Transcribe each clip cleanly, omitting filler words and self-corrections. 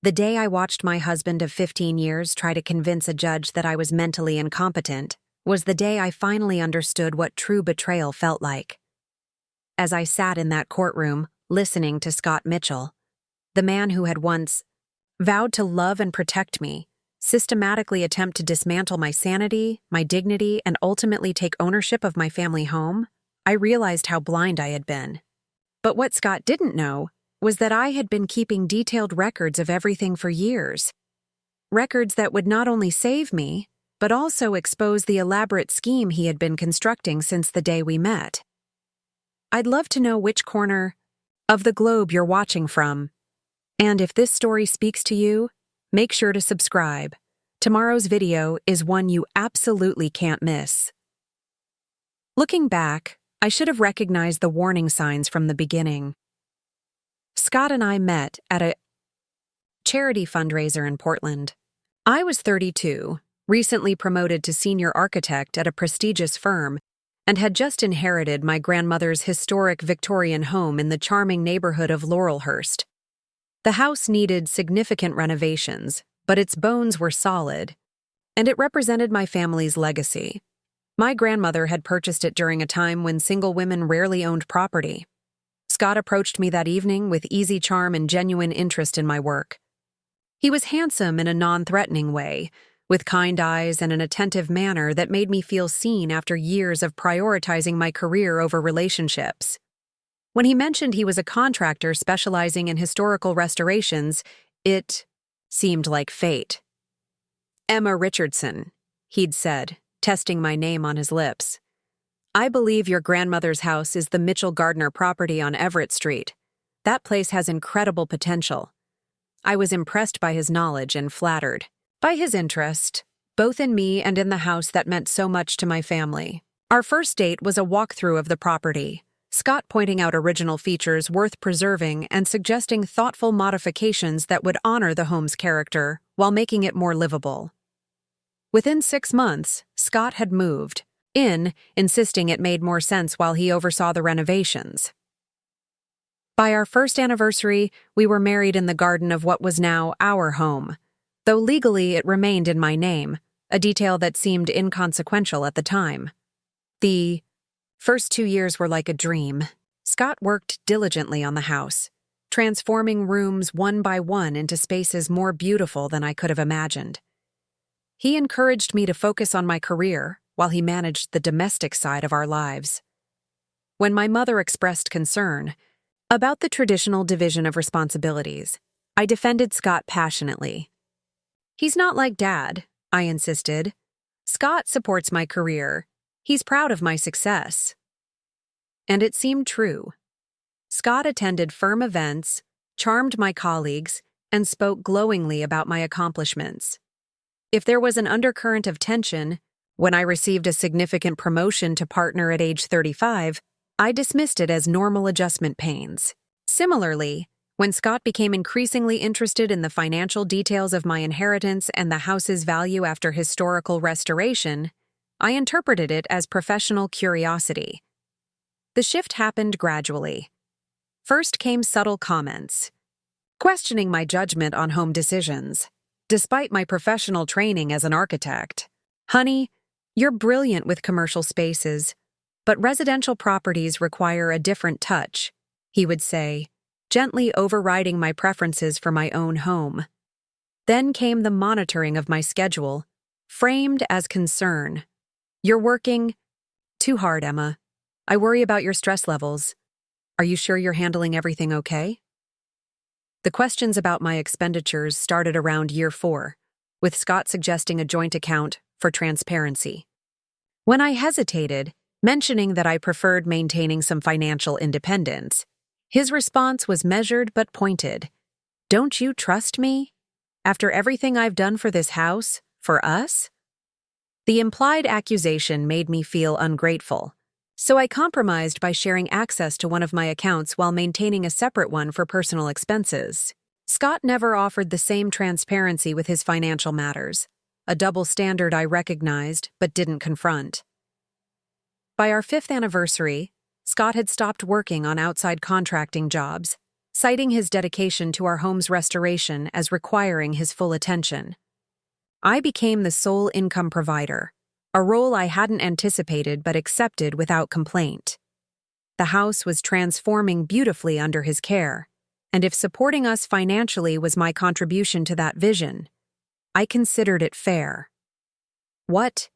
The day I watched my husband of 15 years try to convince a judge that I was mentally incompetent was the day I finally understood what true betrayal felt like. As I sat in that courtroom, listening to Scott Mitchell, the man who had once vowed to love and protect me, systematically attempt to dismantle my sanity, my dignity, and ultimately take ownership of my family home, I realized how blind I had been. But what Scott didn't know was that I had been keeping detailed records of everything for years. Records that would not only save me, but also expose the elaborate scheme he had been constructing since the day we met. I'd love to know which corner of the globe you're watching from. And if this story speaks to you, make sure to subscribe. Tomorrow's video is one you absolutely can't miss. Looking back, I should have recognized the warning signs from the beginning. Scott and I met at a charity fundraiser in Portland. I was 32, recently promoted to senior architect at a prestigious firm, and had just inherited my grandmother's historic Victorian home in the charming neighborhood of Laurelhurst. The house needed significant renovations, but its bones were solid, and it represented my family's legacy. My grandmother had purchased it during a time when single women rarely owned property. Scott approached me that evening with easy charm and genuine interest in my work. He was handsome in a non-threatening way, with kind eyes and an attentive manner that made me feel seen after years of prioritizing my career over relationships. When he mentioned he was a contractor specializing in historical restorations, it seemed like fate. "Emma Richardson," he'd said, testing my name on his lips. "I believe your grandmother's house is the Mitchell Gardner property on Everett Street. That place has incredible potential." I was impressed by his knowledge and flattered by his interest, both in me and in the house that meant so much to my family. Our first date was a walkthrough of the property, Scott pointing out original features worth preserving and suggesting thoughtful modifications that would honor the home's character while making it more livable. Within 6 months, Scott had moved in, insisting it made more sense while he oversaw the renovations. By our first anniversary, we were married in the garden of what was now our home, though legally it remained in my name, a detail that seemed inconsequential at the time. The first 2 years were like a dream. Scott worked diligently on the house, transforming rooms one by one into spaces more beautiful than I could have imagined. He encouraged me to focus on my career while he managed the domestic side of our lives. When my mother expressed concern about the traditional division of responsibilities, I defended Scott passionately. "He's not like Dad," I insisted. "Scott supports my career. He's proud of my success." And it seemed true. Scott attended firm events, charmed my colleagues, and spoke glowingly about my accomplishments. If there was an undercurrent of tension, when I received a significant promotion to partner at age 35, I dismissed it as normal adjustment pains. Similarly, when Scott became increasingly interested in the financial details of my inheritance and the house's value after historical restoration, I interpreted it as professional curiosity. The shift happened gradually. First came subtle comments, questioning my judgment on home decisions, despite my professional training as an architect. "Honey, you're brilliant with commercial spaces, but residential properties require a different touch," he would say, gently overriding my preferences for my own home. Then came the monitoring of my schedule, framed as concern. "You're working too hard, Emma. I worry about your stress levels. Are you sure you're handling everything okay?" The questions about my expenditures started around year 4, with Scott suggesting a joint account for transparency. When I hesitated, mentioning that I preferred maintaining some financial independence, his response was measured but pointed. "Don't you trust me? After everything I've done for this house, for us?" The implied accusation made me feel ungrateful, so I compromised by sharing access to one of my accounts while maintaining a separate one for personal expenses. Scott never offered the same transparency with his financial matters, a double standard I recognized but didn't confront. By our 5th anniversary, Scott had stopped working on outside contracting jobs, citing his dedication to our home's restoration as requiring his full attention. I became the sole income provider, a role I hadn't anticipated but accepted without complaint. The house was transforming beautifully under his care, and if supporting us financially was my contribution to that vision, I considered it fair. What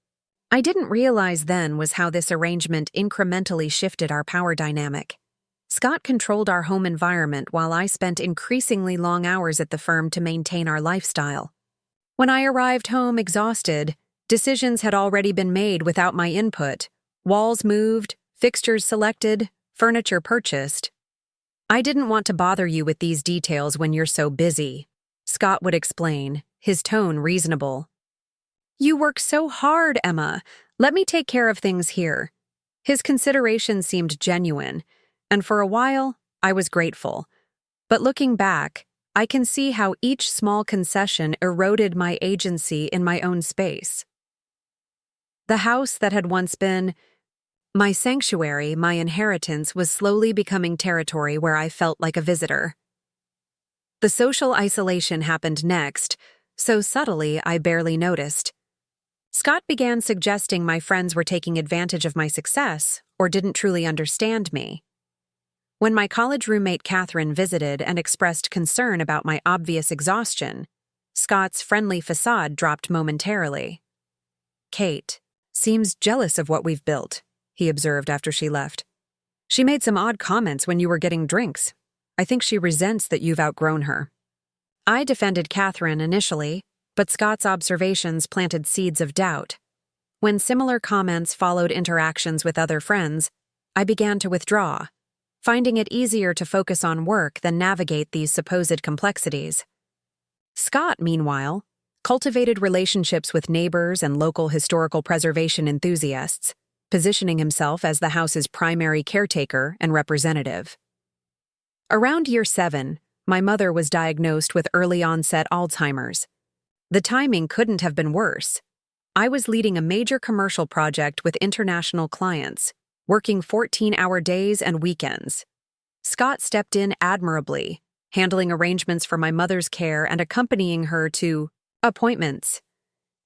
I didn't realize then was how this arrangement incrementally shifted our power dynamic. Scott controlled our home environment while I spent increasingly long hours at the firm to maintain our lifestyle. When I arrived home exhausted, decisions had already been made without my input. Walls moved, fixtures selected, furniture purchased. "I didn't want to bother you with these details when you're so busy," Scott would explain, his tone reasonable. "You work so hard, Emma. Let me take care of things here." His consideration seemed genuine, and for a while, I was grateful. But looking back, I can see how each small concession eroded my agency in my own space. The house that had once been my sanctuary, my inheritance, was slowly becoming territory where I felt like a visitor. The social isolation happened next, so subtly I barely noticed. Scott began suggesting my friends were taking advantage of my success or didn't truly understand me. When my college roommate Catherine visited and expressed concern about my obvious exhaustion, Scott's friendly facade dropped momentarily. "Kate seems jealous of what we've built," he observed after she left. "She made some odd comments when you were getting drinks. I think she resents that you've outgrown her." I defended Catherine initially, but Scott's observations planted seeds of doubt. When similar comments followed interactions with other friends, I began to withdraw, finding it easier to focus on work than navigate these supposed complexities. Scott, meanwhile, cultivated relationships with neighbors and local historical preservation enthusiasts, positioning himself as the house's primary caretaker and representative. Around year 7, my mother was diagnosed with early-onset Alzheimer's. The timing couldn't have been worse. I was leading a major commercial project with international clients, working 14-hour days and weekends. Scott stepped in admirably, handling arrangements for my mother's care and accompanying her to appointments.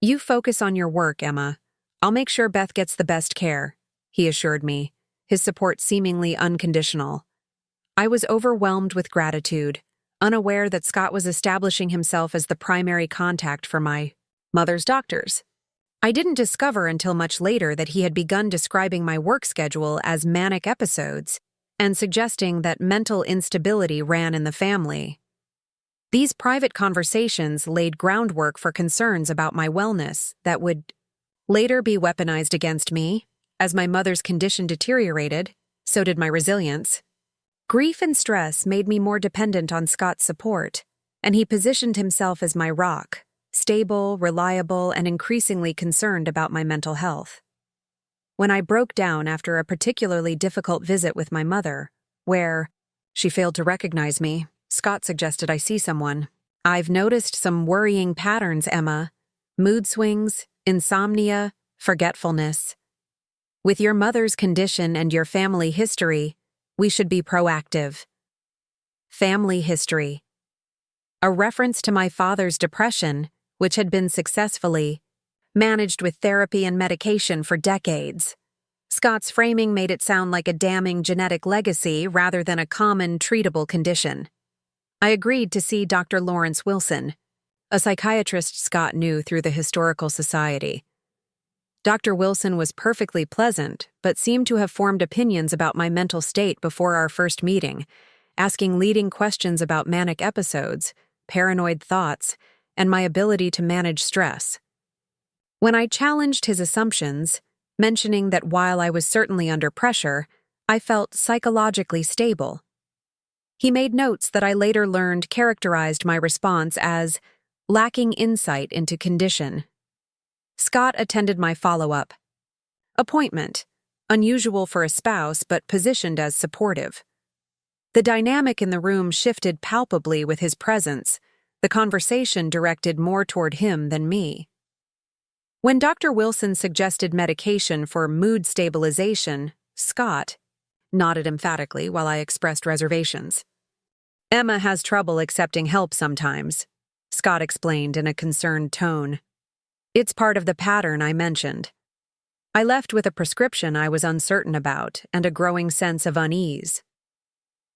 "You focus on your work, Emma. I'll make sure Beth gets the best care," he assured me, his support seemingly unconditional. I was overwhelmed with gratitude, unaware that Scott was establishing himself as the primary contact for my mother's doctors. I didn't discover until much later that he had begun describing my work schedule as manic episodes and suggesting that mental instability ran in the family. These private conversations laid groundwork for concerns about my wellness that would later be weaponized against me. As my mother's condition deteriorated, so did my resilience. Grief and stress made me more dependent on Scott's support, and he positioned himself as my rock, stable, reliable, and increasingly concerned about my mental health. When I broke down after a particularly difficult visit with my mother, where she failed to recognize me, Scott suggested I see someone. "I've noticed some worrying patterns, Emma. Mood swings, insomnia, forgetfulness. With your mother's condition and your family history, we should be proactive." Family history. A reference to my father's depression, which had been successfully managed with therapy and medication for decades. Scott's framing made it sound like a damning genetic legacy rather than a common, treatable condition. I agreed to see Dr. Lawrence Wilson, a psychiatrist Scott knew through the Historical Society. Dr. Wilson was perfectly pleasant, but seemed to have formed opinions about my mental state before our first meeting, asking leading questions about manic episodes, paranoid thoughts, and my ability to manage stress. When I challenged his assumptions, mentioning that while I was certainly under pressure, I felt psychologically stable, he made notes that I later learned characterized my response as lacking insight into condition. Scott attended my follow-up appointment, unusual for a spouse but positioned as supportive. The dynamic in the room shifted palpably with his presence, the conversation directed more toward him than me. When Dr. Wilson suggested medication for mood stabilization, Scott nodded emphatically while I expressed reservations. Emma has trouble accepting help sometimes, Scott explained in a concerned tone. It's part of the pattern I mentioned. I left with a prescription I was uncertain about and a growing sense of unease.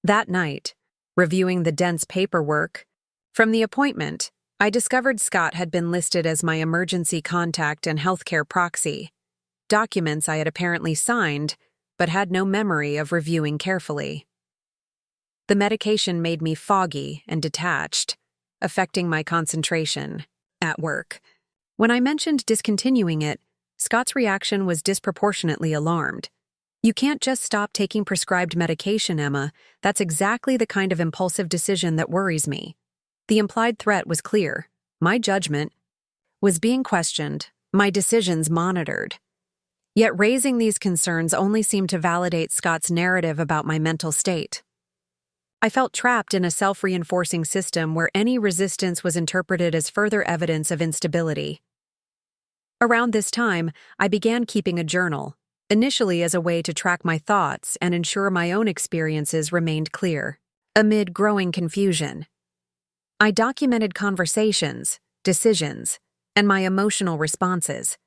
That night, reviewing the dense paperwork from the appointment, I discovered Scott had been listed as my emergency contact and healthcare proxy, documents I had apparently signed but had no memory of reviewing carefully. The medication made me foggy and detached, affecting my concentration at work. When I mentioned discontinuing it, Scott's reaction was disproportionately alarmed. You can't just stop taking prescribed medication, Emma. That's exactly the kind of impulsive decision that worries me. The implied threat was clear. My judgment was being questioned, my decisions monitored. Yet raising these concerns only seemed to validate Scott's narrative about my mental state. I felt trapped in a self-reinforcing system where any resistance was interpreted as further evidence of instability. Around this time, I began keeping a journal, initially as a way to track my thoughts and ensure my own experiences remained clear. Amid growing confusion, I documented conversations, decisions, and my emotional responses,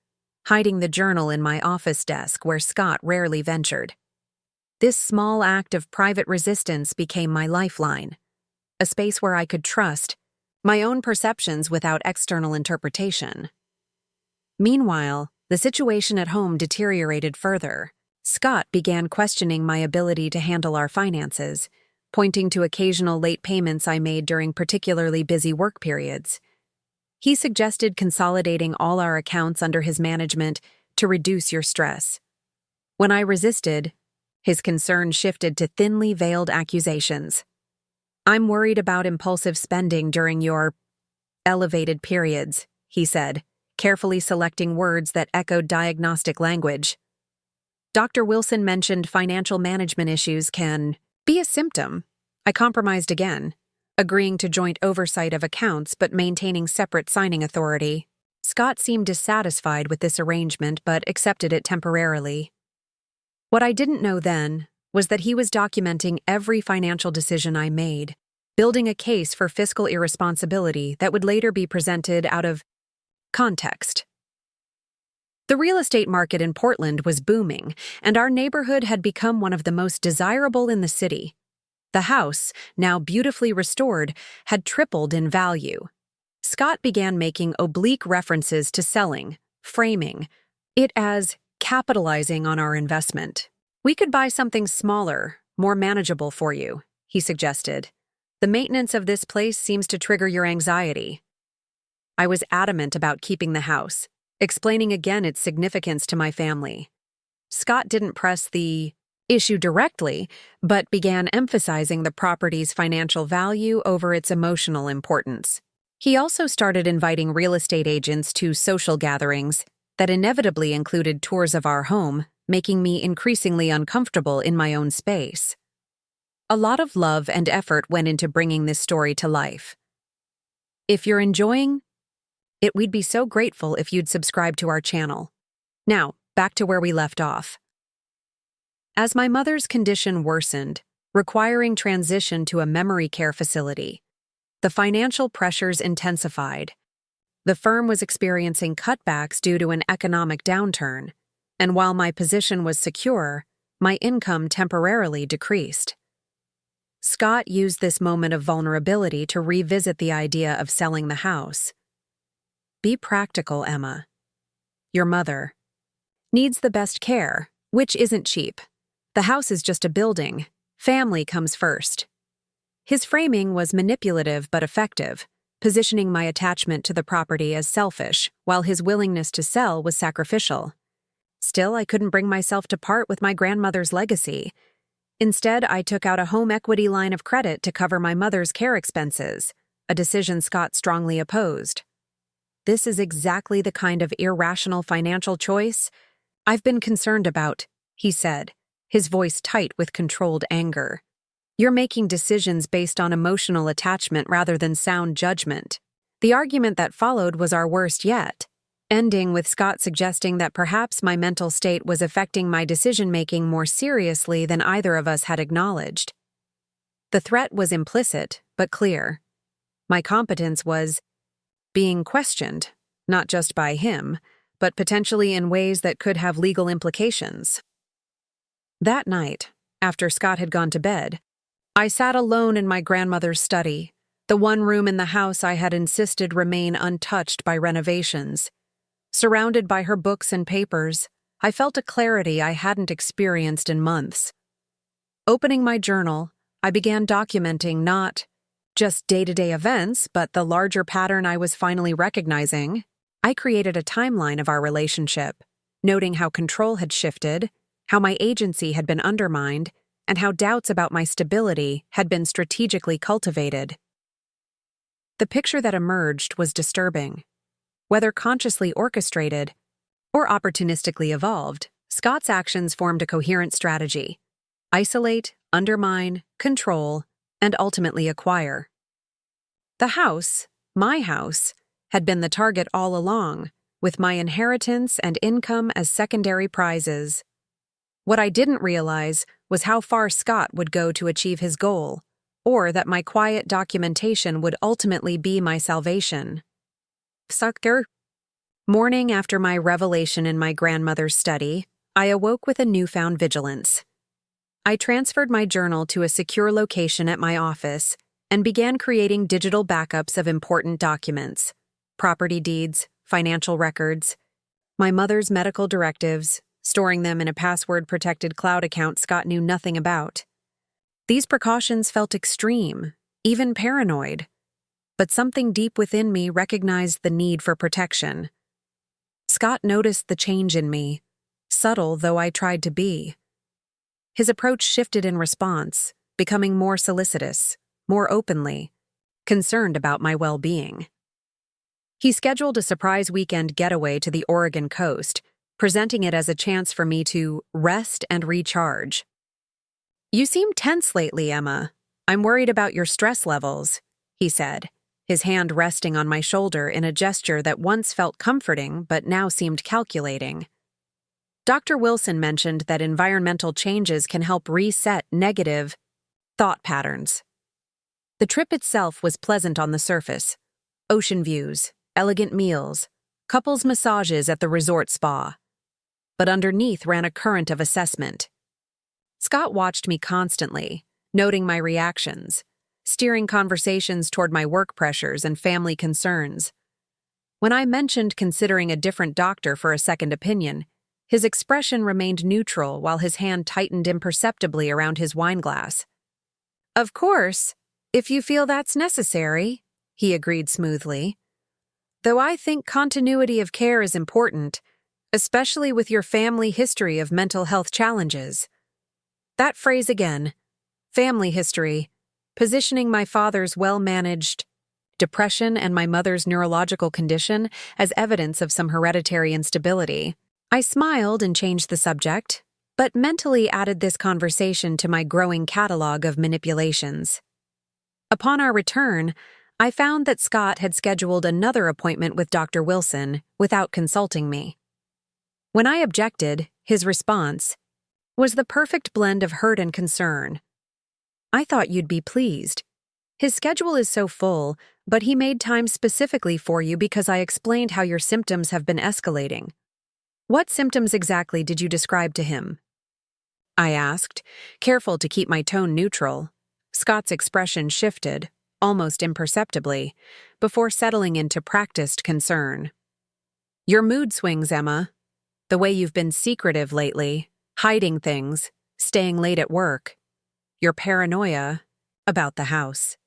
hiding the journal in my office desk where Scott rarely ventured. This small act of private resistance became my lifeline, a space where I could trust my own perceptions without external interpretation. Meanwhile, the situation at home deteriorated further. Scott began questioning my ability to handle our finances, pointing to occasional late payments I made during particularly busy work periods. He suggested consolidating all our accounts under his management to reduce your stress. When I resisted, his concern shifted to thinly veiled accusations. I'm worried about impulsive spending during your elevated periods, he said, carefully selecting words that echoed diagnostic language. Dr. Wilson mentioned financial management issues can be a symptom. I compromised again, agreeing to joint oversight of accounts but maintaining separate signing authority. Scott seemed dissatisfied with this arrangement but accepted it temporarily. What I didn't know then was that he was documenting every financial decision I made, building a case for fiscal irresponsibility that would later be presented out of context. The real estate market in Portland was booming, and our neighborhood had become one of the most desirable in the city. The house, now beautifully restored, had tripled in value. Scott began making oblique references to selling, framing it as capitalizing on our investment. We could buy something smaller, more manageable for you, he suggested. The maintenance of this place seems to trigger your anxiety. I was adamant about keeping the house, explaining again its significance to my family. Scott didn't press the issue directly, but began emphasizing the property's financial value over its emotional importance. He also started inviting real estate agents to social gatherings that inevitably included tours of our home, making me increasingly uncomfortable in my own space. A lot of love and effort went into bringing this story to life. If you're enjoying it, we'd be so grateful if you'd subscribe to our channel. Now, back to where we left off. As my mother's condition worsened, requiring transition to a memory care facility, the financial pressures intensified. The firm was experiencing cutbacks due to an economic downturn, and while my position was secure, my income temporarily decreased. Scott used this moment of vulnerability to revisit the idea of selling the house. Be practical, Emma. Your mother needs the best care, which isn't cheap. The house is just a building. Family comes first. His framing was manipulative but effective, positioning my attachment to the property as selfish, while his willingness to sell was sacrificial. Still, I couldn't bring myself to part with my grandmother's legacy. Instead, I took out a home equity line of credit to cover my mother's care expenses, a decision Scott strongly opposed. This is exactly the kind of irrational financial choice I've been concerned about, he said, his voice tight with controlled anger. You're making decisions based on emotional attachment rather than sound judgment. The argument that followed was our worst yet, ending with Scott suggesting that perhaps my mental state was affecting my decision-making more seriously than either of us had acknowledged. The threat was implicit, but clear. My competence was being questioned, not just by him, but potentially in ways that could have legal implications. That night, after Scott had gone to bed, I sat alone in my grandmother's study, the one room in the house I had insisted remain untouched by renovations. Surrounded by her books and papers, I felt a clarity I hadn't experienced in months. Opening my journal, I began documenting not just day-to-day events, but the larger pattern I was finally recognizing. I created a timeline of our relationship, noting how control had shifted, how my agency had been undermined, and how doubts about my stability had been strategically cultivated. The picture that emerged was disturbing. Whether consciously orchestrated or opportunistically evolved, Scott's actions formed a coherent strategy: isolate, undermine, control, and ultimately acquire. The house, my house, had been the target all along, with my inheritance and income as secondary prizes. What I didn't realize was how far Scott would go to achieve his goal, or that my quiet documentation would ultimately be my salvation. Sucker. Morning after my revelation in my grandmother's study, I awoke with a newfound vigilance. I transferred my journal to a secure location at my office and began creating digital backups of important documents: property deeds, financial records, my mother's medical directives, storing them in a password-protected cloud account Scott knew nothing about. These precautions felt extreme, even paranoid, but something deep within me recognized the need for protection. Scott noticed the change in me, subtle though I tried to be. His approach shifted in response, becoming more solicitous, more openly, concerned about my well-being. He scheduled a surprise weekend getaway to the Oregon coast, presenting it as a chance for me to rest and recharge. "You seem tense lately, Emma. I'm worried about your stress levels," he said, his hand resting on my shoulder in a gesture that once felt comforting but now seemed calculating. Dr. Wilson mentioned that environmental changes can help reset negative thought patterns. The trip itself was pleasant on the surface: ocean views, elegant meals, couples massages at the resort spa. But underneath ran a current of assessment. Scott watched me constantly, noting my reactions, steering conversations toward my work pressures and family concerns. When I mentioned considering a different doctor for a second opinion, his expression remained neutral while his hand tightened imperceptibly around his wine glass. "Of course, if you feel that's necessary," he agreed smoothly. "Though I think continuity of care is important, especially with your family history of mental health challenges." That phrase again, family history, positioning my father's well-managed depression and my mother's neurological condition as evidence of some hereditary instability. I smiled and changed the subject, but mentally added this conversation to my growing catalog of manipulations. Upon our return, I found that Scott had scheduled another appointment with Dr. Wilson without consulting me. When I objected, his response was the perfect blend of hurt and concern. "I thought you'd be pleased. His schedule is so full, but he made time specifically for you because I explained how your symptoms have been escalating." "What symptoms exactly did you describe to him?" I asked, careful to keep my tone neutral. Scott's expression shifted, almost imperceptibly, before settling into practiced concern. "Your mood swings, Emma. The way you've been secretive lately, hiding things, staying late at work. Your paranoia about the house."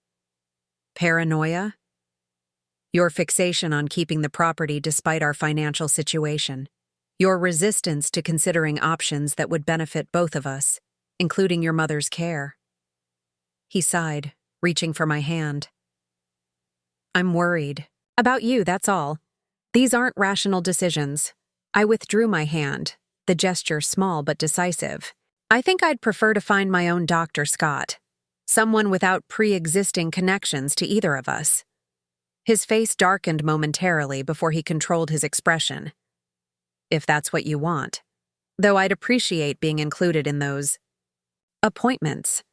"Paranoia?" "Your fixation on keeping the property despite our financial situation. Your resistance to considering options that would benefit both of us, including your mother's care." He sighed, reaching for my hand. "I'm worried. About you, that's all. These aren't rational decisions." I withdrew my hand, the gesture small but decisive. "I think I'd prefer to find my own Dr. Scott, someone without pre-existing connections to either of us." His face darkened momentarily before he controlled his expression. "If that's what you want. Though I'd appreciate being included in those appointments."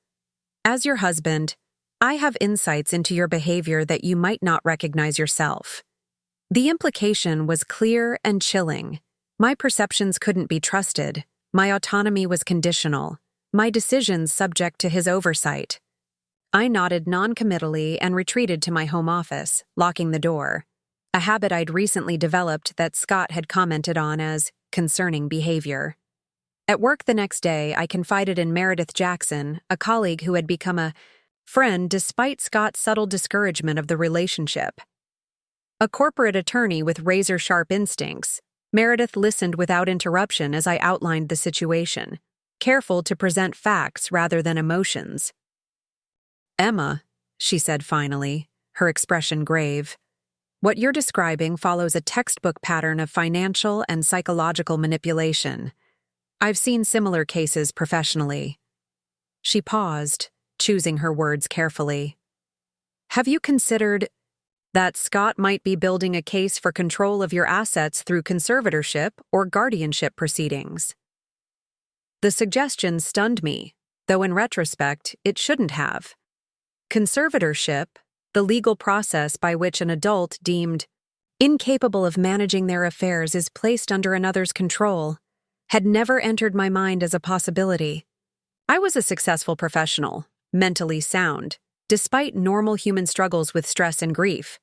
As your husband, I have insights into your behavior that you might not recognize yourself. The implication was clear and chilling. My perceptions couldn't be trusted. My autonomy was conditional. My decisions subject to his oversight. I nodded noncommittally and retreated to my home office, locking the door, a habit I'd recently developed that Scott had commented on as concerning behavior. At work the next day, I confided in Meredith Jackson, a colleague who had become a friend despite Scott's subtle discouragement of the relationship. A corporate attorney with razor-sharp instincts, Meredith listened without interruption as I outlined the situation, careful to present facts rather than emotions. "Emma," she said finally, her expression grave, "what you're describing follows a textbook pattern of financial and psychological manipulation. I've seen similar cases professionally." She paused, choosing her words carefully. "Have you considered that Scott might be building a case for control of your assets through conservatorship or guardianship proceedings?" The suggestion stunned me, though in retrospect, it shouldn't have. Conservatorship, the legal process by which an adult deemed incapable of managing their affairs is placed under another's control, had never entered my mind as a possibility. I was a successful professional, mentally sound, despite normal human struggles with stress and grief.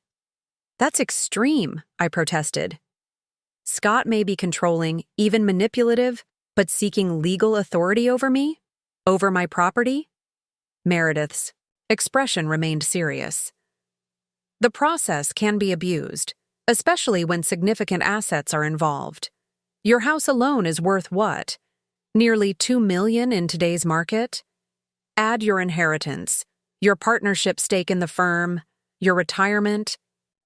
"That's extreme," I protested. "Scott may be controlling, even manipulative, but seeking legal authority over me? Over my property?" Meredith's expression remained serious. "The process can be abused, especially when significant assets are involved. Your house alone is worth what? Nearly $2 million in today's market? Add your inheritance, your partnership stake in the firm, your retirement,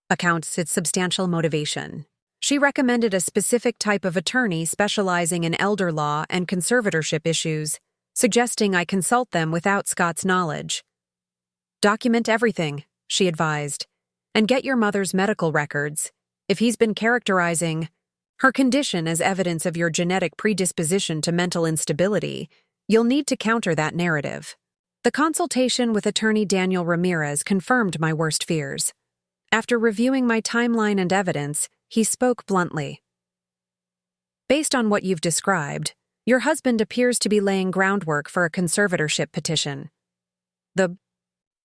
accounts its substantial motivation." She recommended a specific type of attorney specializing in elder law and conservatorship issues, suggesting I consult them without Scott's knowledge. "Document everything," she advised, "and get your mother's medical records. If he's been characterizing her condition as evidence of your genetic predisposition to mental instability, you'll need to counter that narrative." The consultation with attorney Daniel Ramirez confirmed my worst fears. After reviewing my timeline and evidence, he spoke bluntly. "Based on what you've described, your husband appears to be laying groundwork for a conservatorship petition. The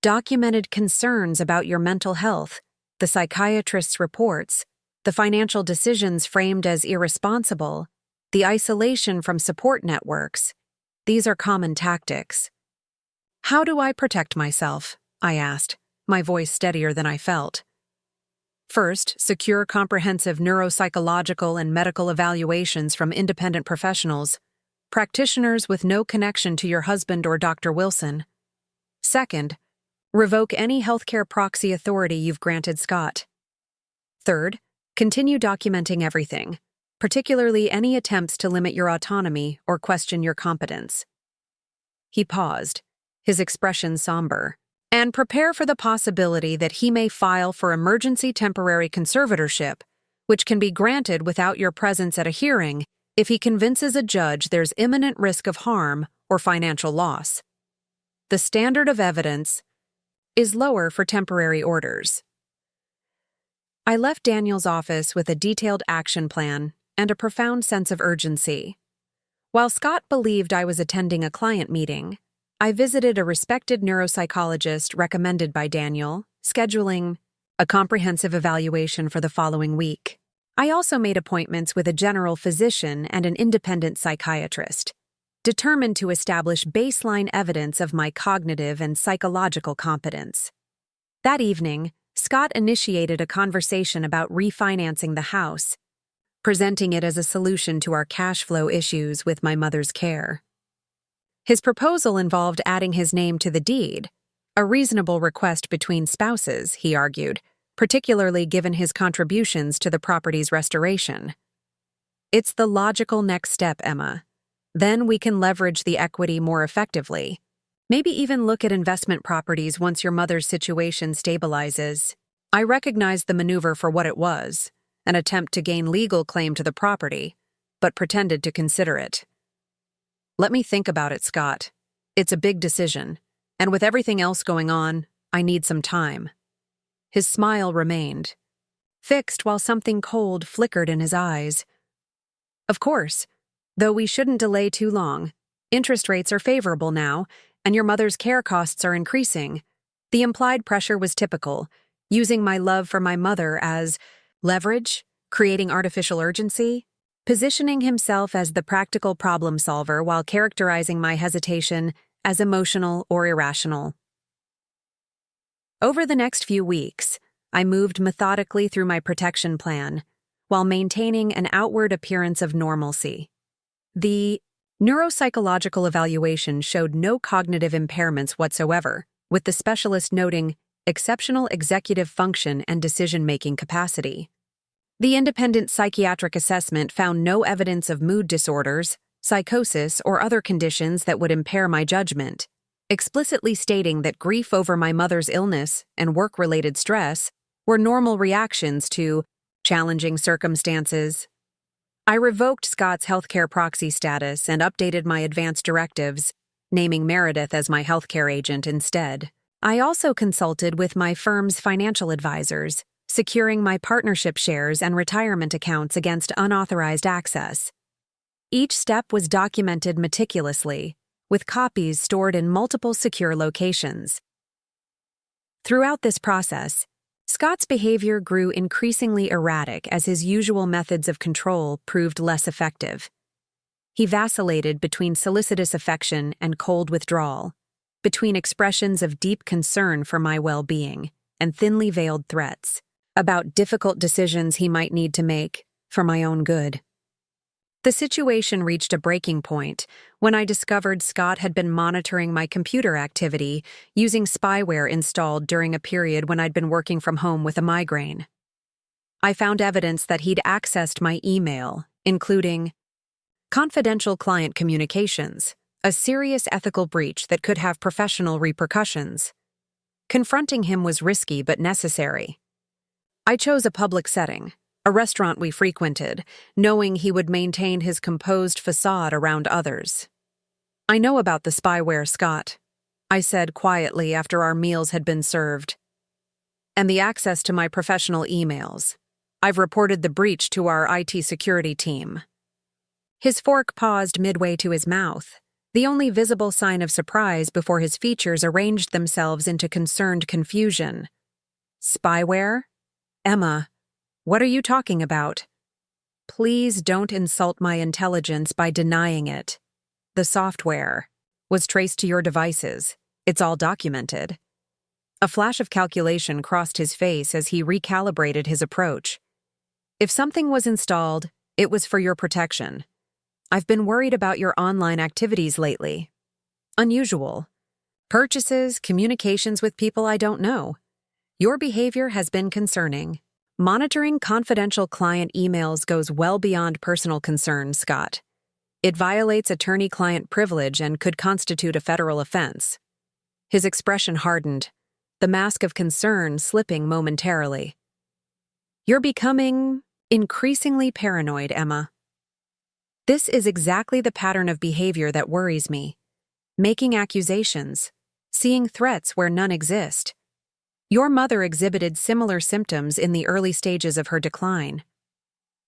documented concerns about your mental health, the psychiatrist's reports, the financial decisions framed as irresponsible, the isolation from support networks, these are common tactics." "How do I protect myself?" I asked, my voice steadier than I felt. "First, secure comprehensive neuropsychological and medical evaluations from independent professionals, practitioners with no connection to your husband or Dr. Wilson. Second, revoke any healthcare proxy authority you've granted Scott. Third, continue documenting everything, particularly any attempts to limit your autonomy or question your competence." He paused, his expression somber. "And prepare for the possibility that he may file for emergency temporary conservatorship, which can be granted without your presence at a hearing if he convinces a judge there's imminent risk of harm or financial loss. The standard of evidence is lower for temporary orders." I left Daniel's office with a detailed action plan and a profound sense of urgency. While Scott believed I was attending a client meeting, I visited a respected neuropsychologist recommended by Daniel, scheduling a comprehensive evaluation for the following week. I also made appointments with a general physician and an independent psychiatrist, determined to establish baseline evidence of my cognitive and psychological competence. That evening, Scott initiated a conversation about refinancing the house, presenting it as a solution to our cash flow issues with my mother's care. His proposal involved adding his name to the deed, a reasonable request between spouses, he argued, particularly given his contributions to the property's restoration. "It's the logical next step, Emma. Then we can leverage the equity more effectively. Maybe even look at investment properties once your mother's situation stabilizes." I recognized the maneuver for what it was, an attempt to gain legal claim to the property, but pretended to consider it. "Let me think about it, Scott. It's a big decision. And with everything else going on, I need some time." His smile remained, fixed while something cold flickered in his eyes. "Of course, though we shouldn't delay too long. Interest rates are favorable now, and your mother's care costs are increasing." The implied pressure was typical, using my love for my mother as leverage, creating artificial urgency, positioning himself as the practical problem solver while characterizing my hesitation as emotional or irrational. Over the next few weeks, I moved methodically through my protection plan, while maintaining an outward appearance of normalcy. The neuropsychological evaluation showed no cognitive impairments whatsoever, with the specialist noting exceptional executive function and decision-making capacity. The independent psychiatric assessment found no evidence of mood disorders, psychosis, or other conditions that would impair my judgment, explicitly stating that grief over my mother's illness and work-related stress were normal reactions to challenging circumstances. I revoked Scott's healthcare proxy status and updated my advance directives, naming Meredith as my healthcare agent instead. I also consulted with my firm's financial advisors, securing my partnership shares and retirement accounts against unauthorized access. Each step was documented meticulously, with copies stored in multiple secure locations. Throughout this process, Scott's behavior grew increasingly erratic as his usual methods of control proved less effective. He vacillated between solicitous affection and cold withdrawal, between expressions of deep concern for my well-being and thinly veiled threats about difficult decisions he might need to make for my own good. The situation reached a breaking point when I discovered Scott had been monitoring my computer activity using spyware installed during a period when I'd been working from home with a migraine. I found evidence that he'd accessed my email, including confidential client communications, a serious ethical breach that could have professional repercussions. Confronting him was risky but necessary. I chose a public setting, a restaurant we frequented, knowing he would maintain his composed facade around others. "I know about the spyware, Scott," I said quietly after our meals had been served. "And the access to my professional emails. I've reported the breach to our IT security team." His fork paused midway to his mouth, the only visible sign of surprise before his features arranged themselves into concerned confusion. "Spyware? Emma, what are you talking about?" "Please don't insult my intelligence by denying it. The software was traced to your devices. It's all documented." A flash of calculation crossed his face as he recalibrated his approach. "If something was installed, it was for your protection. I've been worried about your online activities lately. Unusual. Purchases, communications with people I don't know. Your behavior has been concerning. Monitoring confidential client emails goes well beyond personal concerns, Scott. It violates attorney-client privilege and could constitute a federal offense." His expression hardened, the mask of concern slipping momentarily. "You're becoming increasingly paranoid, Emma. This is exactly the pattern of behavior that worries me. Making accusations, seeing threats where none exist. Your mother exhibited similar symptoms in the early stages of her decline.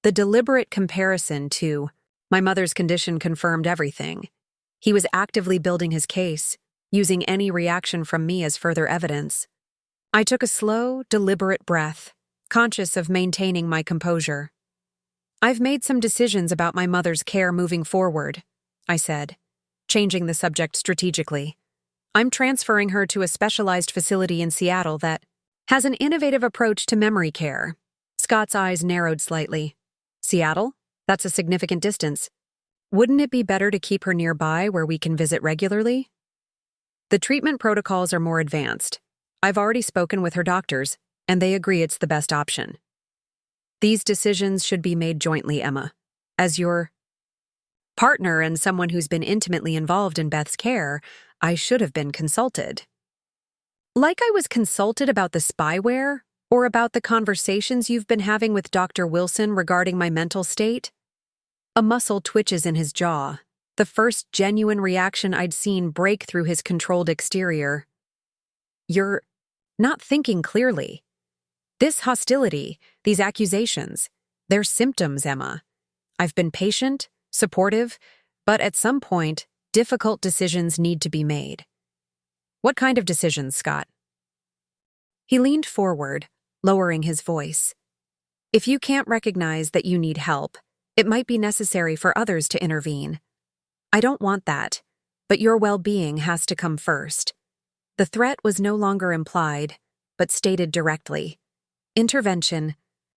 The deliberate comparison to my mother's condition confirmed everything. He was actively building his case, using any reaction from me as further evidence. I took a slow, deliberate breath, conscious of maintaining my composure. "I've made some decisions about my mother's care moving forward," I said, changing the subject strategically. "I'm transferring her to a specialized facility in Seattle that has an innovative approach to memory care." Scott's eyes narrowed slightly. "Seattle? That's a significant distance. Wouldn't it be better to keep her nearby where we can visit regularly?" "The treatment protocols are more advanced. I've already spoken with her doctors, and they agree it's the best option. These decisions should be made jointly, Emma. As your partner and someone who's been intimately involved in Beth's care, I should have been consulted." "Like I was consulted about the spyware, or about the conversations you've been having with Dr. Wilson regarding my mental state?" A muscle twitches in his jaw, the first genuine reaction I'd seen break through his controlled exterior. "You're not thinking clearly. This hostility, these accusations, they're symptoms, Emma. I've been patient, supportive, but at some point, difficult decisions need to be made." "What kind of decisions, Scott?" He leaned forward, lowering his voice. "If you can't recognize that you need help, it might be necessary for others to intervene. I don't want that, but your well-being has to come first." The threat was no longer implied, but stated directly. Intervention,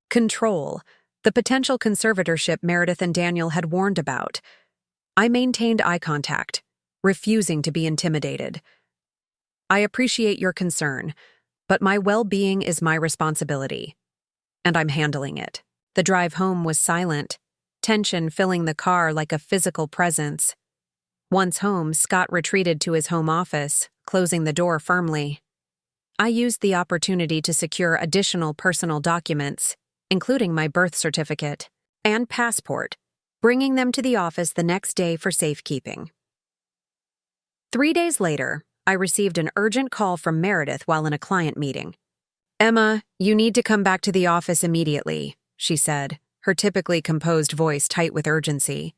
control, the potential conservatorship Meredith and Daniel had warned about. I maintained eye contact, refusing to be intimidated. "I appreciate your concern, but my well-being is my responsibility, and I'm handling it." The drive home was silent, tension filling the car like a physical presence. Once home, Scott retreated to his home office, closing the door firmly. I used the opportunity to secure additional personal documents, including my birth certificate and passport, bringing them to the office the next day for safekeeping. 3 days later, I received an urgent call from Meredith while in a client meeting. "Emma, you need to come back to the office immediately," she said, her typically composed voice tight with urgency.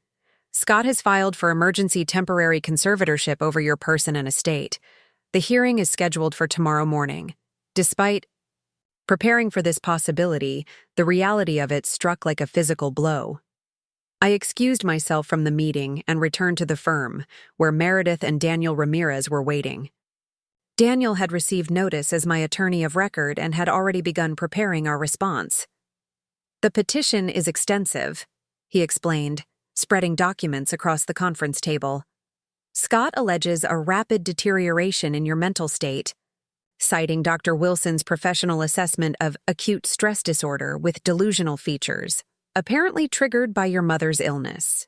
"Scott has filed for emergency temporary conservatorship over your person and estate. The hearing is scheduled for tomorrow morning." Despite preparing for this possibility, the reality of it struck like a physical blow. I excused myself from the meeting and returned to the firm, where Meredith and Daniel Ramirez were waiting. Daniel had received notice as my attorney of record and had already begun preparing our response. "The petition is extensive," he explained, spreading documents across the conference table. "Scott alleges a rapid deterioration in your mental state, citing Dr. Wilson's professional assessment of acute stress disorder with delusional features, apparently triggered by your mother's illness."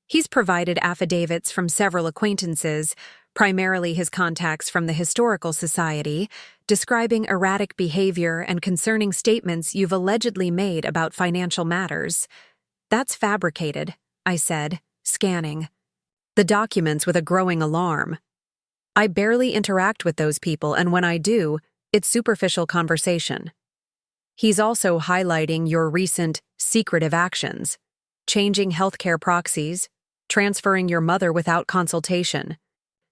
He's provided affidavits from several acquaintances, primarily his contacts from the Historical Society, describing erratic behavior and concerning statements you've allegedly made about financial matters. "That's fabricated," I said, scanning the documents with a growing alarm. "I barely interact with those people, and when I do, it's superficial conversation." He's also highlighting your recent secretive actions, changing healthcare proxies, transferring your mother without consultation,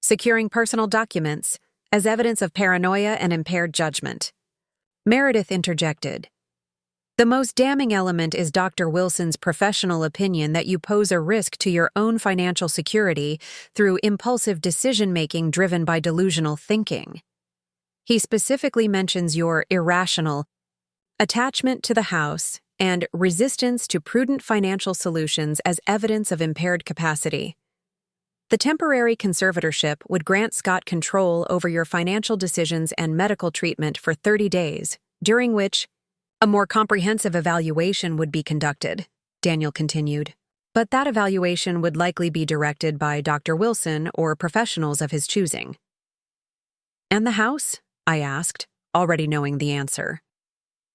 securing personal documents as evidence of paranoia and impaired judgment. Meredith interjected. "The most damning element is Dr. Wilson's professional opinion that you pose a risk to your own financial security through impulsive decision-making driven by delusional thinking. He specifically mentions your irrational attachment to the house and resistance to prudent financial solutions as evidence of impaired capacity. The temporary conservatorship would grant Scott control over your financial decisions and medical treatment for 30 days, during which a more comprehensive evaluation would be conducted," Daniel continued. "But that evaluation would likely be directed by Dr. Wilson or professionals of his choosing." "And the house?" I asked, already knowing the answer.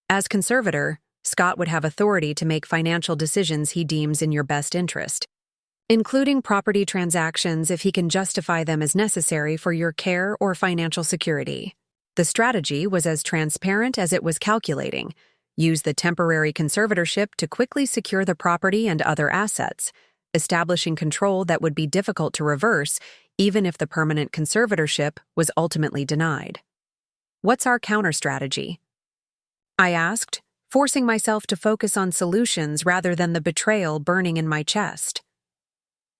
"As conservator, Scott would have authority to make financial decisions he deems in your best interest, including property transactions if he can justify them as necessary for your care or financial security." The strategy was as transparent as it was calculating. Use the temporary conservatorship to quickly secure the property and other assets, establishing control that would be difficult to reverse even if the permanent conservatorship was ultimately denied. "What's our counter-strategy?" I asked, forcing myself to focus on solutions rather than the betrayal burning in my chest.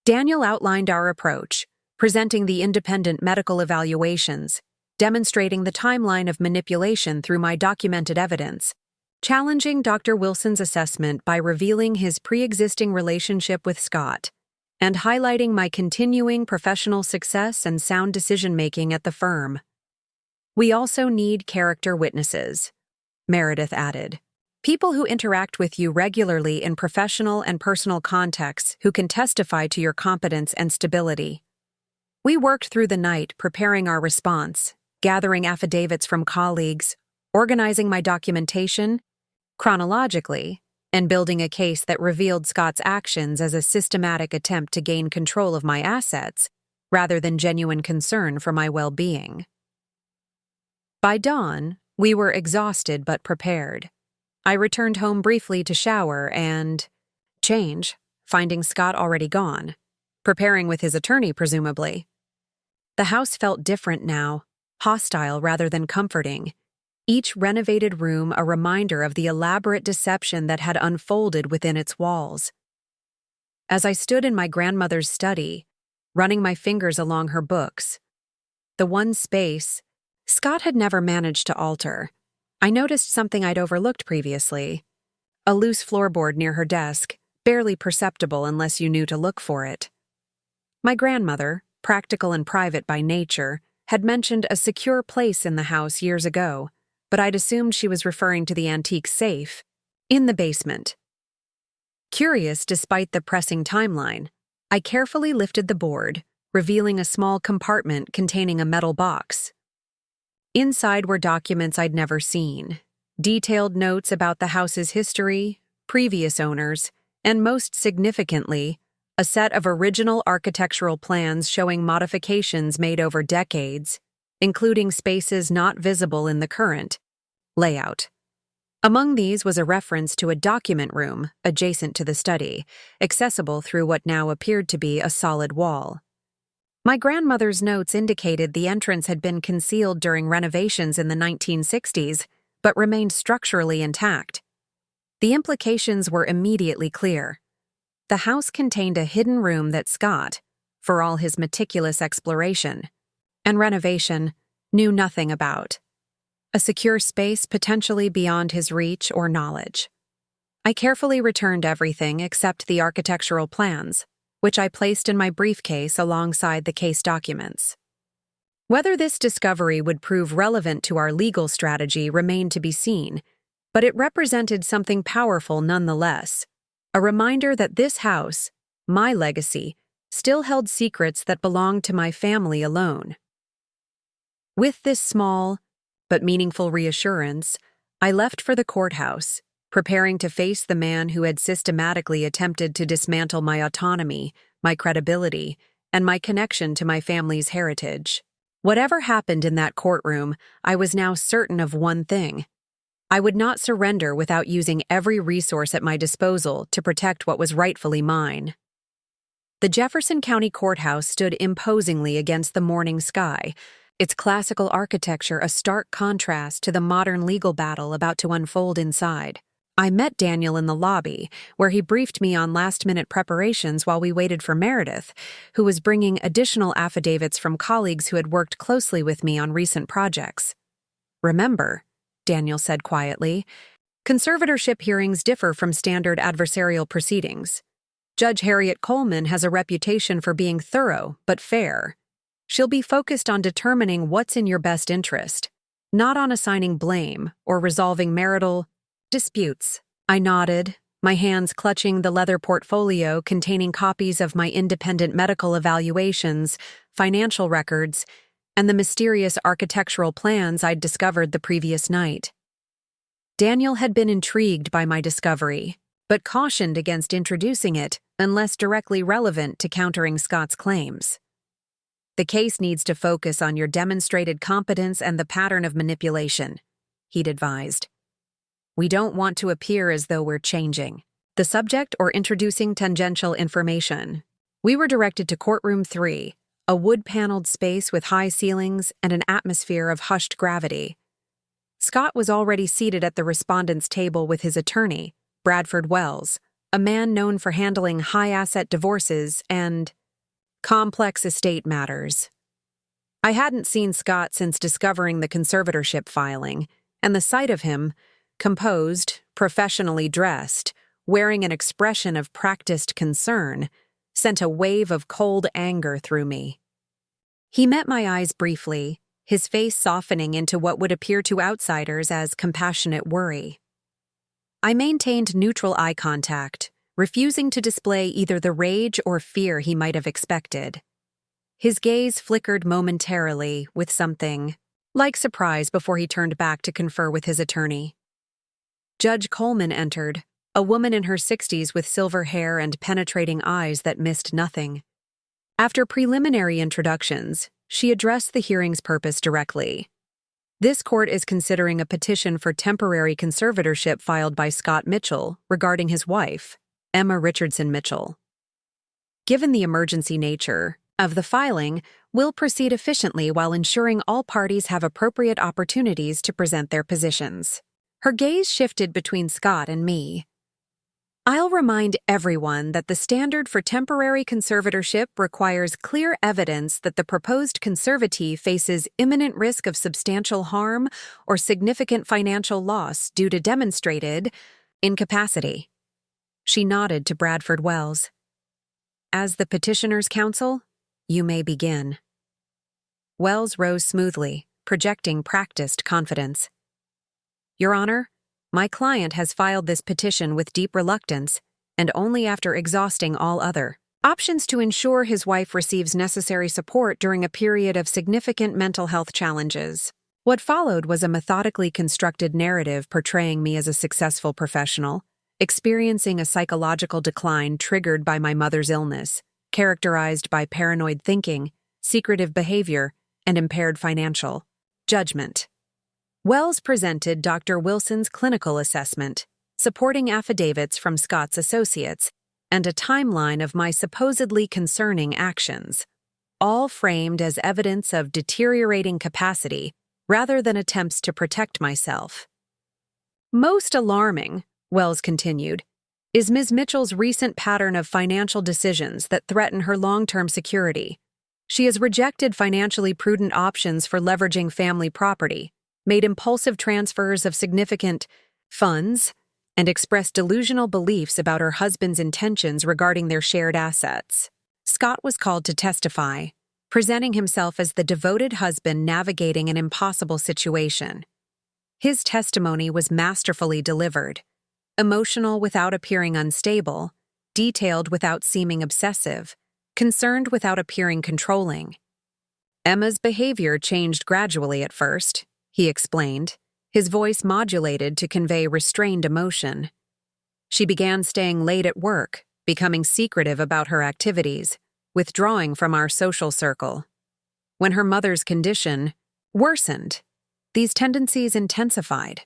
Daniel outlined our approach, presenting the independent medical evaluations, demonstrating the timeline of manipulation through my documented evidence, challenging Dr. Wilson's assessment by revealing his pre-existing relationship with Scott, and highlighting my continuing professional success and sound decision-making at the firm. "We also need character witnesses," Meredith added. "People who interact with you regularly in professional and personal contexts who can testify to your competence and stability." We worked through the night preparing our response, gathering affidavits from colleagues, organizing my documentation. Chronologically, and building a case that revealed Scott's actions as a systematic attempt to gain control of my assets rather than genuine concern for my well-being. By dawn, we were exhausted but prepared. I returned home briefly to shower and change, finding Scott already gone, preparing with his attorney, presumably. The house felt different now, hostile rather than comforting, each renovated room a reminder of the elaborate deception that had unfolded within its walls. As I stood in my grandmother's study, running my fingers along her books, the one space Scott had never managed to alter, I noticed something I'd overlooked previously: a loose floorboard near her desk, barely perceptible unless you knew to look for it. My grandmother, practical and private by nature, had mentioned a secure place in the house years ago, but I'd assumed she was referring to the antique safe in the basement. Curious despite the pressing timeline, I carefully lifted the board, revealing a small compartment containing a metal box. Inside were documents I'd never seen, detailed notes about the house's history, previous owners, and most significantly, a set of original architectural plans showing modifications made over decades, including spaces not visible in the current layout. Among these was a reference to a document room adjacent to the study, accessible through what now appeared to be a solid wall. My grandmother's notes indicated the entrance had been concealed during renovations in the 1960s, but remained structurally intact. The implications were immediately clear. The house contained a hidden room that Scott, for all his meticulous exploration and renovation, knew nothing about. A secure space potentially beyond his reach or knowledge. I carefully returned everything except the architectural plans, which I placed in my briefcase alongside the case documents. Whether this discovery would prove relevant to our legal strategy remained to be seen, but it represented something powerful nonetheless, a reminder that this house, my legacy, still held secrets that belonged to my family alone. With this small but meaningful reassurance, I left for the courthouse, preparing to face the man who had systematically attempted to dismantle my autonomy, my credibility, and my connection to my family's heritage. Whatever happened in that courtroom, I was now certain of one thing: I would not surrender without using every resource at my disposal to protect what was rightfully mine. The Jefferson County Courthouse stood imposingly against the morning sky, its classical architecture a stark contrast to the modern legal battle about to unfold inside. I met Daniel in the lobby, where he briefed me on last-minute preparations while we waited for Meredith, who was bringing additional affidavits from colleagues who had worked closely with me on recent projects. "Remember," Daniel said quietly, "conservatorship hearings differ from standard adversarial proceedings. Judge Harriet Coleman has a reputation for being thorough but fair. She'll be focused on determining what's in your best interest, not on assigning blame or resolving marital disputes." I nodded, my hands clutching the leather portfolio containing copies of my independent medical evaluations, financial records, and the mysterious architectural plans I'd discovered the previous night. Daniel had been intrigued by my discovery, but cautioned against introducing it unless directly relevant to countering Scott's claims. "The case needs to focus on your demonstrated competence and the pattern of manipulation," he'd advised. "We don't want to appear as though we're changing the subject or introducing tangential information." We were directed to Courtroom 3, a wood-paneled space with high ceilings and an atmosphere of hushed gravity. Scott was already seated at the respondent's table with his attorney, Bradford Wells, a man known for handling high-asset divorces and complex estate matters. I hadn't seen Scott since discovering the conservatorship filing, and the sight of him, composed, professionally dressed, wearing an expression of practiced concern, sent a wave of cold anger through me. He met my eyes briefly, his face softening into what would appear to outsiders as compassionate worry. I maintained neutral eye contact, refusing to display either the rage or fear he might have expected. His gaze flickered momentarily with something like surprise before he turned back to confer with his attorney. Judge Coleman entered, a woman in her 60s with silver hair and penetrating eyes that missed nothing. After preliminary introductions, she addressed the hearing's purpose directly. This court is considering a petition for temporary conservatorship filed by Scott Mitchell regarding his wife, Emma Richardson Mitchell. Given the emergency nature of the filing, we'll proceed efficiently while ensuring all parties have appropriate opportunities to present their positions. Her gaze shifted between Scott and me. I'll remind everyone that the standard for temporary conservatorship requires clear evidence that the proposed conservatee faces imminent risk of substantial harm or significant financial loss due to demonstrated incapacity. She nodded to Bradford Wells. As the petitioner's counsel, you may begin. Wells rose smoothly, projecting practiced confidence. Your Honor, my client has filed this petition with deep reluctance and only after exhausting all other options to ensure his wife receives necessary support during a period of significant mental health challenges. What followed was a methodically constructed narrative portraying me as a successful professional, experiencing a psychological decline triggered by my mother's illness, characterized by paranoid thinking, secretive behavior, and impaired financial judgment. Wells presented Dr. Wilson's clinical assessment, supporting affidavits from Scott's associates, and a timeline of my supposedly concerning actions, all framed as evidence of deteriorating capacity rather than attempts to protect myself. Most alarming, Wells continued, is Ms. Mitchell's recent pattern of financial decisions that threaten her long-term security. She has rejected financially prudent options for leveraging family property, made impulsive transfers of significant funds, and expressed delusional beliefs about her husband's intentions regarding their shared assets. Scott was called to testify, presenting himself as the devoted husband navigating an impossible situation. His testimony was masterfully delivered, emotional without appearing unstable, detailed without seeming obsessive, concerned without appearing controlling. Emma's behavior changed gradually at first, he explained, his voice modulated to convey restrained emotion. She began staying late at work, becoming secretive about her activities, withdrawing from our social circle. When her mother's condition worsened, these tendencies intensified.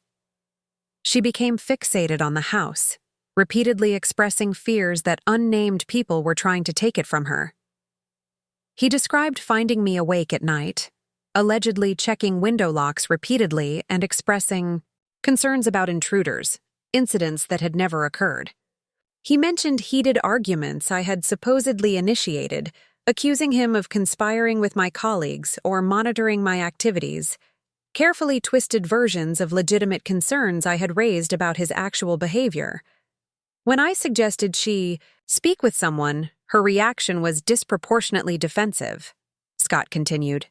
She became fixated on the house, repeatedly expressing fears that unnamed people were trying to take it from her. He described finding me awake at night, allegedly checking window locks repeatedly and expressing concerns about intruders, incidents that had never occurred. He mentioned heated arguments I had supposedly initiated, accusing him of conspiring with my colleagues or monitoring my activities, carefully twisted versions of legitimate concerns I had raised about his actual behavior. When I suggested she speak with someone, her reaction was disproportionately defensive, Scott continued.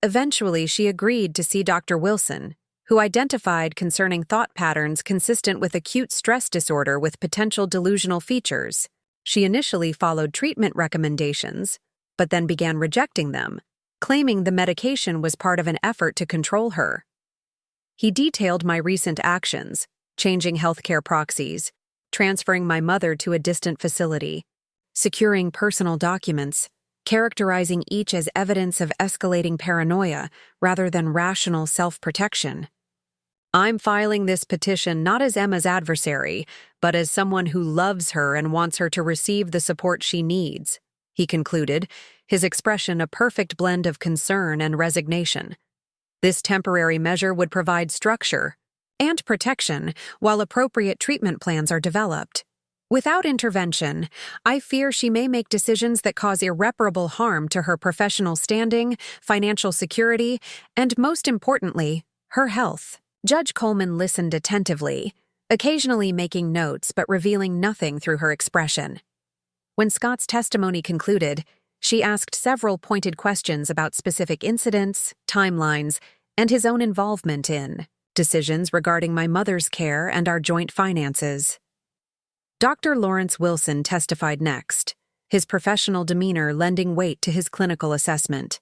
Eventually, she agreed to see Dr. Wilson, who identified concerning thought patterns consistent with acute stress disorder with potential delusional features. She initially followed treatment recommendations, but then began rejecting them, claiming the medication was part of an effort to control her. He detailed my recent actions, changing healthcare proxies, transferring my mother to a distant facility, securing personal documents, characterizing each as evidence of escalating paranoia rather than rational self-protection. I'm filing this petition not as Emma's adversary, but as someone who loves her and wants her to receive the support she needs, he concluded, his expression a perfect blend of concern and resignation. This temporary measure would provide structure and protection while appropriate treatment plans are developed. Without intervention, I fear she may make decisions that cause irreparable harm to her professional standing, financial security, and most importantly, her health. Judge Coleman listened attentively, occasionally making notes but revealing nothing through her expression. When Scott's testimony concluded, she asked several pointed questions about specific incidents, timelines, and his own involvement in decisions regarding my mother's care and our joint finances. Dr. Lawrence Wilson testified next, his professional demeanor lending weight to his clinical assessment.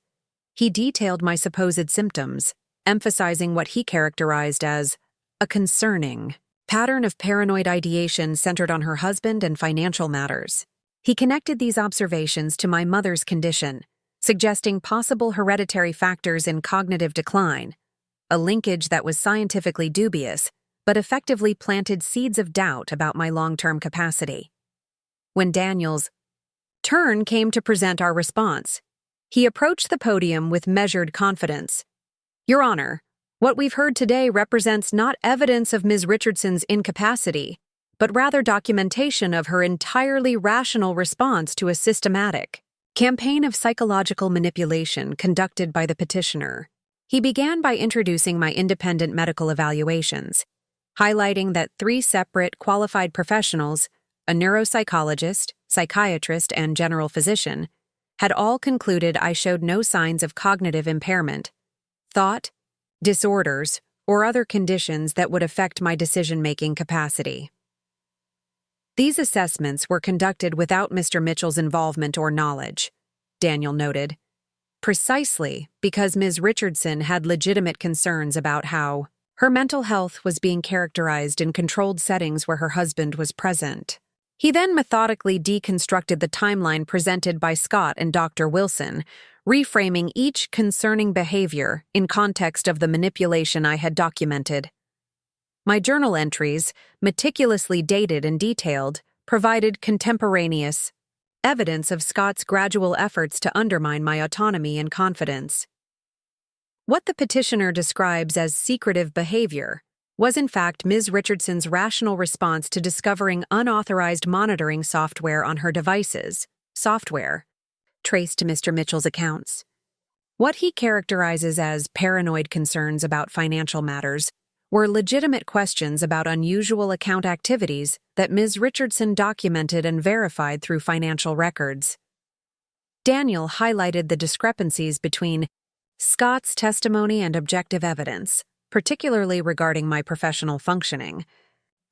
He detailed my supposed symptoms, emphasizing what he characterized as a concerning pattern of paranoid ideation centered on her husband and financial matters. He connected these observations to my mother's condition, suggesting possible hereditary factors in cognitive decline, a linkage that was scientifically dubious, but effectively planted seeds of doubt about my long-term capacity. When Daniel's turn came to present our response, he approached the podium with measured confidence. "Your Honor, what we've heard today represents not evidence of Ms. Richardson's incapacity, but rather documentation of her entirely rational response to a systematic campaign of psychological manipulation conducted by the petitioner." He began by introducing my independent medical evaluations, highlighting that 3 separate qualified professionals, a neuropsychologist, psychiatrist, and general physician, had all concluded I showed no signs of cognitive impairment, thought, disorders, or other conditions that would affect my decision-making capacity. These assessments were conducted without Mr. Mitchell's involvement or knowledge, Daniel noted, precisely because Ms. Richardson had legitimate concerns about how her mental health was being characterized in controlled settings where her husband was present. He then methodically deconstructed the timeline presented by Scott and Dr. Wilson, reframing each concerning behavior in context of the manipulation I had documented. My journal entries, meticulously dated and detailed, provided contemporaneous evidence of Scott's gradual efforts to undermine my autonomy and confidence. What the petitioner describes as secretive behavior was in fact Ms. Richardson's rational response to discovering unauthorized monitoring software on her devices, software traced to Mr. Mitchell's accounts. What he characterizes as paranoid concerns about financial matters were legitimate questions about unusual account activities that Ms. Richardson documented and verified through financial records. Daniel highlighted the discrepancies between Scott's testimony and objective evidence, particularly regarding my professional functioning.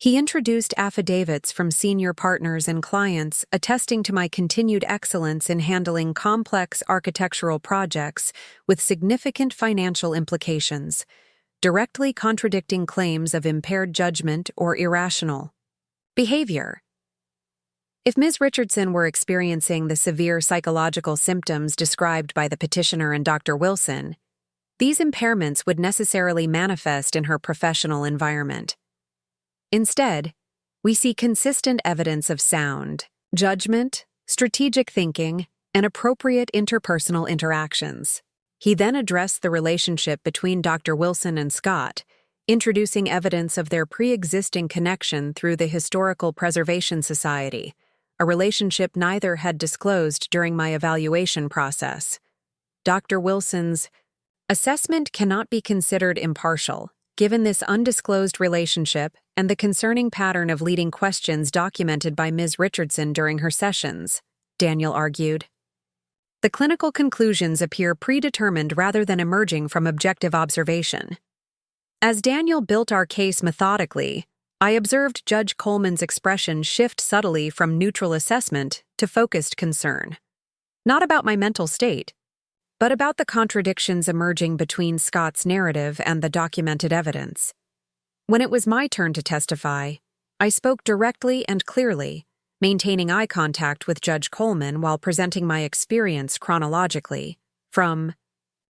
He introduced affidavits from senior partners and clients attesting to my continued excellence in handling complex architectural projects with significant financial implications, directly contradicting claims of impaired judgment or irrational behavior. If Ms. Richardson were experiencing the severe psychological symptoms described by the petitioner and Dr. Wilson, these impairments would necessarily manifest in her professional environment. Instead, we see consistent evidence of sound judgment, strategic thinking, and appropriate interpersonal interactions. He then addressed the relationship between Dr. Wilson and Scott, introducing evidence of their pre-existing connection through the Historical Preservation Society, a relationship neither had disclosed during my evaluation process. Dr. Wilson's assessment cannot be considered impartial, given this undisclosed relationship and the concerning pattern of leading questions documented by Ms. Richardson during her sessions, Daniel argued. The clinical conclusions appear predetermined rather than emerging from objective observation. As Daniel built our case methodically, I observed Judge Coleman's expression shift subtly from neutral assessment to focused concern. Not about my mental state, but about the contradictions emerging between Scott's narrative and the documented evidence. When it was my turn to testify, I spoke directly and clearly, maintaining eye contact with Judge Coleman while presenting my experience chronologically, from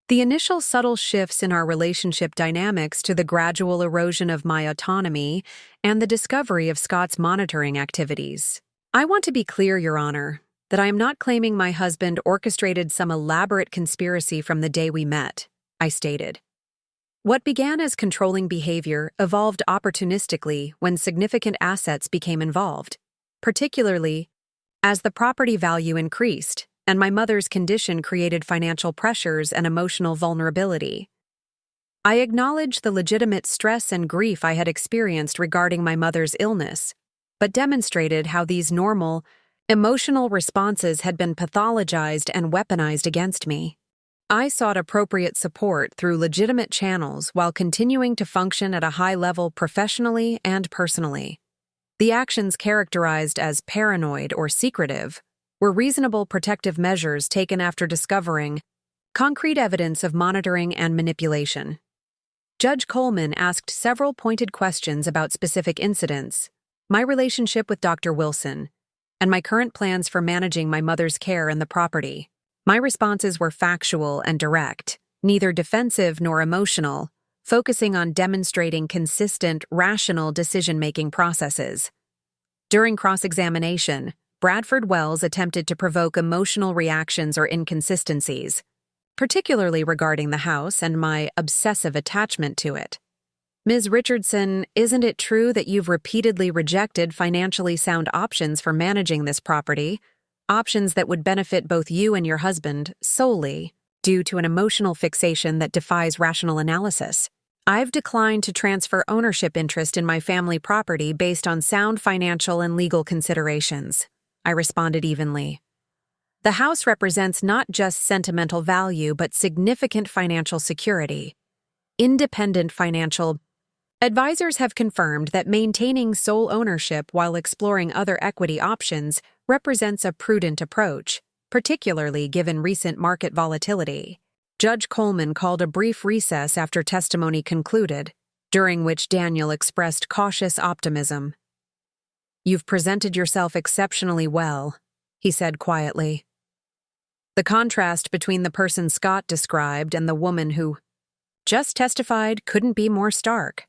the initial subtle shifts in our relationship dynamics to the gradual erosion of my autonomy and the discovery of Scott's monitoring activities. I want to be clear, Your Honor, that I am not claiming my husband orchestrated some elaborate conspiracy from the day we met, I stated. What began as controlling behavior evolved opportunistically when significant assets became involved, particularly as the property value increased and my mother's condition created financial pressures and emotional vulnerability. I acknowledged the legitimate stress and grief I had experienced regarding my mother's illness, but demonstrated how these normal, emotional responses had been pathologized and weaponized against me. I sought appropriate support through legitimate channels while continuing to function at a high level professionally and personally. The actions characterized as paranoid or secretive were reasonable protective measures taken after discovering concrete evidence of monitoring and manipulation. Judge Coleman asked several pointed questions about specific incidents, my relationship with Dr. Wilson, and my current plans for managing my mother's care and the property. My responses were factual and direct, neither defensive nor emotional, focusing on demonstrating consistent, rational decision-making processes. During cross-examination, Bradford Wells attempted to provoke emotional reactions or inconsistencies, particularly regarding the house and my obsessive attachment to it. Ms. Richardson, isn't it true that you've repeatedly rejected financially sound options for managing this property, options that would benefit both you and your husband solely due to an emotional fixation that defies rational analysis? I've declined to transfer ownership interest in my family property based on sound financial and legal considerations, I responded evenly. The house represents not just sentimental value but significant financial security. Independent financial advisors have confirmed that maintaining sole ownership while exploring other equity options represents a prudent approach, particularly given recent market volatility. Judge Coleman called a brief recess after testimony concluded, during which Daniel expressed cautious optimism. "You've presented yourself exceptionally well," he said quietly. The contrast between the person Scott described and the woman who just testified couldn't be more stark.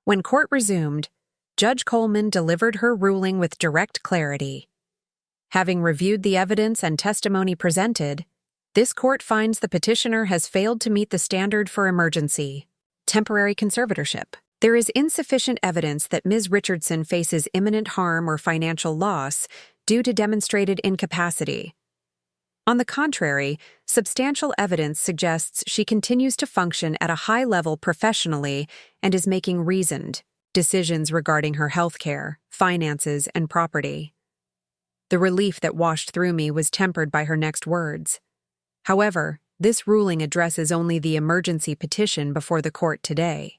When court resumed, Judge Coleman delivered her ruling with direct clarity. Having reviewed the evidence and testimony presented, this court finds the petitioner has failed to meet the standard for emergency, temporary conservatorship. There is insufficient evidence that Ms. Richardson faces imminent harm or financial loss due to demonstrated incapacity. On the contrary, substantial evidence suggests she continues to function at a high level professionally and is making reasoned decisions regarding her health care, finances, and property. The relief that washed through me was tempered by her next words. However, this ruling addresses only the emergency petition before the court today.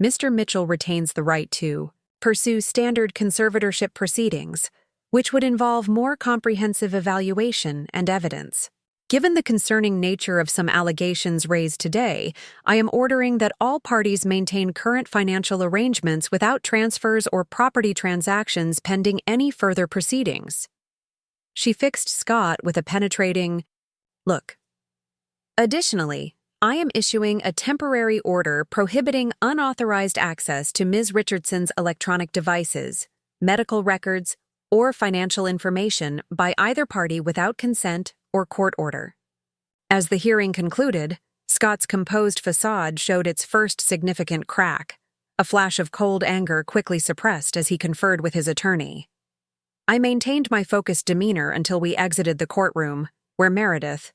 Mr. Mitchell retains the right to pursue standard conservatorship proceedings, which would involve more comprehensive evaluation and evidence. Given the concerning nature of some allegations raised today, I am ordering that all parties maintain current financial arrangements without transfers or property transactions pending any further proceedings. She fixed Scott with a penetrating look. Additionally, I am issuing a temporary order prohibiting unauthorized access to Ms. Richardson's electronic devices, medical records, or financial information by either party without consent or court order. As the hearing concluded, Scott's composed facade showed its first significant crack, a flash of cold anger quickly suppressed as he conferred with his attorney. I maintained my focused demeanor until we exited the courtroom, where Meredith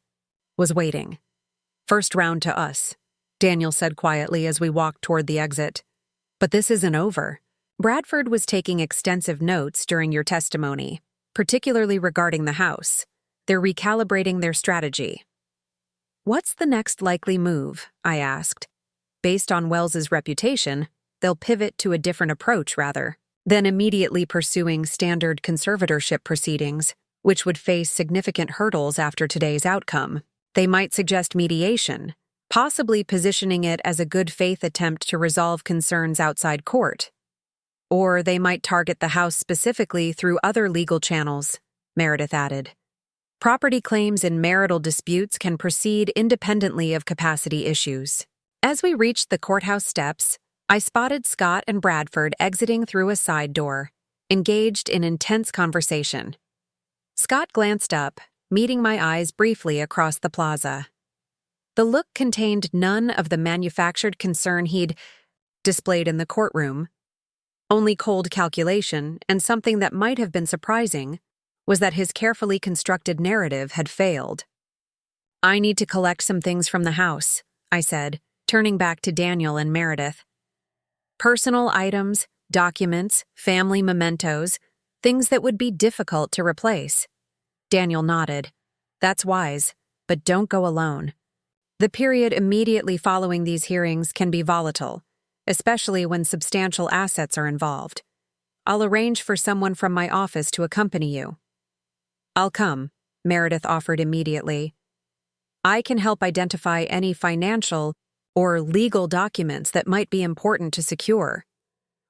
was waiting. "First round to us," Daniel said quietly as we walked toward the exit. "But this isn't over. Bradford was taking extensive notes during your testimony, particularly regarding the house. They're recalibrating their strategy." "What's the next likely move?" I asked. "Based on Wells's reputation, they'll pivot to a different approach rather than immediately pursuing standard conservatorship proceedings, which would face significant hurdles after today's outcome. They might suggest mediation, possibly positioning it as a good faith attempt to resolve concerns outside court. Or they might target the house specifically through other legal channels," Meredith added. "Property claims in marital disputes can proceed independently of capacity issues." As we reached the courthouse steps, I spotted Scott and Bradford exiting through a side door, engaged in intense conversation. Scott glanced up, meeting my eyes briefly across the plaza. The look contained none of the manufactured concern he'd displayed in the courtroom. Only cold calculation, and something that might have been surprising was that his carefully constructed narrative had failed. "I need to collect some things from the house," I said, turning back to Daniel and Meredith. "Personal items, documents, family mementos, things that would be difficult to replace." Daniel nodded. "That's wise, but don't go alone. The period immediately following these hearings can be volatile, especially when substantial assets are involved. I'll arrange for someone from my office to accompany you." "I'll come," Meredith offered immediately. "I can help identify any financial or legal documents that might be important to secure.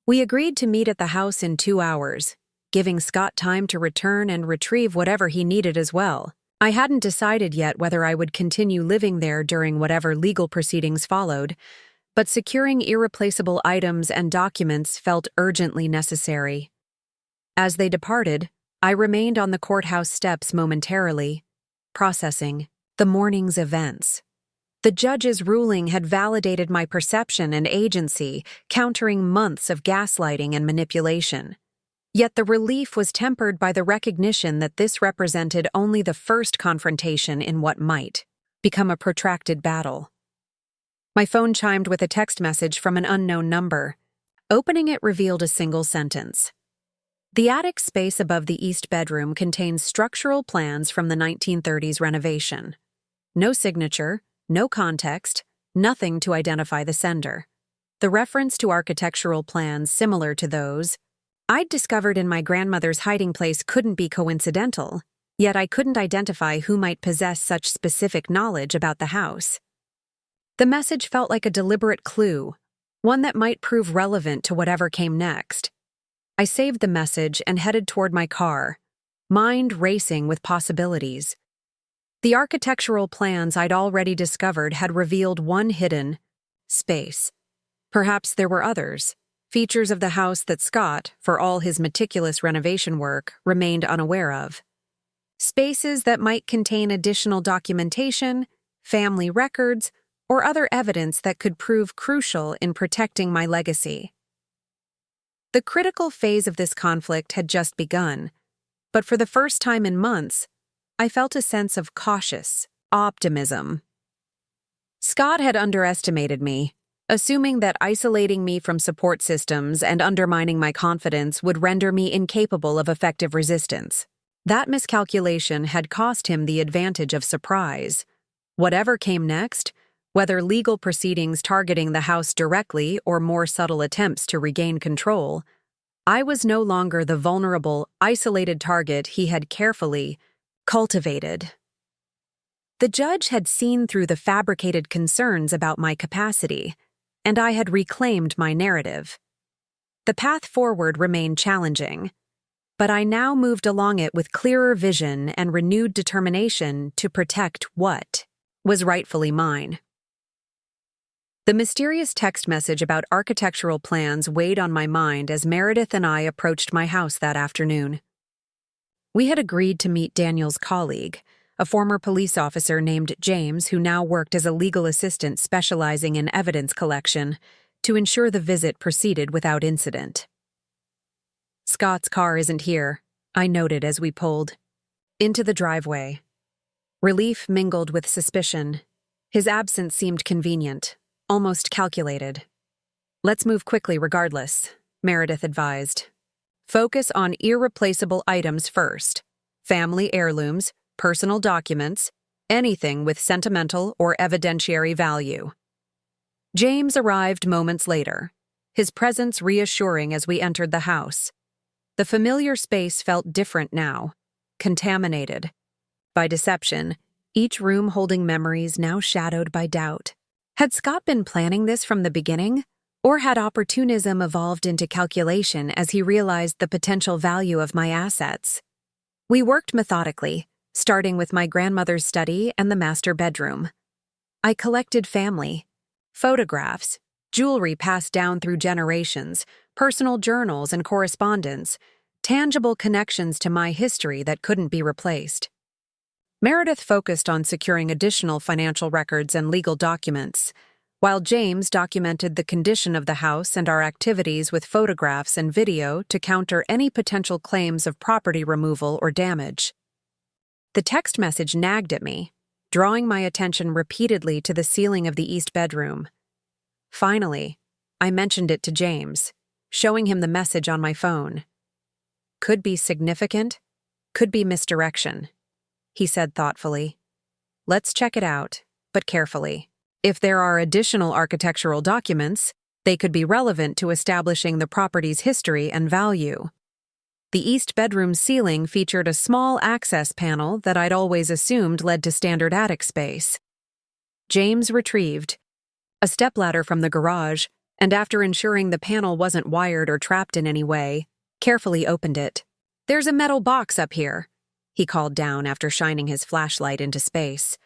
We agreed to meet at the house in 2 hours, giving Scott time to return and retrieve whatever he needed as well. I hadn't decided yet whether I would continue living there during whatever legal proceedings followed, but securing irreplaceable items and documents felt urgently necessary. As they departed, I remained on the courthouse steps momentarily, processing the morning's events. The judge's ruling had validated my perception and agency, countering months of gaslighting and manipulation. Yet the relief was tempered by the recognition that this represented only the first confrontation in what might become a protracted battle. My phone chimed with a text message from an unknown number. Opening it revealed a single sentence. The attic space above the east bedroom contains structural plans from the 1930s renovation. No signature, no context, nothing to identify the sender. The reference to architectural plans similar to those I'd discovered in my grandmother's hiding place couldn't be coincidental, yet I couldn't identify who might possess such specific knowledge about the house. The message felt like a deliberate clue, one that might prove relevant to whatever came next. I saved the message and headed toward my car, mind racing with possibilities. The architectural plans I'd already discovered had revealed one hidden space. Perhaps there were others, features of the house that Scott, for all his meticulous renovation work, remained unaware of. Spaces that might contain additional documentation, family records, or other evidence that could prove crucial in protecting my legacy. The critical phase of this conflict had just begun, but for the first time in months, I felt a sense of cautious optimism. Scott had underestimated me, assuming that isolating me from support systems and undermining my confidence would render me incapable of effective resistance. That miscalculation had cost him the advantage of surprise. Whatever came next, whether legal proceedings targeting the house directly or more subtle attempts to regain control, I was no longer the vulnerable, isolated target he had carefully cultivated. The judge had seen through the fabricated concerns about my capacity, and I had reclaimed my narrative. The path forward remained challenging, but I now moved along it with clearer vision and renewed determination to protect what was rightfully mine. The mysterious text message about architectural plans weighed on my mind as Meredith and I approached my house that afternoon. We had agreed to meet Daniel's colleague, a former police officer named James who now worked as a legal assistant specializing in evidence collection, to ensure the visit proceeded without incident. Scott's car isn't here, I noted as we pulled into the driveway. Relief mingled with suspicion. His absence seemed convenient, almost calculated. Let's move quickly regardless, Meredith advised. Focus on irreplaceable items first. Family heirlooms, personal documents, anything with sentimental or evidentiary value. James arrived moments later, his presence reassuring as we entered the house. The familiar space felt different now, contaminated by deception, each room holding memories now shadowed by doubt. Had Scott been planning this from the beginning, or had opportunism evolved into calculation as he realized the potential value of my assets? We worked methodically, starting with my grandmother's study and the master bedroom. I collected family photographs, jewelry passed down through generations, personal journals and correspondence, tangible connections to my history that couldn't be replaced. Meredith focused on securing additional financial records and legal documents, while James documented the condition of the house and our activities with photographs and video to counter any potential claims of property removal or damage. The text message nagged at me, drawing my attention repeatedly to the ceiling of the east bedroom. Finally, I mentioned it to James, showing him the message on my phone. Could be significant, could be misdirection, he said thoughtfully. Let's check it out, but carefully. If there are additional architectural documents, they could be relevant to establishing the property's history and value. The east bedroom ceiling featured a small access panel that I'd always assumed led to standard attic space. James retrieved a stepladder from the garage, and after ensuring the panel wasn't wired or trapped in any way, carefully opened it. "There's a metal box up here," he called down after shining his flashlight into space.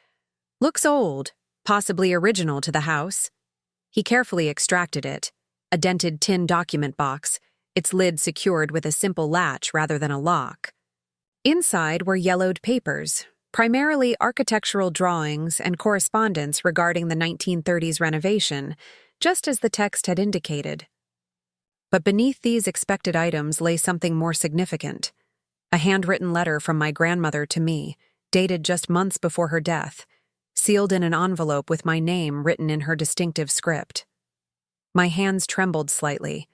"Looks old, possibly original to the house." He carefully extracted it, a dented tin document box, its lid secured with a simple latch rather than a lock. Inside were yellowed papers, primarily architectural drawings and correspondence regarding the 1930s renovation, just as the text had indicated. But beneath these expected items lay something more significant: a handwritten letter from my grandmother to me, dated just months before her death, sealed in an envelope with my name written in her distinctive script. My hands trembled slightly.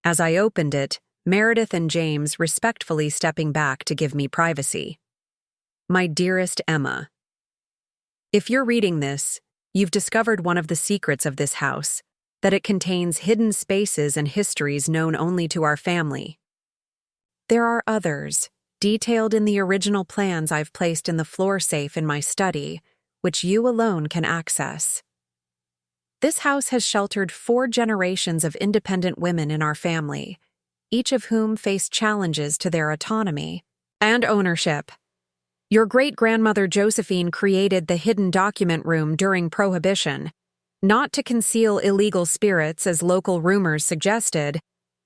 As I opened it, Meredith and James respectfully stepping back to give me privacy. "My dearest Emma, if you're reading this, you've discovered one of the secrets of this house, that it contains hidden spaces and histories known only to our family. There are others, detailed in the original plans I've placed in the floor safe in my study, which you alone can access. This house has sheltered 4 generations of independent women in our family, each of whom faced challenges to their autonomy and ownership. Your great-grandmother Josephine created the hidden document room during Prohibition, not to conceal illegal spirits as local rumors suggested,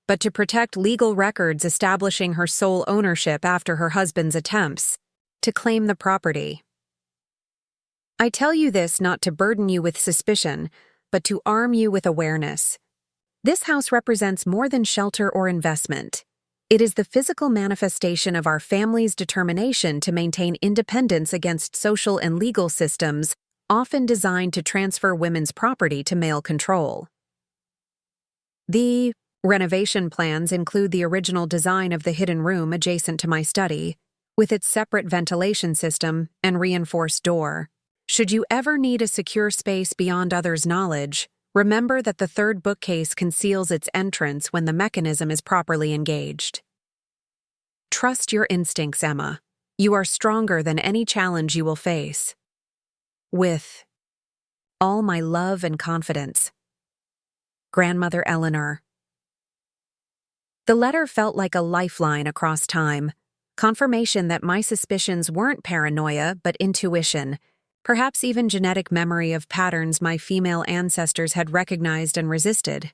but to protect legal records establishing her sole ownership after her husband's attempts to claim the property. I tell you this not to burden you with suspicion, but to arm you with awareness. This house represents more than shelter or investment. It is the physical manifestation of our family's determination to maintain independence against social and legal systems often designed to transfer women's property to male control. The renovation plans include the original design of the hidden room adjacent to my study, with its separate ventilation system and reinforced door. Should you ever need a secure space beyond others' knowledge, remember that the 3rd bookcase conceals its entrance when the mechanism is properly engaged. Trust your instincts, Emma. You are stronger than any challenge you will face. With all my love and confidence. Grandmother Eleanor. The letter felt like a lifeline across time, confirmation that my suspicions weren't paranoia but intuition, perhaps even genetic memory of patterns my female ancestors had recognized and resisted.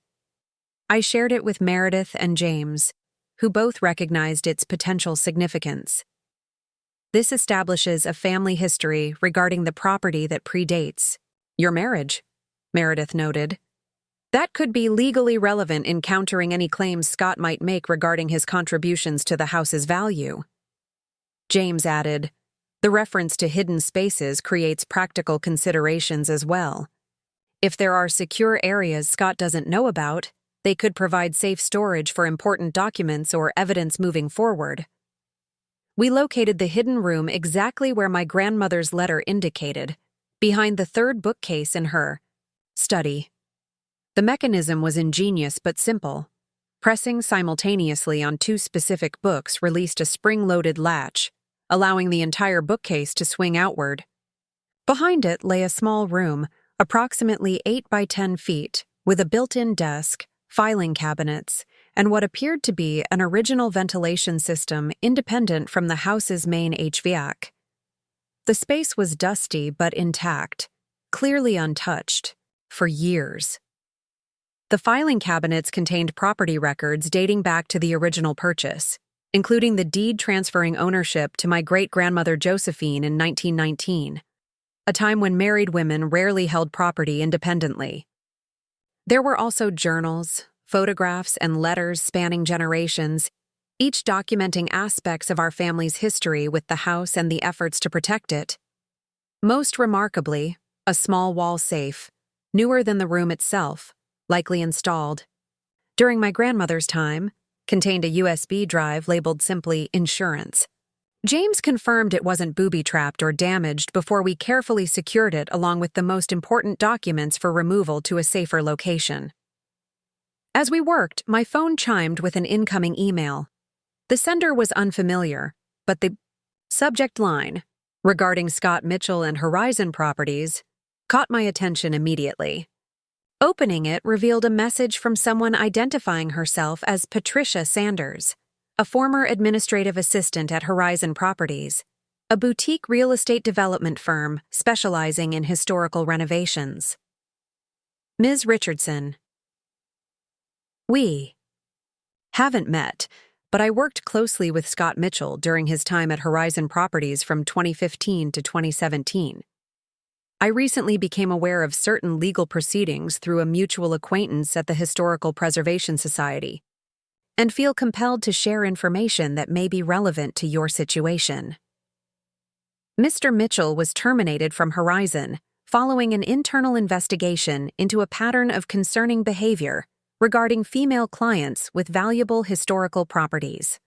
I shared it with Meredith and James, who both recognized its potential significance. This establishes a family history regarding the property that predates your marriage, Meredith noted. That could be legally relevant in countering any claims Scott might make regarding his contributions to the house's value. James added, the reference to hidden spaces creates practical considerations as well. If there are secure areas Scott doesn't know about, they could provide safe storage for important documents or evidence moving forward. We located the hidden room exactly where my grandmother's letter indicated, behind the 3rd bookcase in her study. The mechanism was ingenious but simple. Pressing simultaneously on 2 specific books released a spring-loaded latch, allowing the entire bookcase to swing outward. Behind it lay a small room, approximately 8 by 10 feet, with a built-in desk, filing cabinets, and what appeared to be an original ventilation system independent from the house's main HVAC. The space was dusty but intact, clearly untouched, for years. The filing cabinets contained property records dating back to the original purchase, including the deed transferring ownership to my great-grandmother Josephine in 1919, a time when married women rarely held property independently. There were also journals, photographs, and letters spanning generations, each documenting aspects of our family's history with the house and the efforts to protect it. Most remarkably, a small wall safe, newer than the room itself, likely installed during my grandmother's time, contained a USB drive labeled simply insurance. James confirmed it wasn't booby-trapped or damaged before we carefully secured it along with the most important documents for removal to a safer location. As we worked, my phone chimed with an incoming email. The sender was unfamiliar, but the subject line, regarding Scott Mitchell and Horizon Properties, caught my attention immediately. Opening it revealed a message from someone identifying herself as Patricia Sanders, a former administrative assistant at Horizon Properties, a boutique real estate development firm specializing in historical renovations. Ms. Richardson. We haven't met, but I worked closely with Scott Mitchell during his time at Horizon Properties from 2015 to 2017. I recently became aware of certain legal proceedings through a mutual acquaintance at the Historical Preservation Society, and feel compelled to share information that may be relevant to your situation. Mr. Mitchell was terminated from Horizon following an internal investigation into a pattern of concerning behavior regarding female clients with valuable historical properties.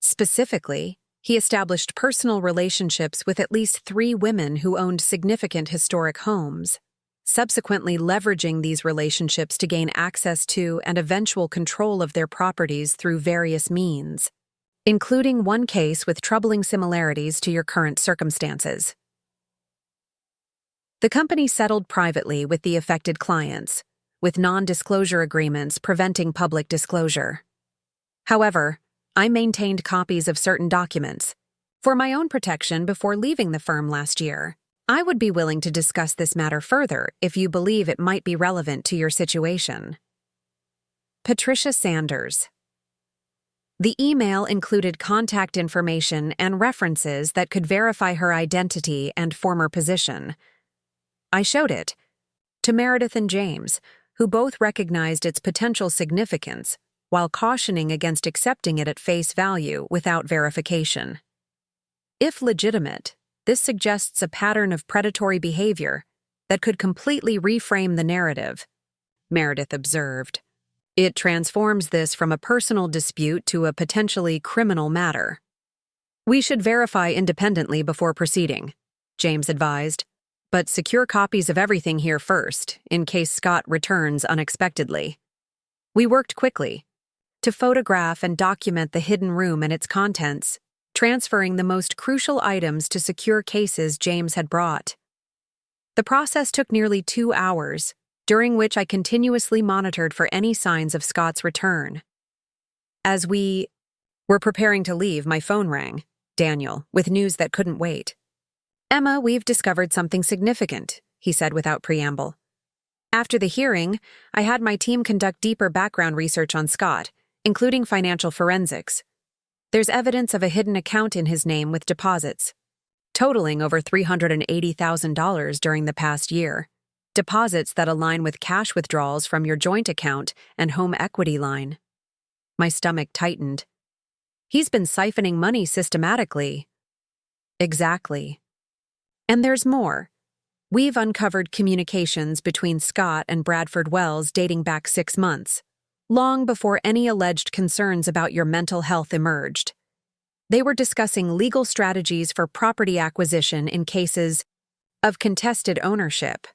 Specifically, he established personal relationships with at least 3 women who owned significant historic homes, subsequently leveraging these relationships to gain access to and eventual control of their properties through various means, including one case with troubling similarities to your current circumstances. The company settled privately with the affected clients, with non-disclosure agreements preventing public disclosure. However, I maintained copies of certain documents for my own protection before leaving the firm last year. I would be willing to discuss this matter further if you believe it might be relevant to your situation. Patricia Sanders. The email included contact information and references that could verify her identity and former position. I showed it to Meredith and James, who both recognized its potential significance while cautioning against accepting it at face value without verification. If legitimate, this suggests a pattern of predatory behavior that could completely reframe the narrative, Meredith observed. It transforms this from a personal dispute to a potentially criminal matter. We should verify independently before proceeding, James advised, but secure copies of everything here first, in case Scott returns unexpectedly. We worked quickly to photograph and document the hidden room and its contents, transferring the most crucial items to secure cases James had brought. The process took nearly 2 hours, during which I continuously monitored for any signs of Scott's return. As we were preparing to leave, my phone rang, Daniel, with news that couldn't wait. Emma, we've discovered something significant, he said without preamble. After the hearing, I had my team conduct deeper background research on Scott, including financial forensics. There's evidence of a hidden account in his name with deposits, totaling over $380,000 during the past year. Deposits that align with cash withdrawals from your joint account and home equity line. My stomach tightened. He's been siphoning money systematically. Exactly. And there's more. We've uncovered communications between Scott and Bradford Wells dating back 6 months, long before any alleged concerns about your mental health emerged. They were discussing legal strategies for property acquisition in cases of contested ownership.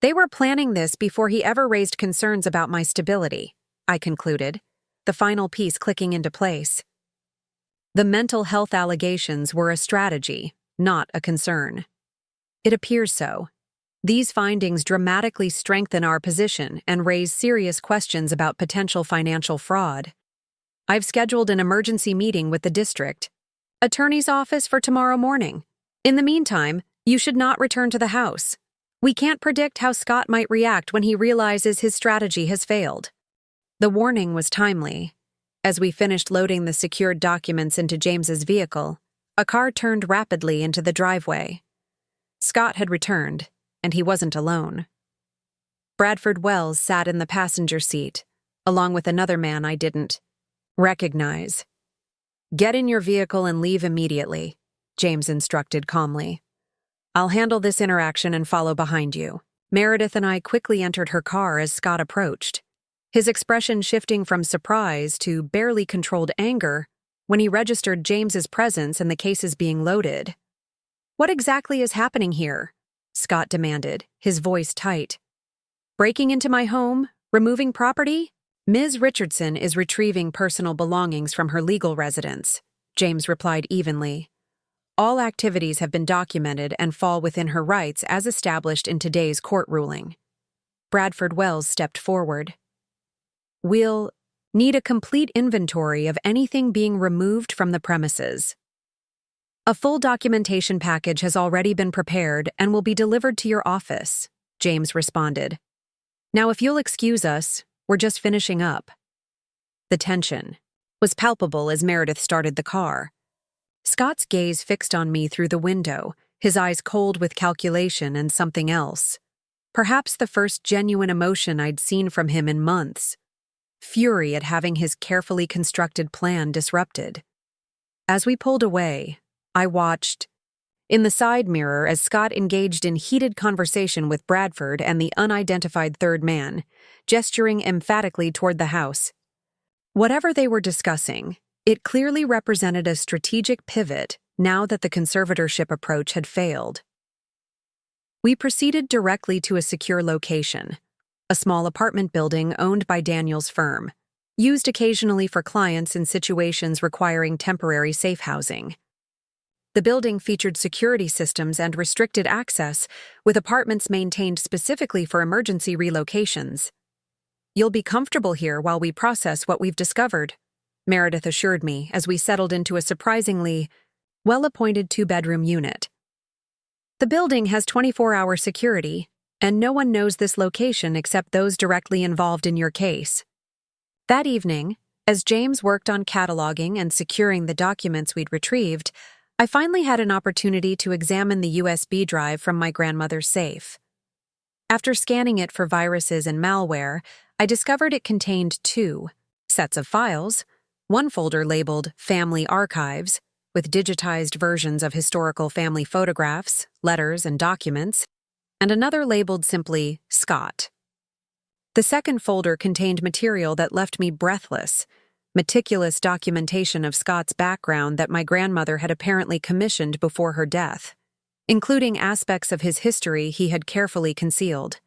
They were planning this before he ever raised concerns about my stability, I concluded, the final piece clicking into place. The mental health allegations were a strategy, not a concern. It appears so. These findings dramatically strengthen our position and raise serious questions about potential financial fraud. I've scheduled an emergency meeting with the district attorney's office for tomorrow morning. In the meantime, you should not return to the house. We can't predict how Scott might react when he realizes his strategy has failed. The warning was timely. As we finished loading the secured documents into James's vehicle, a car turned rapidly into the driveway. Scott had returned, and he wasn't alone. Bradford Wells sat in the passenger seat, along with another man I didn't recognize. Get in your vehicle and leave immediately, James instructed calmly. I'll handle this interaction and follow behind you. Meredith and I quickly entered her car as Scott approached, his expression shifting from surprise to barely controlled anger when he registered James's presence and the cases being loaded. What exactly is happening here? Scott demanded, his voice tight. Breaking into my home? Removing property? Ms. Richardson is retrieving personal belongings from her legal residence, James replied evenly. All activities have been documented and fall within her rights as established in today's court ruling. Bradford Wells stepped forward. "We'll need a complete inventory of anything being removed from the premises. A full documentation package has already been prepared and will be delivered to your office," James responded. "Now, if you'll excuse us, we're just finishing up." The tension was palpable as Meredith started the car. Scott's gaze fixed on me through the window, his eyes cold with calculation and something else. Perhaps the first genuine emotion I'd seen from him in months. Fury at having his carefully constructed plan disrupted. As we pulled away, I watched in the side mirror as Scott engaged in heated conversation with Bradford and the unidentified third man, gesturing emphatically toward the house. Whatever they were discussing, it clearly represented a strategic pivot now that the conservatorship approach had failed. We proceeded directly to a secure location, a small apartment building owned by Daniel's firm, used occasionally for clients in situations requiring temporary safe housing. The building featured security systems and restricted access, with apartments maintained specifically for emergency relocations. "You'll be comfortable here while we process what we've discovered," Meredith assured me as we settled into a surprisingly well-appointed two-bedroom unit. "The building has 24-hour security, and no one knows this location except those directly involved in your case." That evening, as James worked on cataloging and securing the documents we'd retrieved, I finally had an opportunity to examine the USB drive from my grandmother's safe. After scanning it for viruses and malware, I discovered it contained two sets of files, one folder labeled Family Archives, with digitized versions of historical family photographs, letters, and documents, and another labeled simply Scott. The second folder contained material that left me breathless, meticulous documentation of Scott's background that my grandmother had apparently commissioned before her death, including aspects of his history he had carefully concealed.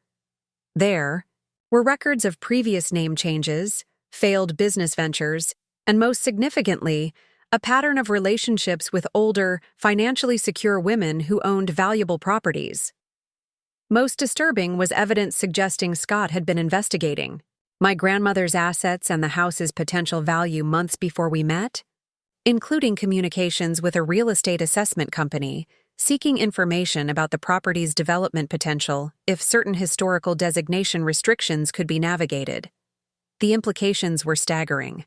There were records of previous name changes, failed business ventures, and most significantly, a pattern of relationships with older, financially secure women who owned valuable properties. Most disturbing was evidence suggesting Scott had been investigating my grandmother's assets and the house's potential value months before we met, including communications with a real estate assessment company seeking information about the property's development potential if certain historical designation restrictions could be navigated. The implications were staggering.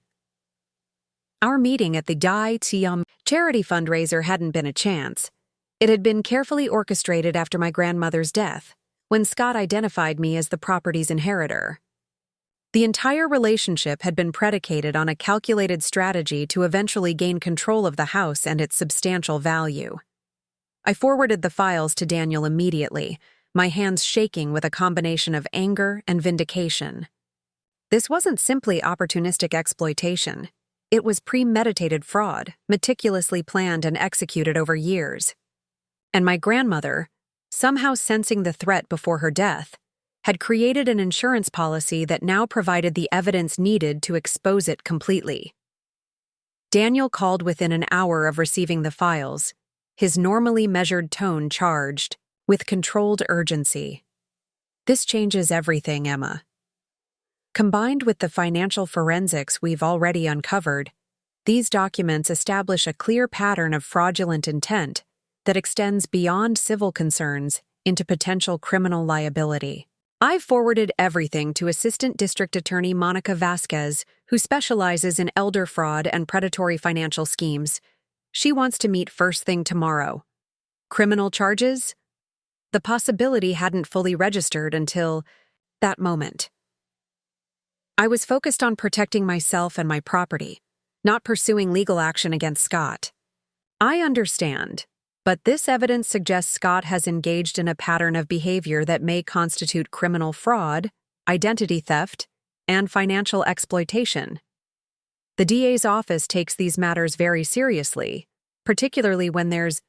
Our meeting at the Dai Tiam charity fundraiser hadn't been a chance. It had been carefully orchestrated after my grandmother's death, when Scott identified me as the property's inheritor. The entire relationship had been predicated on a calculated strategy to eventually gain control of the house and its substantial value. I forwarded the files to Daniel immediately, my hands shaking with a combination of anger and vindication. This wasn't simply opportunistic exploitation. It was premeditated fraud, meticulously planned and executed over years. And my grandmother, somehow sensing the threat before her death, had created an insurance policy that now provided the evidence needed to expose it completely. Daniel called within an hour of receiving the files, his normally measured tone charged with controlled urgency. "This changes everything, Emma. Combined with the financial forensics we've already uncovered, these documents establish a clear pattern of fraudulent intent that extends beyond civil concerns into potential criminal liability." I've forwarded everything to Assistant District Attorney Monica Vasquez, who specializes in elder fraud and predatory financial schemes. She wants to meet first thing tomorrow. Criminal charges? The possibility hadn't fully registered until that moment. I was focused on protecting myself and my property, not pursuing legal action against Scott. I understand, but this evidence suggests Scott has engaged in a pattern of behavior that may constitute criminal fraud, identity theft, and financial exploitation. The DA's office takes these matters very seriously, particularly when there's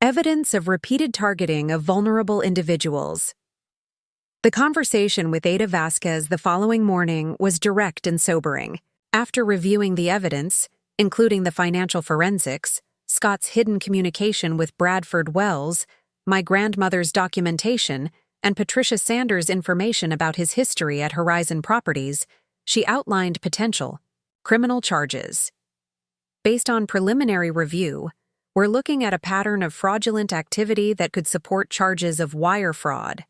evidence of repeated targeting of vulnerable individuals. The conversation with Ada Vasquez the following morning was direct and sobering. After reviewing the evidence, including the financial forensics, Scott's hidden communication with Bradford Wells, my grandmother's documentation, and Patricia Sanders' information about his history at Horizon Properties, she outlined potential criminal charges. Based on preliminary review, we're looking at a pattern of fraudulent activity that could support charges of wire fraud,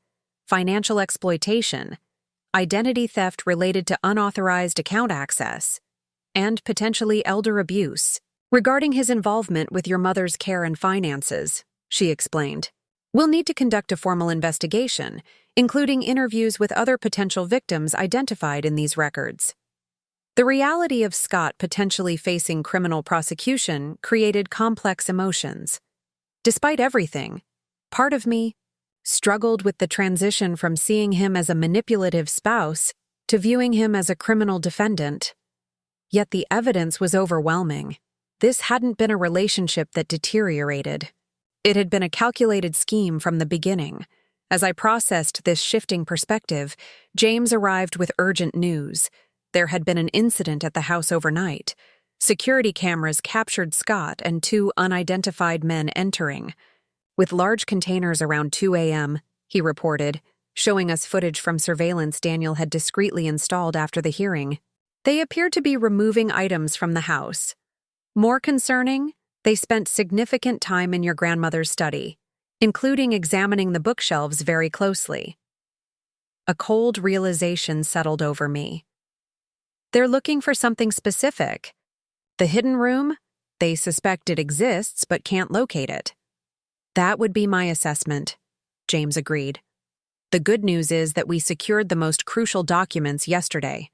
financial exploitation, identity theft related to unauthorized account access, and potentially elder abuse. Regarding his involvement with your mother's care and finances, she explained, we'll need to conduct a formal investigation, including interviews with other potential victims identified in these records. The reality of Scott potentially facing criminal prosecution created complex emotions. Despite everything, part of me struggled with the transition from seeing him as a manipulative spouse to viewing him as a criminal defendant. Yet the evidence was overwhelming. This hadn't been a relationship that deteriorated. It had been a calculated scheme from the beginning. As I processed this shifting perspective, James arrived with urgent news. There had been an incident at the house overnight. Security cameras captured Scott and two unidentified men entering. With large containers around 2 a.m., he reported, showing us footage from surveillance Daniel had discreetly installed after the hearing. They appeared to be removing items from the house. More concerning, they spent significant time in your grandmother's study, including examining the bookshelves very closely. A cold realization settled over me. They're looking for something specific. The hidden room? They suspect it exists but can't locate it. That would be my assessment, James agreed. The good news is that we secured the most crucial documents yesterday.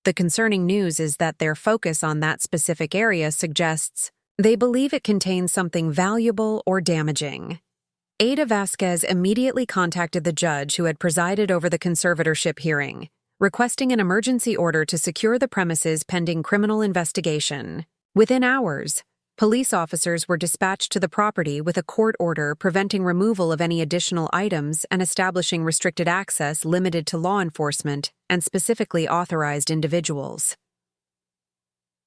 The concerning news is that their focus on that specific area suggests they believe it contains something valuable or damaging. Ada Vasquez immediately contacted the judge who had presided over the conservatorship hearing, requesting an emergency order to secure the premises pending criminal investigation. Within hours, police officers were dispatched to the property with a court order preventing removal of any additional items and establishing restricted access limited to law enforcement and specifically authorized individuals.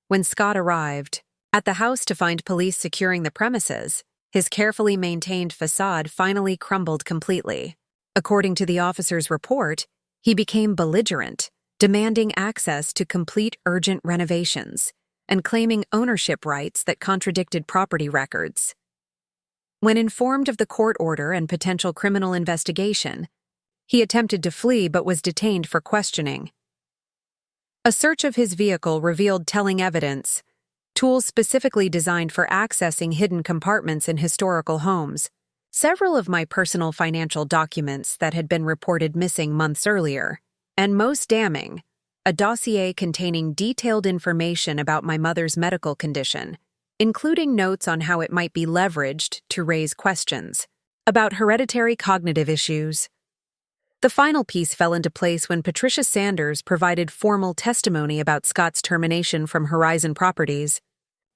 When Scott arrived at the house to find police securing the premises, his carefully maintained facade finally crumbled completely. According to the officer's report, he became belligerent, demanding access to complete urgent renovations and claiming ownership rights that contradicted property records. When informed of the court order and potential criminal investigation, he attempted to flee but was detained for questioning. A search of his vehicle revealed telling evidence, tools specifically designed for accessing hidden compartments in historical homes, several of my personal financial documents that had been reported missing months earlier, and most damning, a dossier containing detailed information about my mother's medical condition, including notes on how it might be leveraged to raise questions about hereditary cognitive issues. The final piece fell into place when Patricia Sanders provided formal testimony about Scott's termination from Horizon Properties,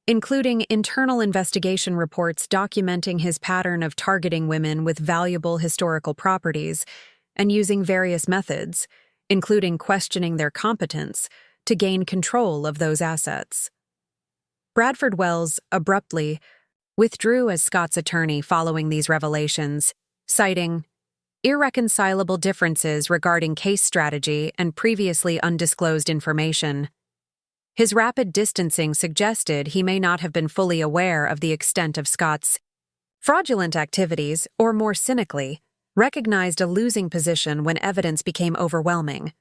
including internal investigation reports documenting his pattern of targeting women with valuable historical properties and using various methods, including questioning their competence, to gain control of those assets. Bradford Wells abruptly withdrew as Scott's attorney following these revelations, citing irreconcilable differences regarding case strategy and previously undisclosed information. His rapid distancing suggested he may not have been fully aware of the extent of Scott's fraudulent activities, or more cynically, recognized a losing position when evidence became overwhelming.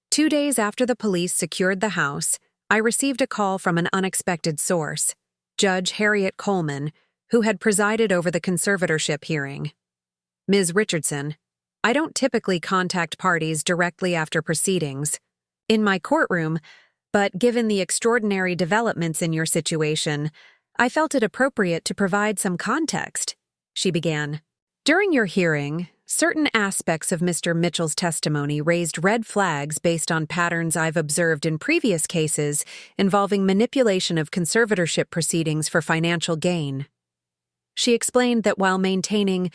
2 days after the police secured the house, I received a call from an unexpected source, Judge Harriet Coleman, who had presided over the conservatorship hearing. Ms. Richardson, I don't typically contact parties directly after proceedings in my courtroom, but given the extraordinary developments in your situation, I felt it appropriate to provide some context, she began. During your hearing, certain aspects of Mr. Mitchell's testimony raised red flags based on patterns I've observed in previous cases involving manipulation of conservatorship proceedings for financial gain. She explained that while maintaining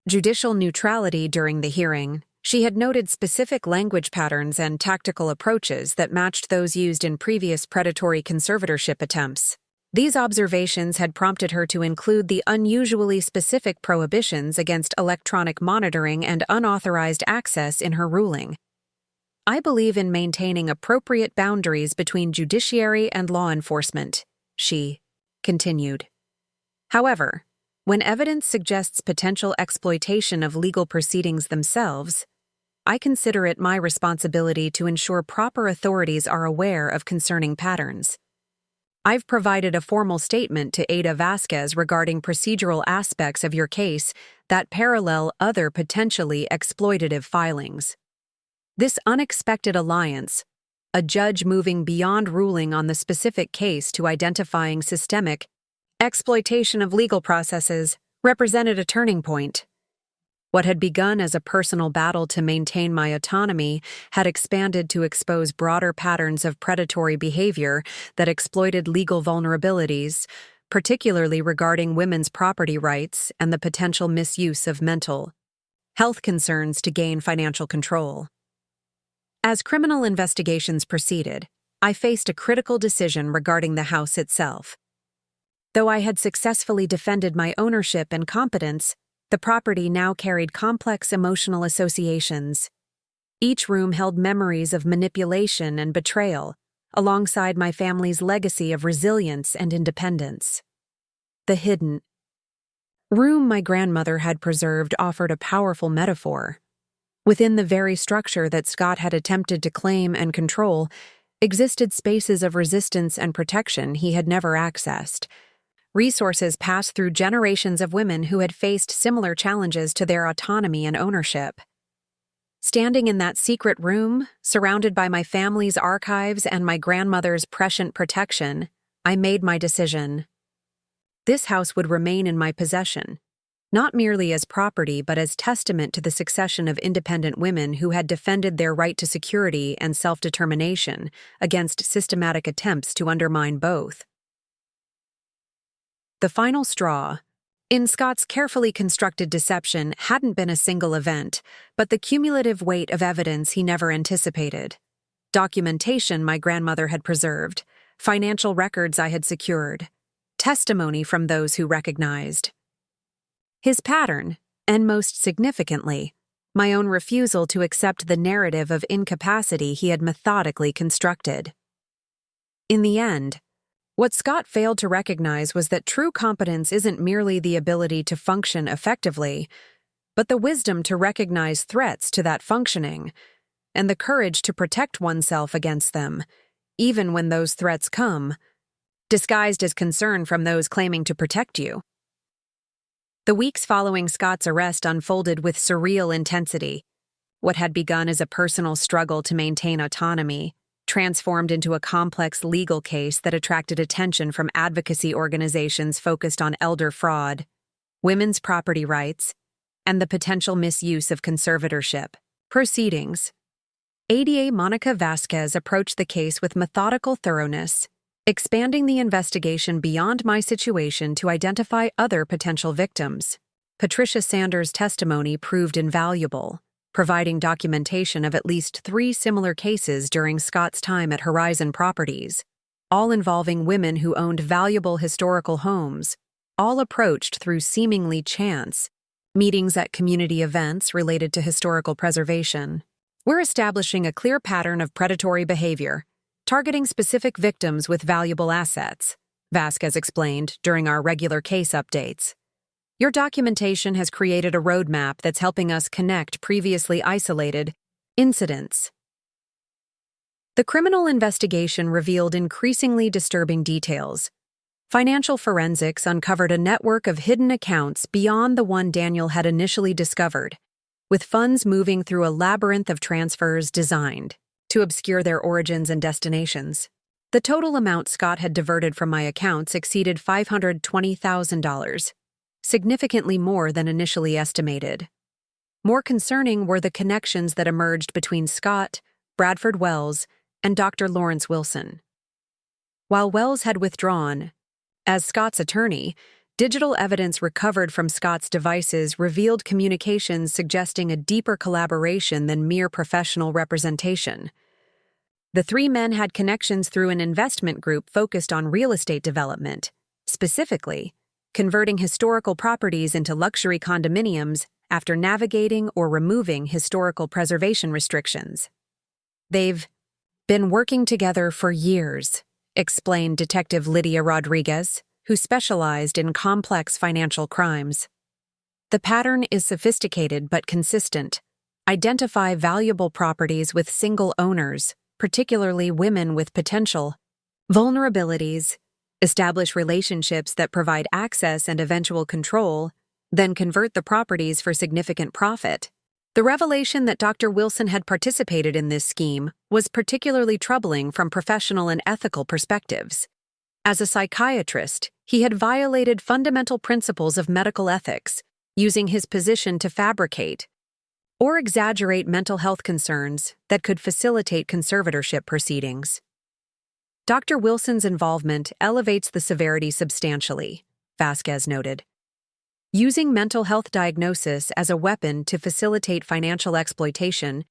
judicial neutrality during the hearing, she had noted specific language patterns and tactical approaches that matched those used in previous predatory conservatorship attempts. These observations had prompted her to include the unusually specific prohibitions against electronic monitoring and unauthorized access in her ruling. "I believe in maintaining appropriate boundaries between judiciary and law enforcement," she continued. "However, when evidence suggests potential exploitation of legal proceedings themselves, I consider it my responsibility to ensure proper authorities are aware of concerning patterns. I've provided a formal statement to Ada Vasquez regarding procedural aspects of your case that parallel other potentially exploitative filings. This unexpected alliance, a judge moving beyond ruling on the specific case to identifying systemic exploitation of legal processes, represented a turning point. What had begun as a personal battle to maintain my autonomy had expanded to expose broader patterns of predatory behavior that exploited legal vulnerabilities, particularly regarding women's property rights and the potential misuse of mental health concerns to gain financial control. As criminal investigations proceeded, I faced a critical decision regarding the house itself. Though I had successfully defended my ownership and competence, the property now carried complex emotional associations. Each room held memories of manipulation and betrayal, alongside my family's legacy of resilience and independence. The hidden room my grandmother had preserved offered a powerful metaphor. Within the very structure that Scott had attempted to claim and control existed spaces of resistance and protection he had never accessed. Resources passed through generations of women who had faced similar challenges to their autonomy and ownership. Standing in that secret room, surrounded by my family's archives and my grandmother's prescient protection, I made my decision. This house would remain in my possession, not merely as property but as testament to the succession of independent women who had defended their right to security and self-determination against systematic attempts to undermine both. The final straw, in Scott's carefully constructed deception, hadn't been a single event, but the cumulative weight of evidence he never anticipated. Documentation my grandmother had preserved, financial records I had secured, testimony from those who recognized his pattern, and most significantly, my own refusal to accept the narrative of incapacity he had methodically constructed. In the end, what Scott failed to recognize was that true competence isn't merely the ability to function effectively, but the wisdom to recognize threats to that functioning, and the courage to protect oneself against them, even when those threats come, disguised as concern from those claiming to protect you. The weeks following Scott's arrest unfolded with surreal intensity. What had begun as a personal struggle to maintain autonomy transformed into a complex legal case that attracted attention from advocacy organizations focused on elder fraud, women's property rights, and the potential misuse of conservatorship proceedings. ADA Monica Vasquez approached the case with methodical thoroughness, expanding the investigation beyond my situation to identify other potential victims. Patricia Sanders' testimony proved invaluable, providing documentation of at least 3 similar cases during Scott's time at Horizon Properties, all involving women who owned valuable historical homes, all approached through seemingly chance, meetings at community events related to historical preservation. We're establishing a clear pattern of predatory behavior, targeting specific victims with valuable assets, Vasquez explained during our regular case updates. Your documentation has created a roadmap that's helping us connect previously isolated incidents. The criminal investigation revealed increasingly disturbing details. Financial forensics uncovered a network of hidden accounts beyond the one Daniel had initially discovered, with funds moving through a labyrinth of transfers designed to obscure their origins and destinations. The total amount Scott had diverted from my accounts exceeded $520,000. Significantly more than initially estimated. More concerning were the connections that emerged between Scott, Bradford Wells, and Dr. Lawrence Wilson. While Wells had withdrawn, as Scott's attorney, digital evidence recovered from Scott's devices revealed communications suggesting a deeper collaboration than mere professional representation. The three men had connections through an investment group focused on real estate development, specifically, converting historical properties into luxury condominiums after navigating or removing historical preservation restrictions. They've been working together for years, explained Detective Lydia Rodriguez, who specialized in complex financial crimes. The pattern is sophisticated but consistent. Identify valuable properties with single owners, particularly women with potential vulnerabilities, establish relationships that provide access and eventual control, then convert the properties for significant profit. The revelation that Dr. Wilson had participated in this scheme was particularly troubling from professional and ethical perspectives. As a psychiatrist, he had violated fundamental principles of medical ethics, using his position to fabricate or exaggerate mental health concerns that could facilitate conservatorship proceedings. Dr. Wilson's involvement elevates the severity substantially, Vasquez noted. Using mental health diagnosis as a weapon to facilitate financial exploitation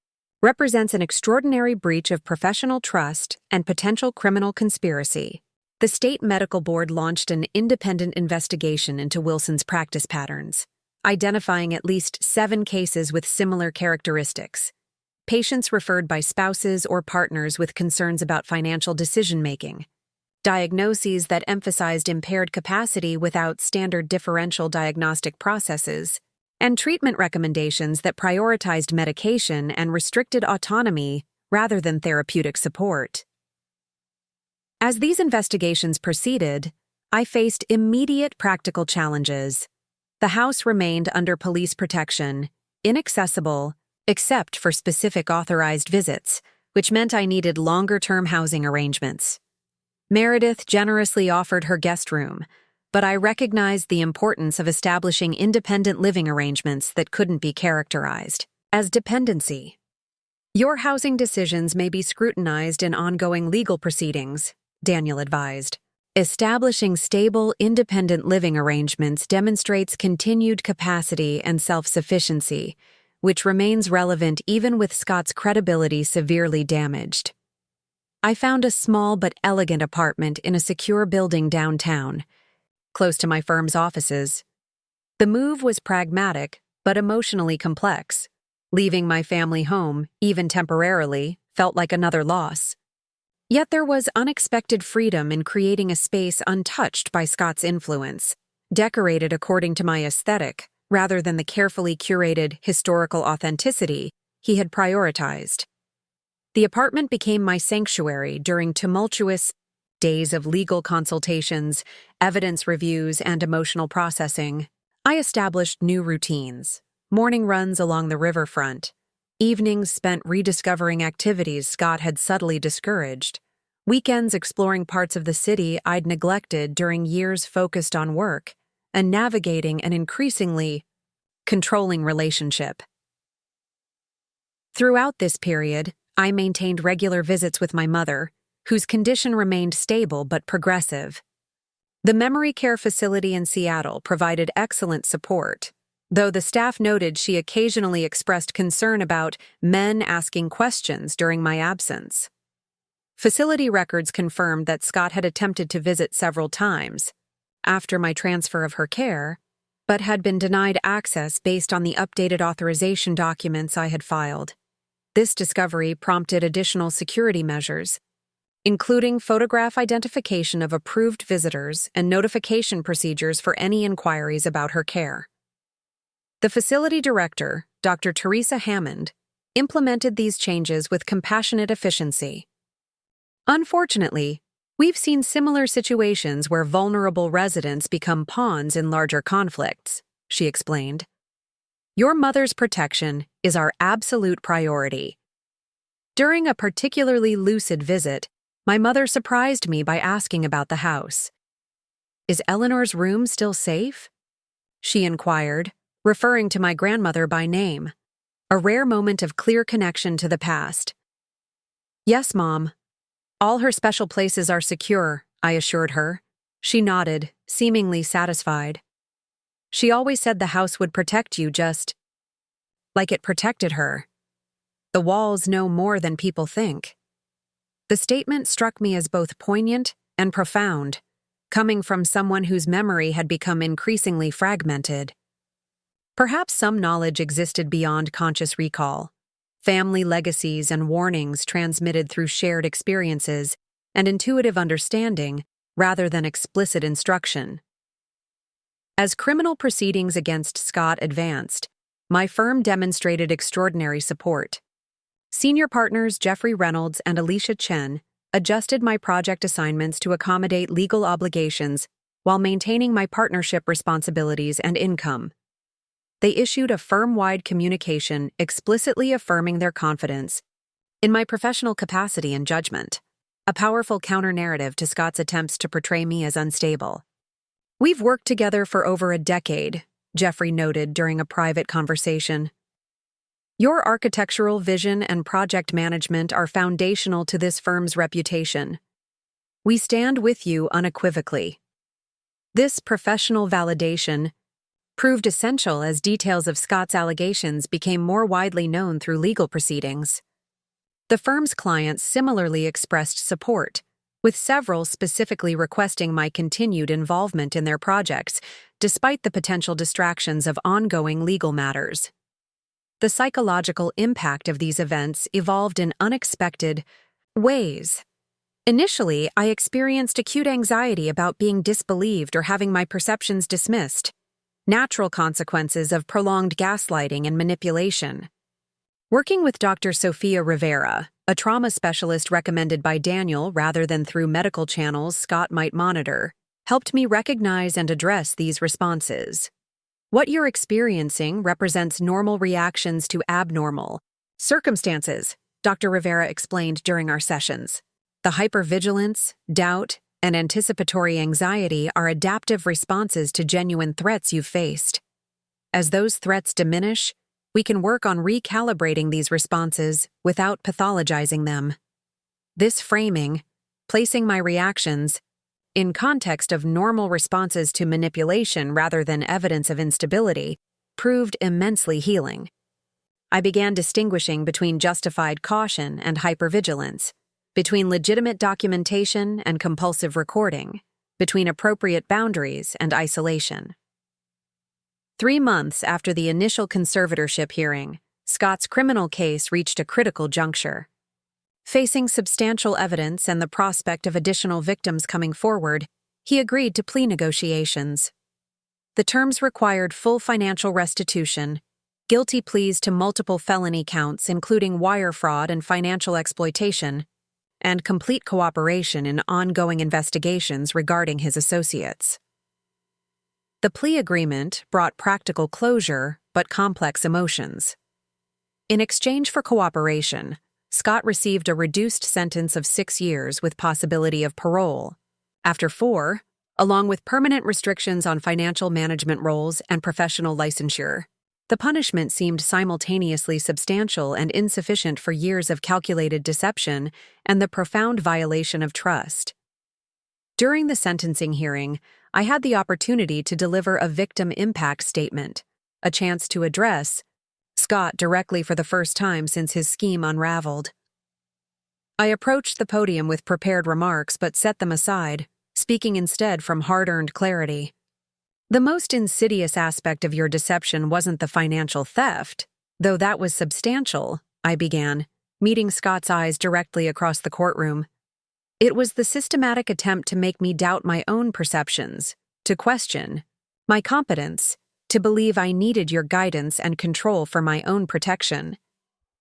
represents an extraordinary breach of professional trust and potential criminal conspiracy. The state medical board launched an independent investigation into Wilson's practice patterns, identifying at least 7 cases with similar characteristics. Patients referred by spouses or partners with concerns about financial decision-making. Diagnoses that emphasized impaired capacity without standard differential diagnostic processes, and treatment recommendations that prioritized medication and restricted autonomy rather than therapeutic support. As these investigations proceeded, I faced immediate practical challenges. The house remained under police protection, inaccessible, except for specific authorized visits, which meant I needed longer-term housing arrangements. Meredith generously offered her guest room, but I recognized the importance of establishing independent living arrangements that couldn't be characterized as dependency. Your housing decisions may be scrutinized in ongoing legal proceedings, Daniel advised. Establishing stable, independent living arrangements demonstrates continued capacity and self-sufficiency, which remains relevant even with Scott's credibility severely damaged. I found a small but elegant apartment in a secure building downtown, close to my firm's offices. The move was pragmatic but emotionally complex. Leaving my family home, even temporarily, felt like another loss. Yet there was unexpected freedom in creating a space untouched by Scott's influence, decorated according to my aesthetic, rather than the carefully curated historical authenticity he had prioritized. The apartment became my sanctuary during tumultuous days of legal consultations, evidence reviews, and emotional processing. I established new routines, morning runs along the riverfront, evenings spent rediscovering activities Scott had subtly discouraged, weekends exploring parts of the city I'd neglected during years focused on work, and navigating an increasingly controlling relationship. Throughout this period, I maintained regular visits with my mother, whose condition remained stable but progressive. The memory care facility in Seattle provided excellent support, though the staff noted she occasionally expressed concern about men asking questions during my absence. Facility records confirmed that Scott had attempted to visit several times after my transfer of her care, but had been denied access based on the updated authorization documents I had filed. This discovery prompted additional security measures, including photograph identification of approved visitors and notification procedures for any inquiries about her care. The facility director, Dr. Teresa Hammond, implemented these changes with compassionate efficiency. Unfortunately, we've seen similar situations where vulnerable residents become pawns in larger conflicts, she explained. Your mother's protection is our absolute priority. During a particularly lucid visit, my mother surprised me by asking about the house. Is Eleanor's room still safe? She inquired, referring to my grandmother by name, a rare moment of clear connection to the past. Yes, Mom. All her special places are secure, I assured her. She nodded, seemingly satisfied. She always said the house would protect you just like it protected her. The walls know more than people think. The statement struck me as both poignant and profound, coming from someone whose memory had become increasingly fragmented. Perhaps some knowledge existed beyond conscious recall, family legacies and warnings transmitted through shared experiences and intuitive understanding rather than explicit instruction. As criminal proceedings against Scott advanced, my firm demonstrated extraordinary support. Senior partners Jeffrey Reynolds and Alicia Chen adjusted my project assignments to accommodate legal obligations while maintaining my partnership responsibilities and income. They issued a firm-wide communication explicitly affirming their confidence in my professional capacity and judgment, a powerful counter-narrative to Scott's attempts to portray me as unstable. "We've worked together for over a decade," Jeffrey noted during a private conversation. "Your architectural vision and project management are foundational to this firm's reputation. We stand with you unequivocally." This professional validation proved essential as details of Scott's allegations became more widely known through legal proceedings. The firm's clients similarly expressed support, with several specifically requesting my continued involvement in their projects, despite the potential distractions of ongoing legal matters. The psychological impact of these events evolved in unexpected ways. Initially, I experienced acute anxiety about being disbelieved or having my perceptions dismissed, natural consequences of prolonged gaslighting and manipulation. Working with Dr. Sofia Rivera, a trauma specialist recommended by Daniel rather than through medical channels Scott might monitor, helped me recognize and address these responses. "What you're experiencing represents normal reactions to abnormal circumstances," Dr. Rivera explained during our sessions. "The hypervigilance, doubt, and anticipatory anxiety are adaptive responses to genuine threats you've faced. As those threats diminish, we can work on recalibrating these responses without pathologizing them." This framing, placing my reactions in context of normal responses to manipulation rather than evidence of instability, proved immensely healing. I began distinguishing between justified caution and hypervigilance, between legitimate documentation and compulsive recording, between appropriate boundaries and isolation. 3 months after the initial conservatorship hearing, Scott's criminal case reached a critical juncture. Facing substantial evidence and the prospect of additional victims coming forward, he agreed to plea negotiations. The terms required full financial restitution, guilty pleas to multiple felony counts including wire fraud and financial exploitation, and complete cooperation in ongoing investigations regarding his associates. The plea agreement brought practical closure but complex emotions. In exchange for cooperation, Scott received a reduced sentence of 6 years with possibility of parole. After 4, along with permanent restrictions on financial management roles and professional licensure, the punishment seemed simultaneously substantial and insufficient for years of calculated deception and the profound violation of trust. During the sentencing hearing, I had the opportunity to deliver a victim impact statement, a chance to address Scott directly for the first time since his scheme unraveled. I approached the podium with prepared remarks but set them aside, speaking instead from hard-earned clarity. "The most insidious aspect of your deception wasn't the financial theft, though that was substantial," I began, meeting Scott's eyes directly across the courtroom. "It was the systematic attempt to make me doubt my own perceptions, to question my competence, to believe I needed your guidance and control for my own protection.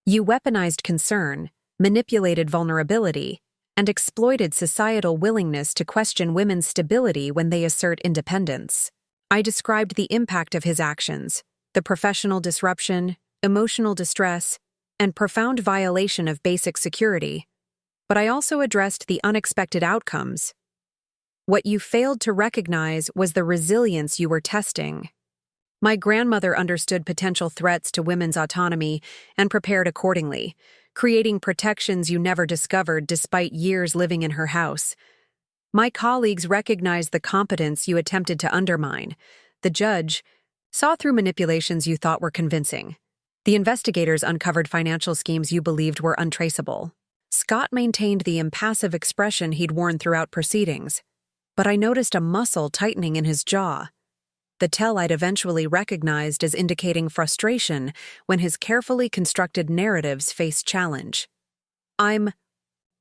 You weaponized concern, manipulated vulnerability, and exploited societal willingness to question women's stability when they assert independence." I described the impact of his actions, the professional disruption, emotional distress, and profound violation of basic security. But I also addressed the unexpected outcomes. "What you failed to recognize was the resilience you were testing. My grandmother understood potential threats to women's autonomy and prepared accordingly, creating protections you never discovered despite years living in her house. My colleagues recognized the competence you attempted to undermine. The judge saw through manipulations you thought were convincing. The investigators uncovered financial schemes you believed were untraceable. Scott maintained the impassive expression he'd worn throughout proceedings, but I noticed a muscle tightening in his jaw, the tell I'd eventually recognized as indicating frustration when his carefully constructed narratives faced challenge. "I'm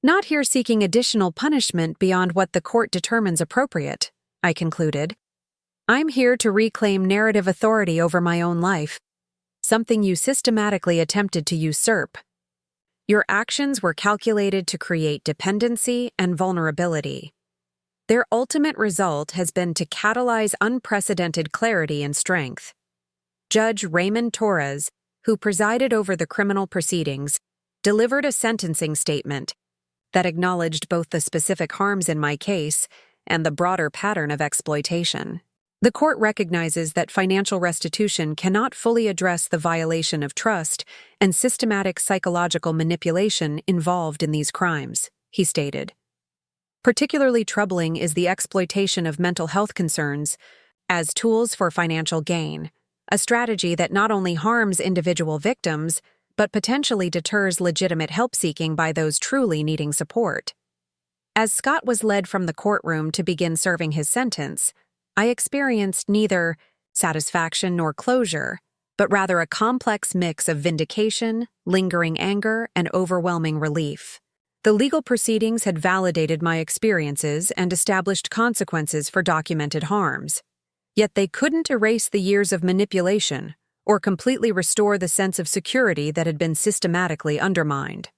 not here seeking additional punishment beyond what the court determines appropriate," I concluded. "I'm here to reclaim narrative authority over my own life, something you systematically attempted to usurp. Your actions were calculated to create dependency and vulnerability. Their ultimate result has been to catalyze unprecedented clarity and strength." Judge Raymond Torres, who presided over the criminal proceedings, delivered a sentencing statement that acknowledged both the specific harms in my case and the broader pattern of exploitation. The court recognizes that financial restitution cannot fully address the violation of trust and systematic psychological manipulation involved in these crimes, he stated. Particularly troubling is the exploitation of mental health concerns as tools for financial gain, a strategy that not only harms individual victims, but potentially deters legitimate help-seeking by those truly needing support. As Scott was led from the courtroom to begin serving his sentence, I experienced neither satisfaction nor closure, but rather a complex mix of vindication, lingering anger, and overwhelming relief. The legal proceedings had validated my experiences and established consequences for documented harms. Yet they couldn't erase the years of manipulation or completely restore the sense of security that had been systematically undermined.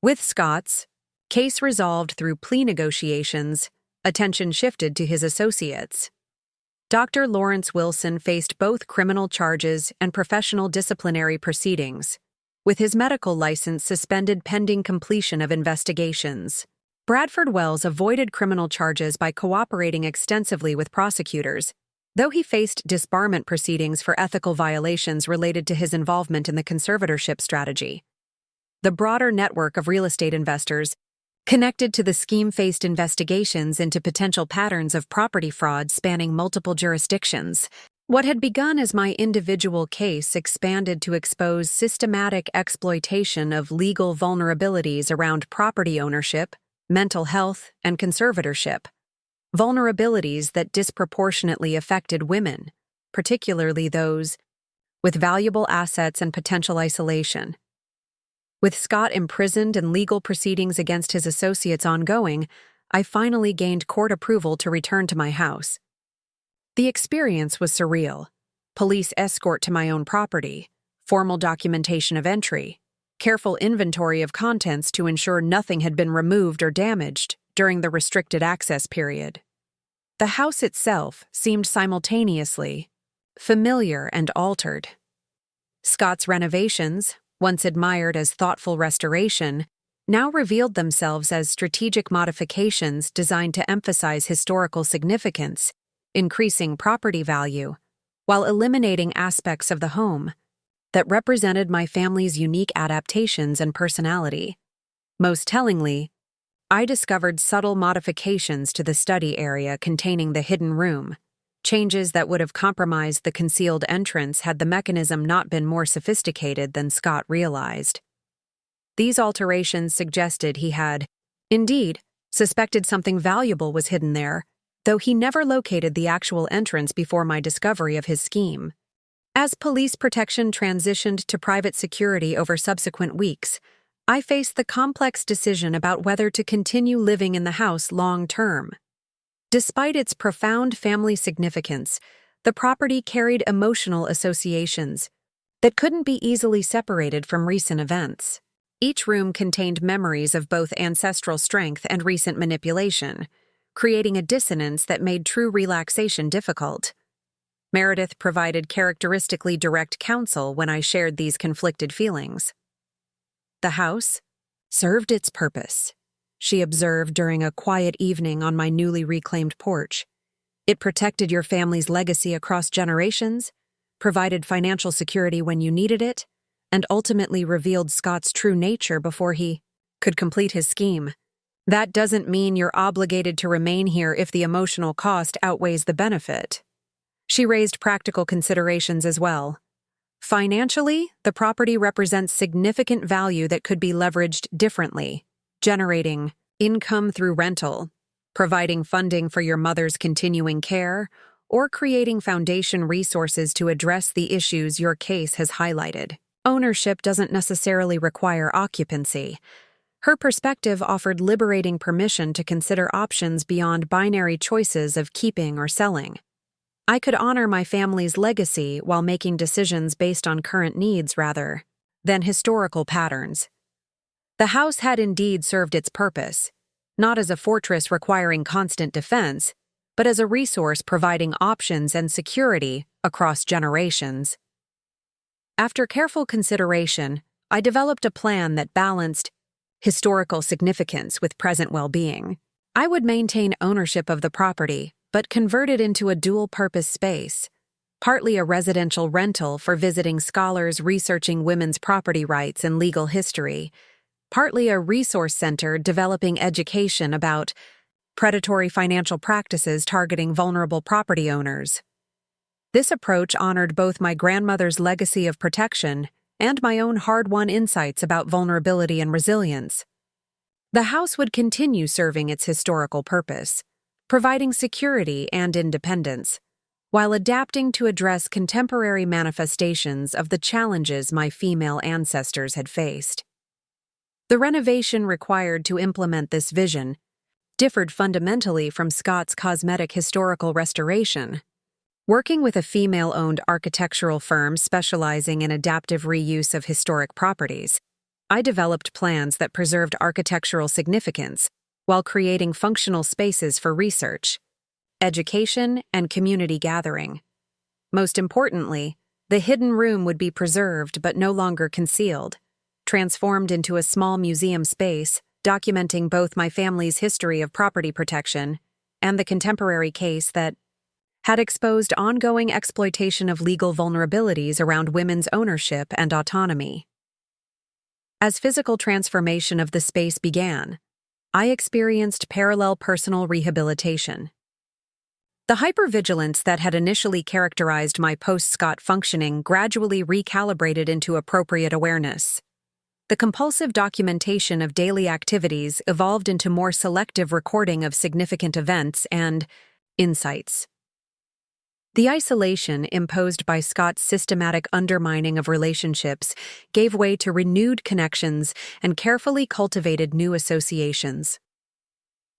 With Scott's case resolved through plea negotiations, attention shifted to his associates. Dr. Lawrence Wilson faced both criminal charges and professional disciplinary proceedings, with his medical license suspended pending completion of investigations. Bradford Wells avoided criminal charges by cooperating extensively with prosecutors, though he faced disbarment proceedings for ethical violations related to his involvement in the conservatorship strategy. The broader network of real estate investors connected to the scheme faced investigations into potential patterns of property fraud spanning multiple jurisdictions. What had begun as my individual case expanded to expose systematic exploitation of legal vulnerabilities around property ownership, mental health, and conservatorship. Vulnerabilities that disproportionately affected women, particularly those with valuable assets and potential isolation. With Scott imprisoned and legal proceedings against his associates ongoing, I finally gained court approval to return to my house. The experience was surreal. Police escort to my own property, formal documentation of entry, careful inventory of contents to ensure nothing had been removed or damaged during the restricted access period. The house itself seemed simultaneously familiar and altered. Scott's renovations, once admired as thoughtful restoration, now revealed themselves as strategic modifications designed to emphasize historical significance, increasing property value, while eliminating aspects of the home that represented my family's unique adaptations and personality. Most tellingly, I discovered subtle modifications to the study area containing the hidden room, changes that would have compromised the concealed entrance had the mechanism not been more sophisticated than Scott realized. These alterations suggested he had, indeed, suspected something valuable was hidden there, though he never located the actual entrance before my discovery of his scheme. As police protection transitioned to private security over subsequent weeks, I faced the complex decision about whether to continue living in the house long-term. Despite its profound family significance, the property carried emotional associations that couldn't be easily separated from recent events. Each room contained memories of both ancestral strength and recent manipulation, creating a dissonance that made true relaxation difficult. Meredith provided characteristically direct counsel when I shared these conflicted feelings. "The house served its purpose," she observed during a quiet evening on my newly reclaimed porch. "It protected your family's legacy across generations, provided financial security when you needed it, and ultimately revealed Scott's true nature before he could complete his scheme. That doesn't mean you're obligated to remain here if the emotional cost outweighs the benefit." She raised practical considerations as well. Financially, the property represents significant value that could be leveraged differently, generating income through rental, providing funding for your mother's continuing care, or creating foundation resources to address the issues your case has highlighted. Ownership doesn't necessarily require occupancy. Her perspective offered liberating permission to consider options beyond binary choices of keeping or selling. I could honor my family's legacy while making decisions based on current needs rather than historical patterns. The house had indeed served its purpose, not as a fortress requiring constant defense, but as a resource providing options and security across generations. After careful consideration, I developed a plan that balanced historical significance with present well-being. I would maintain ownership of the property, but convert it into a dual-purpose space, partly a residential rental for visiting scholars researching women's property rights and legal history, partly a resource center developing education about predatory financial practices targeting vulnerable property owners. This approach honored both my grandmother's legacy of protection and my own hard-won insights about vulnerability and resilience. The house would continue serving its historical purpose, providing security and independence, while adapting to address contemporary manifestations of the challenges my female ancestors had faced. The renovation required to implement this vision differed fundamentally from Scott's cosmetic historical restoration. Working with a female-owned architectural firm specializing in adaptive reuse of historic properties, I developed plans that preserved architectural significance while creating functional spaces for research, education, and community gathering. Most importantly, the hidden room would be preserved but no longer concealed, transformed into a small museum space documenting both my family's history of property protection and the contemporary case that had exposed ongoing exploitation of legal vulnerabilities around women's ownership and autonomy. As physical transformation of the space began, I experienced parallel personal rehabilitation. The hypervigilance that had initially characterized my post-Scott functioning gradually recalibrated into appropriate awareness. The compulsive documentation of daily activities evolved into more selective recording of significant events and insights. The isolation imposed by Scott's systematic undermining of relationships gave way to renewed connections and carefully cultivated new associations.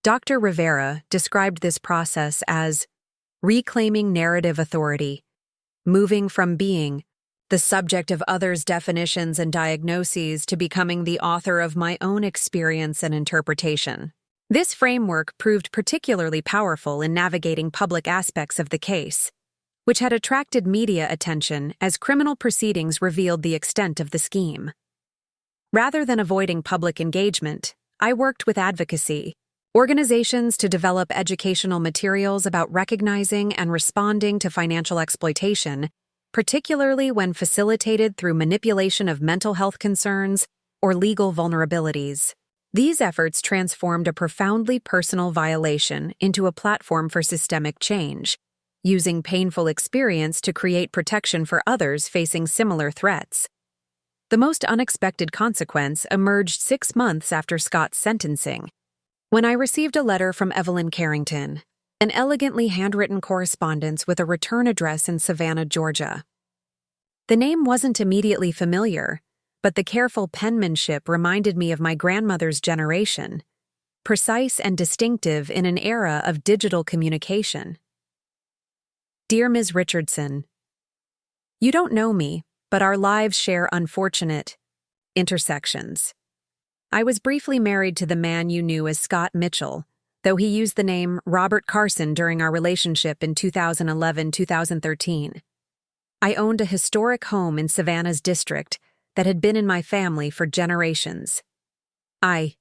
Dr. Rivera described this process as reclaiming narrative authority, moving from being the subject of others' definitions and diagnoses to becoming the author of my own experience and interpretation. This framework proved particularly powerful in navigating public aspects of the case, which had attracted media attention as criminal proceedings revealed the extent of the scheme. Rather than avoiding public engagement, I worked with advocacy organizations to develop educational materials about recognizing and responding to financial exploitation, particularly when facilitated through manipulation of mental health concerns or legal vulnerabilities. These efforts transformed a profoundly personal violation into a platform for systemic change, using painful experience to create protection for others facing similar threats. The most unexpected consequence emerged 6 months after Scott's sentencing, when I received a letter from Evelyn Carrington, an elegantly handwritten correspondence with a return address in Savannah, Georgia. The name wasn't immediately familiar, but the careful penmanship reminded me of my grandmother's generation, precise and distinctive in an era of digital communication. Dear Ms. Richardson, you don't know me, but our lives share unfortunate intersections. I was briefly married to the man you knew as Scott Mitchell, though he used the name Robert Carson during our relationship in 2011-2013. I owned a historic home in Savannah's district that had been in my family for generations. I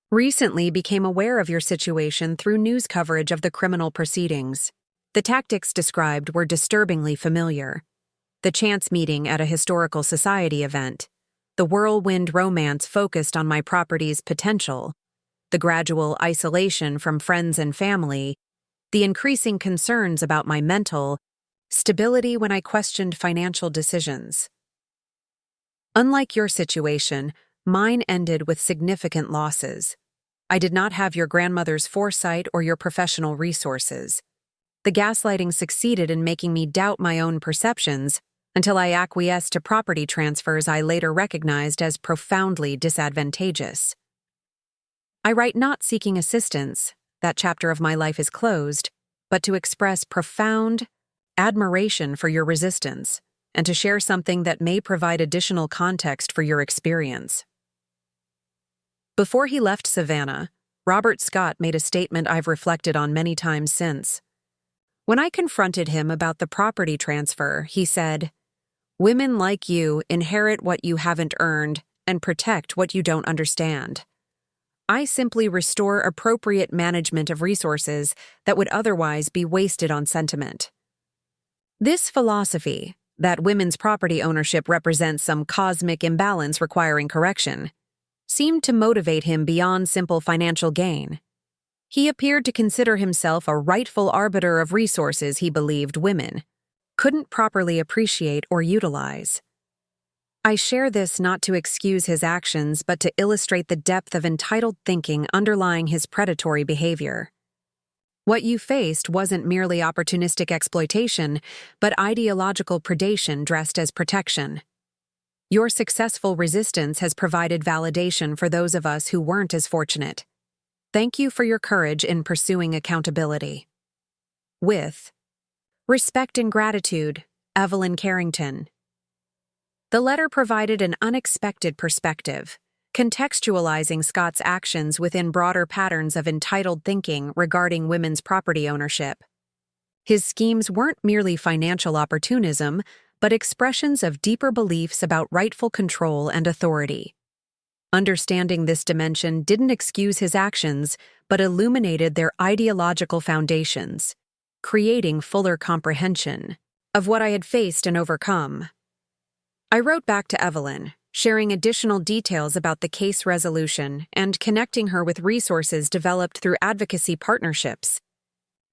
recently became aware of your situation through news coverage of the criminal proceedings. The tactics described were disturbingly familiar. The chance meeting at a historical society event, the whirlwind romance focused on my property's potential, the gradual isolation from friends and family, the increasing concerns about my mental Stability when I questioned financial decisions. Unlike your situation, mine ended with significant losses. I did not have your grandmother's foresight or your professional resources. The gaslighting succeeded in making me doubt my own perceptions until I acquiesced to property transfers I later recognized as profoundly disadvantageous. I write not seeking assistance, that chapter of my life is closed, but to express profound admiration for your resistance and to share something that may provide additional context for your experience. Before he left Savannah, Robert Scott made a statement I've reflected on many times since. When I confronted him about the property transfer, he said, "Women like you inherit what you haven't earned and protect what you don't understand. I simply restore appropriate management of resources that would otherwise be wasted on sentiment." This philosophy, that women's property ownership represents some cosmic imbalance requiring correction, seemed to motivate him beyond simple financial gain. He appeared to consider himself a rightful arbiter of resources he believed women couldn't properly appreciate or utilize. I share this not to excuse his actions, but to illustrate the depth of entitled thinking underlying his predatory behavior. What you faced wasn't merely opportunistic exploitation, but ideological predation dressed as protection. Your successful resistance has provided validation for those of us who weren't as fortunate. Thank you for your courage in pursuing accountability. With respect and gratitude, Evelyn Carrington. The letter provided an unexpected perspective, contextualizing Scott's actions within broader patterns of entitled thinking regarding women's property ownership. His schemes weren't merely financial opportunism, but expressions of deeper beliefs about rightful control and authority. Understanding this dimension didn't excuse his actions, but illuminated their ideological foundations, creating fuller comprehension of what I had faced and overcome. I wrote back to Evelyn, sharing additional details about the case resolution and connecting her with resources developed through advocacy partnerships.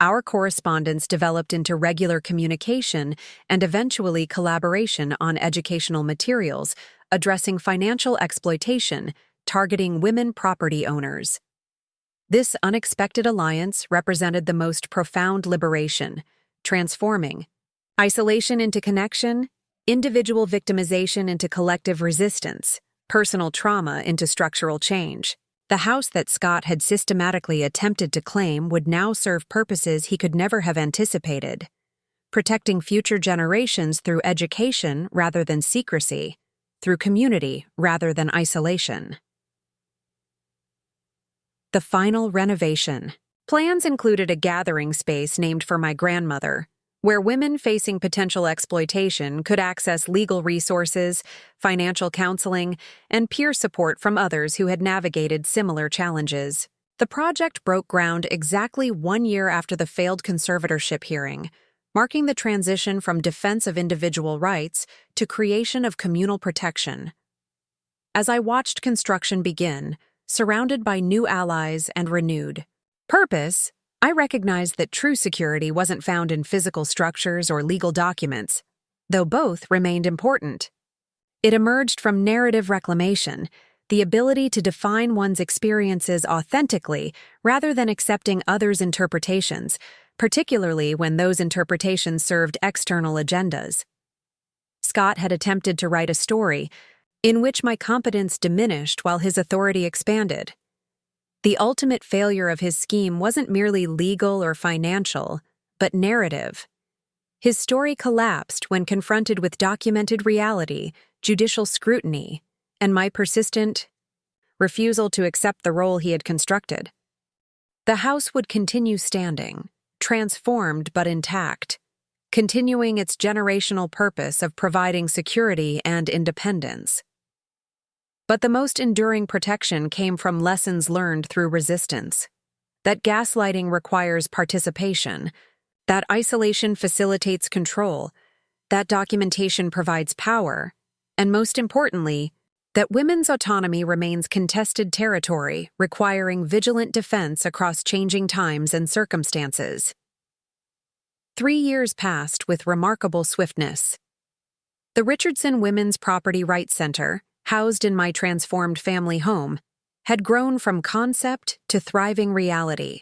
Our correspondence developed into regular communication and eventually collaboration on educational materials addressing financial exploitation, targeting women property owners. This unexpected alliance represented the most profound liberation, transforming isolation into connection, individual victimization into collective resistance, personal trauma into structural change. The house that Scott had systematically attempted to claim would now serve purposes he could never have anticipated, protecting future generations through education rather than secrecy, through community rather than isolation. The final renovation. Plans included a gathering space named for my grandmother, where women facing potential exploitation could access legal resources, financial counseling, and peer support from others who had navigated similar challenges. The project broke ground exactly 1 year after the failed conservatorship hearing, marking the transition from defense of individual rights to creation of communal protection. As I watched construction begin, surrounded by new allies and renewed purpose, I recognized that true security wasn't found in physical structures or legal documents, though both remained important. It emerged from narrative reclamation, the ability to define one's experiences authentically rather than accepting others' interpretations, particularly when those interpretations served external agendas. Scott had attempted to write a story in which my competence diminished while his authority expanded. The ultimate failure of his scheme wasn't merely legal or financial, but narrative. His story collapsed when confronted with documented reality, judicial scrutiny, and my persistent refusal to accept the role he had constructed. The house would continue standing, transformed but intact, continuing its generational purpose of providing security and independence. But the most enduring protection came from lessons learned through resistance. That gaslighting requires participation, that isolation facilitates control, that documentation provides power, and most importantly, that women's autonomy remains contested territory, requiring vigilant defense across changing times and circumstances. 3 years passed with remarkable swiftness. The Richardson Women's Property Rights Center, housed in my transformed family home, had grown from concept to thriving reality.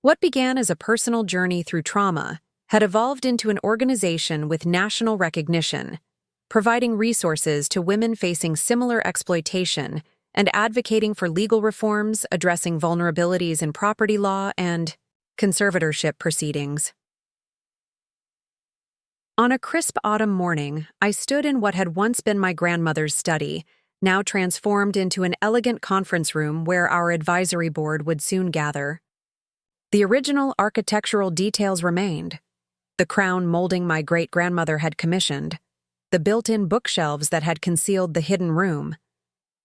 What began as a personal journey through trauma had evolved into an organization with national recognition, providing resources to women facing similar exploitation and advocating for legal reforms addressing vulnerabilities in property law and conservatorship proceedings. On a crisp autumn morning, I stood in what had once been my grandmother's study, now transformed into an elegant conference room where our advisory board would soon gather. The original architectural details remained: the crown molding my great-grandmother had commissioned, the built-in bookshelves that had concealed the hidden room.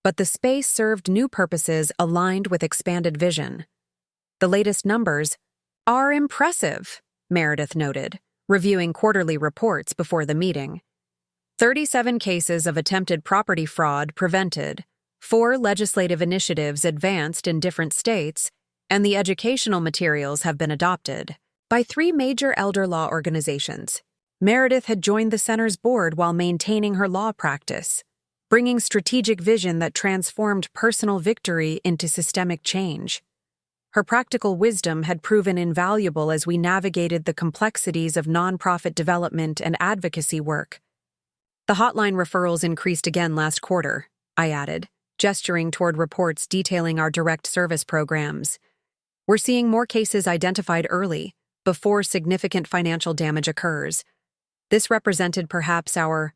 But the space served new purposes aligned with expanded vision. The latest numbers are impressive, Meredith noted, reviewing quarterly reports before the meeting. 37 cases of attempted property fraud prevented, 4 legislative initiatives advanced in different states, and the educational materials have been adopted by 3 major elder law organizations. Meredith had joined the center's board while maintaining her law practice, bringing strategic vision that transformed personal victory into systemic change. Her practical wisdom had proven invaluable as we navigated the complexities of nonprofit development and advocacy work. The hotline referrals increased again last quarter, I added, gesturing toward reports detailing our direct service programs. We're seeing more cases identified early, before significant financial damage occurs. This represented perhaps our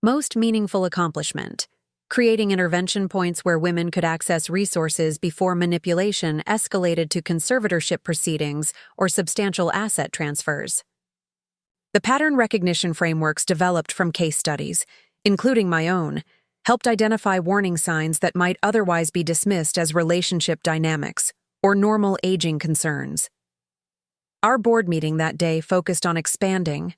most meaningful accomplishment, creating intervention points where women could access resources before manipulation escalated to conservatorship proceedings or substantial asset transfers. The pattern recognition frameworks developed from case studies, including my own, helped identify warning signs that might otherwise be dismissed as relationship dynamics or normal aging concerns. Our board meeting that day focused on expanding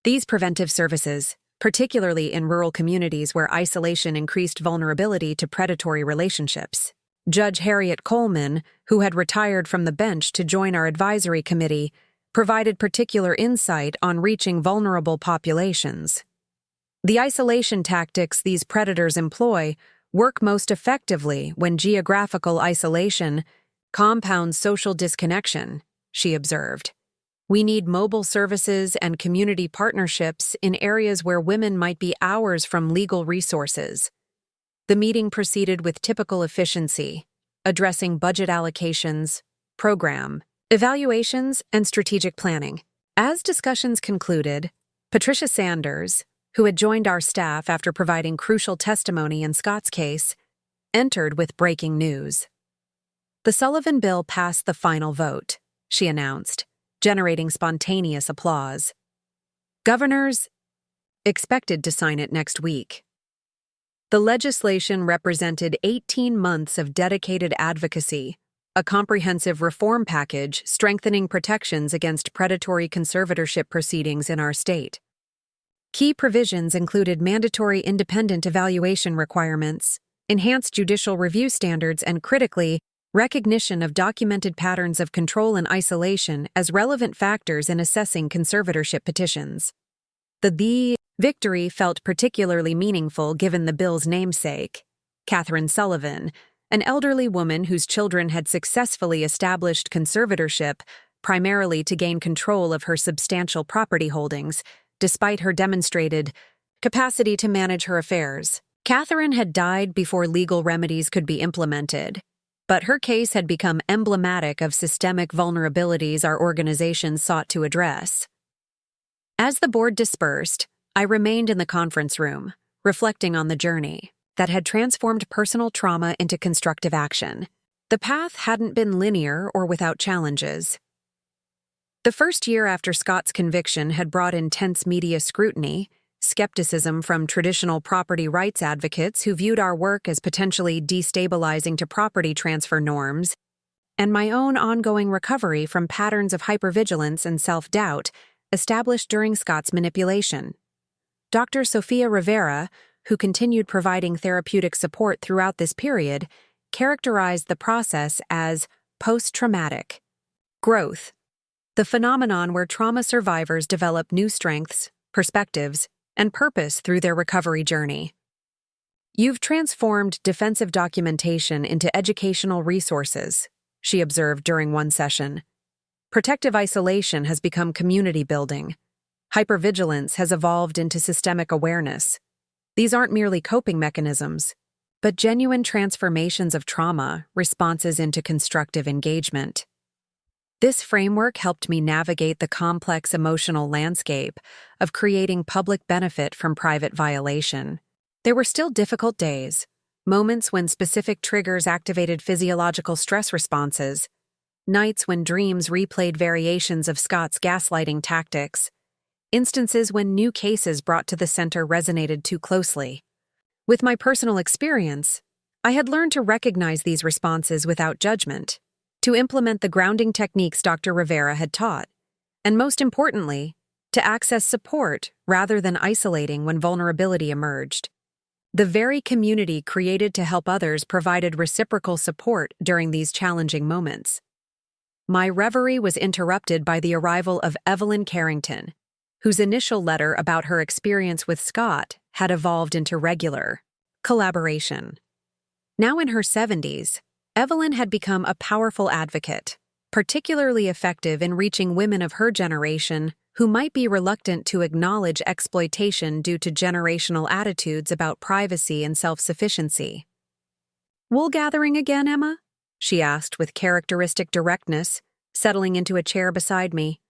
these preventive services, particularly in rural communities where isolation increased vulnerability to predatory relationships. Judge Harriet Coleman, who had retired from the bench to join our advisory committee, provided particular insight on reaching vulnerable populations. The isolation tactics these predators employ work most effectively when geographical isolation compounds social disconnection, she observed. We need mobile services and community partnerships in areas where women might be hours from legal resources. The meeting proceeded with typical efficiency, addressing budget allocations, program evaluations, and strategic planning. As discussions concluded, Patricia Sanders, who had joined our staff after providing crucial testimony in Scott's case, entered with breaking news. The Sullivan bill passed the final vote, she announced, generating spontaneous applause. Governors expected to sign it next week. The legislation represented 18 months of dedicated advocacy, a comprehensive reform package strengthening protections against predatory conservatorship proceedings in our state. Key provisions included mandatory independent evaluation requirements, enhanced judicial review standards, and critically, recognition of documented patterns of control and isolation as relevant factors in assessing conservatorship petitions. The victory felt particularly meaningful given the bill's namesake, Catherine Sullivan, an elderly woman whose children had successfully established conservatorship primarily to gain control of her substantial property holdings, despite her demonstrated capacity to manage her affairs. Catherine had died before legal remedies could be implemented, but her case had become emblematic of systemic vulnerabilities our organization sought to address. As the board dispersed, I remained in the conference room, reflecting on the journey that had transformed personal trauma into constructive action. The path hadn't been linear or without challenges. The first year after Scott's conviction had brought intense media scrutiny, skepticism from traditional property rights advocates who viewed our work as potentially destabilizing to property transfer norms, and my own ongoing recovery from patterns of hypervigilance and self-doubt established during Scott's manipulation. Dr. Sofia Rivera, who continued providing therapeutic support throughout this period, characterized the process as post-traumatic growth. the phenomenon where trauma survivors develop new strengths, perspectives, and purpose through their recovery journey. "You've transformed defensive documentation into educational resources," she observed during one session. "Protective isolation has become community building. Hypervigilance has evolved into systemic awareness. These aren't merely coping mechanisms, but genuine transformations of trauma, responses into constructive engagement." This framework helped me navigate the complex emotional landscape of creating public benefit from private violation. There were still difficult days, moments when specific triggers activated physiological stress responses, nights when dreams replayed variations of Scott's gaslighting tactics, instances when new cases brought to the center resonated too closely. With my personal experience, I had learned to recognize these responses without judgment, to implement the grounding techniques Dr. Rivera had taught, and most importantly, to access support rather than isolating when vulnerability emerged. The very community created to help others provided reciprocal support during these challenging moments. My reverie was interrupted by the arrival of Evelyn Carrington, whose initial letter about her experience with Scott had evolved into regular collaboration. Now in her 70s, Evelyn had become a powerful advocate, particularly effective in reaching women of her generation who might be reluctant to acknowledge exploitation due to generational attitudes about privacy and self-sufficiency. "Wool gathering again, Emma?" she asked with characteristic directness, settling into a chair beside me.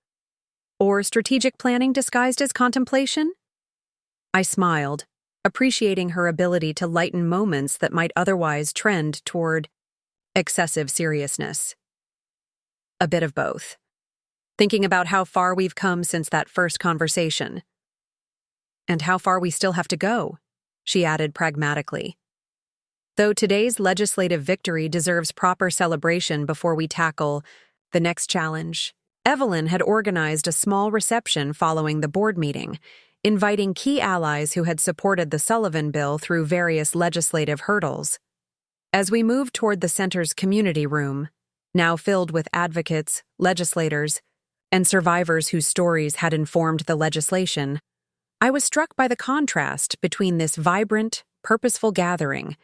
"Or strategic planning disguised as contemplation?" I smiled, appreciating her ability to lighten moments that might otherwise trend toward excessive seriousness. "A bit of both. Thinking about how far we've come since that first conversation. And how far we still have to go," she added pragmatically. "Though today's legislative victory deserves proper celebration before we tackle the next challenge." Evelyn had organized a small reception following the board meeting, inviting key allies who had supported the Sullivan Bill through various legislative hurdles. As we moved toward the center's community room, now filled with advocates, legislators, and survivors whose stories had informed the legislation, I was struck by the contrast between this vibrant, purposeful gathering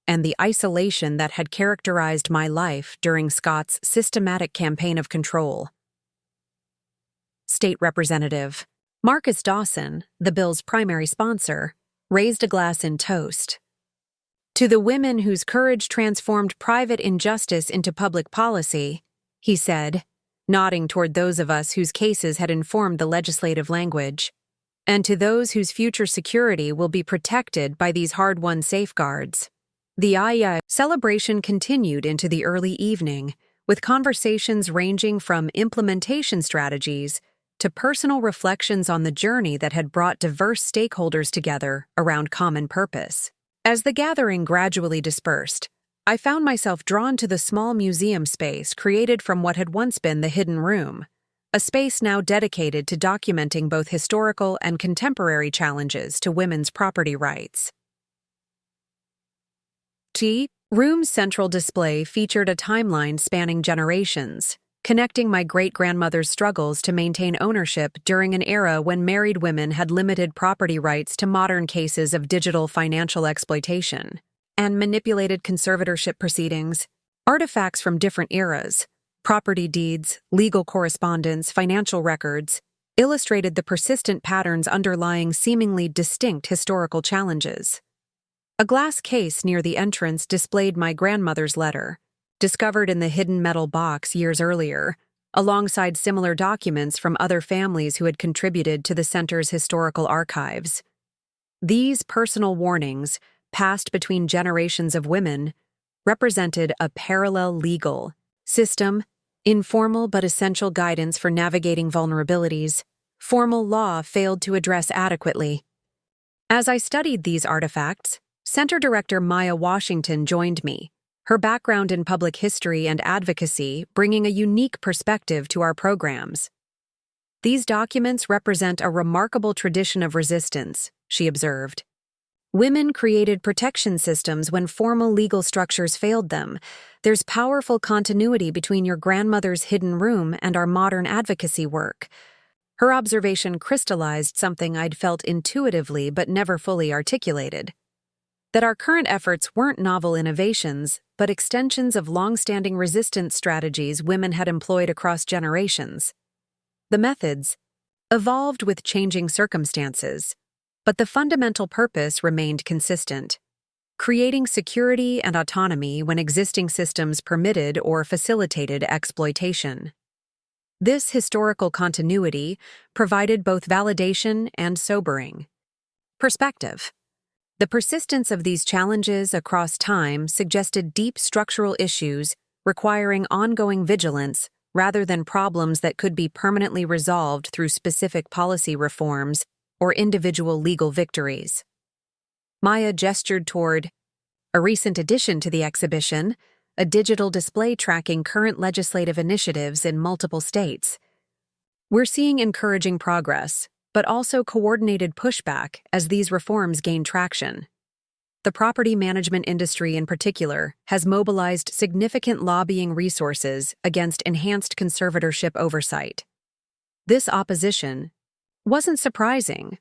and the isolation that had characterized my life during Scott's systematic campaign of control. State Representative Marcus Dawson, the bill's primary sponsor, raised a glass in toast. "To the women whose courage transformed private injustice into public policy," he said, nodding toward those of us whose cases had informed the legislative language, "and to those whose future security will be protected by these hard-won safeguards." The IA celebration continued into the early evening, with conversations ranging from implementation strategies to personal reflections on the journey that had brought diverse stakeholders together around common purpose. As the gathering gradually dispersed, I found myself drawn to the small museum space created from what had once been the hidden room, a space now dedicated to documenting both historical and contemporary challenges to women's property rights. The room's central display featured a timeline spanning generations, connecting my great-grandmother's struggles to maintain ownership during an era when married women had limited property rights to modern cases of digital financial exploitation, and manipulated conservatorship proceedings, artifacts from different eras, property deeds, legal correspondence, financial records, illustrated the persistent patterns underlying seemingly distinct historical challenges. A glass case near the entrance displayed my grandmother's letter, discovered in the hidden metal box years earlier, alongside similar documents from other families who had contributed to the center's historical archives. These personal warnings, passed between generations of women, represented a parallel legal system, informal but essential guidance for navigating vulnerabilities. Formal law failed to address adequately. As I studied these artifacts, Center Director Maya Washington joined me, her background in public history and advocacy bringing a unique perspective to our programs. "These documents represent a remarkable tradition of resistance," she observed. Women created protection systems when formal legal structures failed them. There's powerful continuity between your grandmother's hidden room and our modern advocacy work. Her observation crystallized something I'd felt intuitively but never fully articulated. That our current efforts weren't novel innovations, but extensions of long-standing resistance strategies women had employed across generations. The methods evolved with changing circumstances, but the fundamental purpose remained consistent: creating security and autonomy when existing systems permitted or facilitated exploitation. This historical continuity provided both validation and sobering perspective. The persistence of these challenges across time suggested deep structural issues requiring ongoing vigilance rather than problems that could be permanently resolved through specific policy reforms or individual legal victories. Maya gestured toward a recent addition to the exhibition, a digital display tracking current legislative initiatives in multiple states. We're seeing encouraging progress, but also coordinated pushback as these reforms gain traction. The property management industry in particular has mobilized significant lobbying resources against enhanced conservatorship oversight. This opposition wasn't surprising.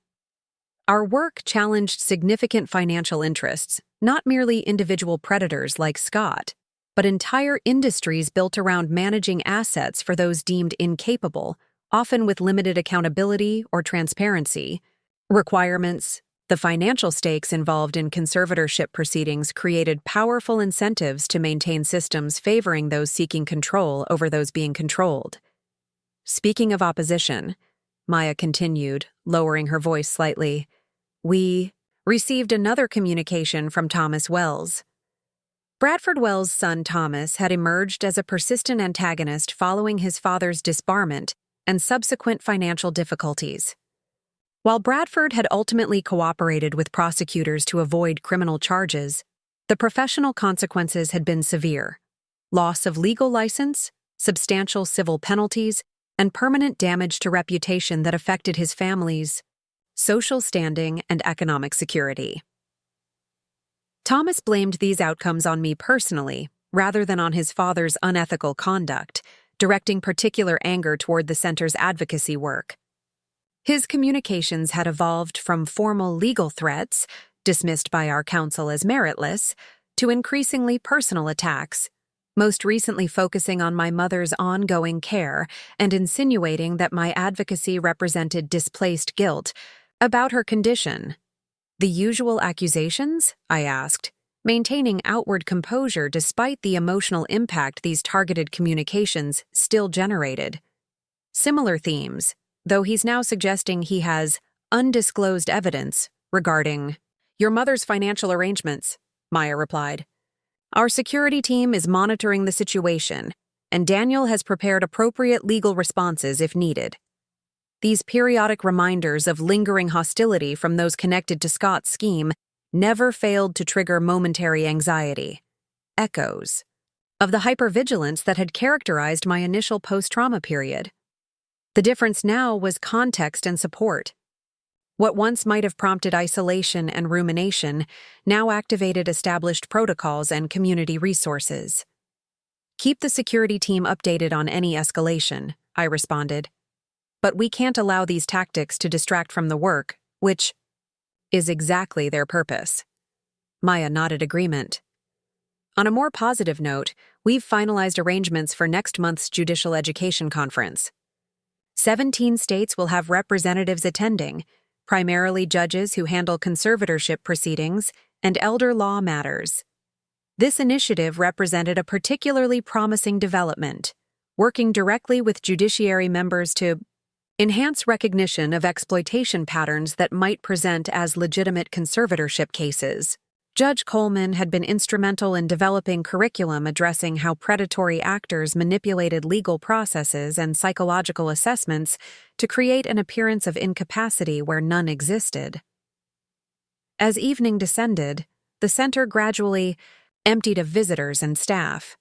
Our work challenged significant financial interests, not merely individual predators like Scott, but entire industries built around managing assets for those deemed incapable, often with limited accountability or transparency requirements. The financial stakes involved in conservatorship proceedings created powerful incentives to maintain systems favoring those seeking control over those being controlled. Speaking of opposition, Maya continued, lowering her voice slightly, we received another communication from Thomas Wells. Bradford Wells' son Thomas had emerged as a persistent antagonist following his father's disbarment and subsequent financial difficulties. While Bradford had ultimately cooperated with prosecutors to avoid criminal charges, the professional consequences had been severe: loss of legal license, substantial civil penalties, and permanent damage to reputation that affected his family's social standing and economic security. Thomas blamed these outcomes on me personally, rather than on his father's unethical conduct, directing particular anger toward the center's advocacy work. His communications had evolved from formal legal threats, dismissed by our counsel as meritless, to increasingly personal attacks, most recently focusing on my mother's ongoing care and insinuating that my advocacy represented displaced guilt about her condition. The usual accusations? I asked, maintaining outward composure despite the emotional impact these targeted communications still generated. Similar themes, though he's now suggesting he has undisclosed evidence regarding your mother's financial arrangements, Maya replied. Our security team is monitoring the situation, and Daniel has prepared appropriate legal responses if needed. These periodic reminders of lingering hostility from those connected to Scott's scheme never failed to trigger momentary anxiety, echoes of the hypervigilance that had characterized my initial post-trauma period. The difference now was context and support. What once might have prompted isolation and rumination now activated established protocols and community resources. Keep the security team updated on any escalation, I responded. But we can't allow these tactics to distract from the work, which is exactly their purpose. Maya nodded agreement. On a more positive note, we've finalized arrangements for next month's Judicial Education Conference. 17 states will have representatives attending, primarily judges who handle conservatorship proceedings and elder law matters. This initiative represented a particularly promising development, working directly with judiciary members to enhance recognition of exploitation patterns that might present as legitimate conservatorship cases. Judge Coleman had been instrumental in developing curriculum addressing how predatory actors manipulated legal processes and psychological assessments to create an appearance of incapacity where none existed. As evening descended, the center gradually emptied of visitors and staff.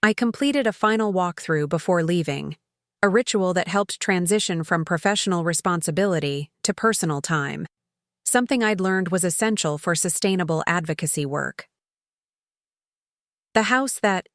I completed a final walkthrough before leaving, a ritual that helped transition from professional responsibility to personal time. something I'd learned was essential for sustainable advocacy work. The house that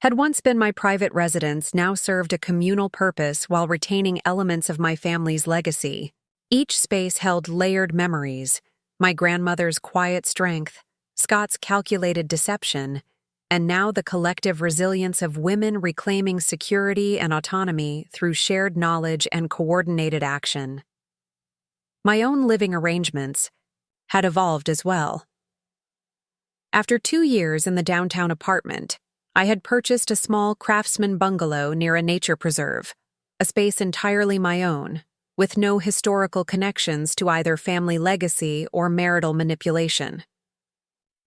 had once been my private residence now served a communal purpose while retaining elements of my family's legacy. Each space held layered memories: my grandmother's quiet strength, Scott's calculated deception, and now the collective resilience of women reclaiming security and autonomy through shared knowledge and coordinated action. My own living arrangements had evolved as well. After 2 years in the downtown apartment, I had purchased a small craftsman bungalow near a nature preserve, a space entirely my own, with no historical connections to either family legacy or marital manipulation.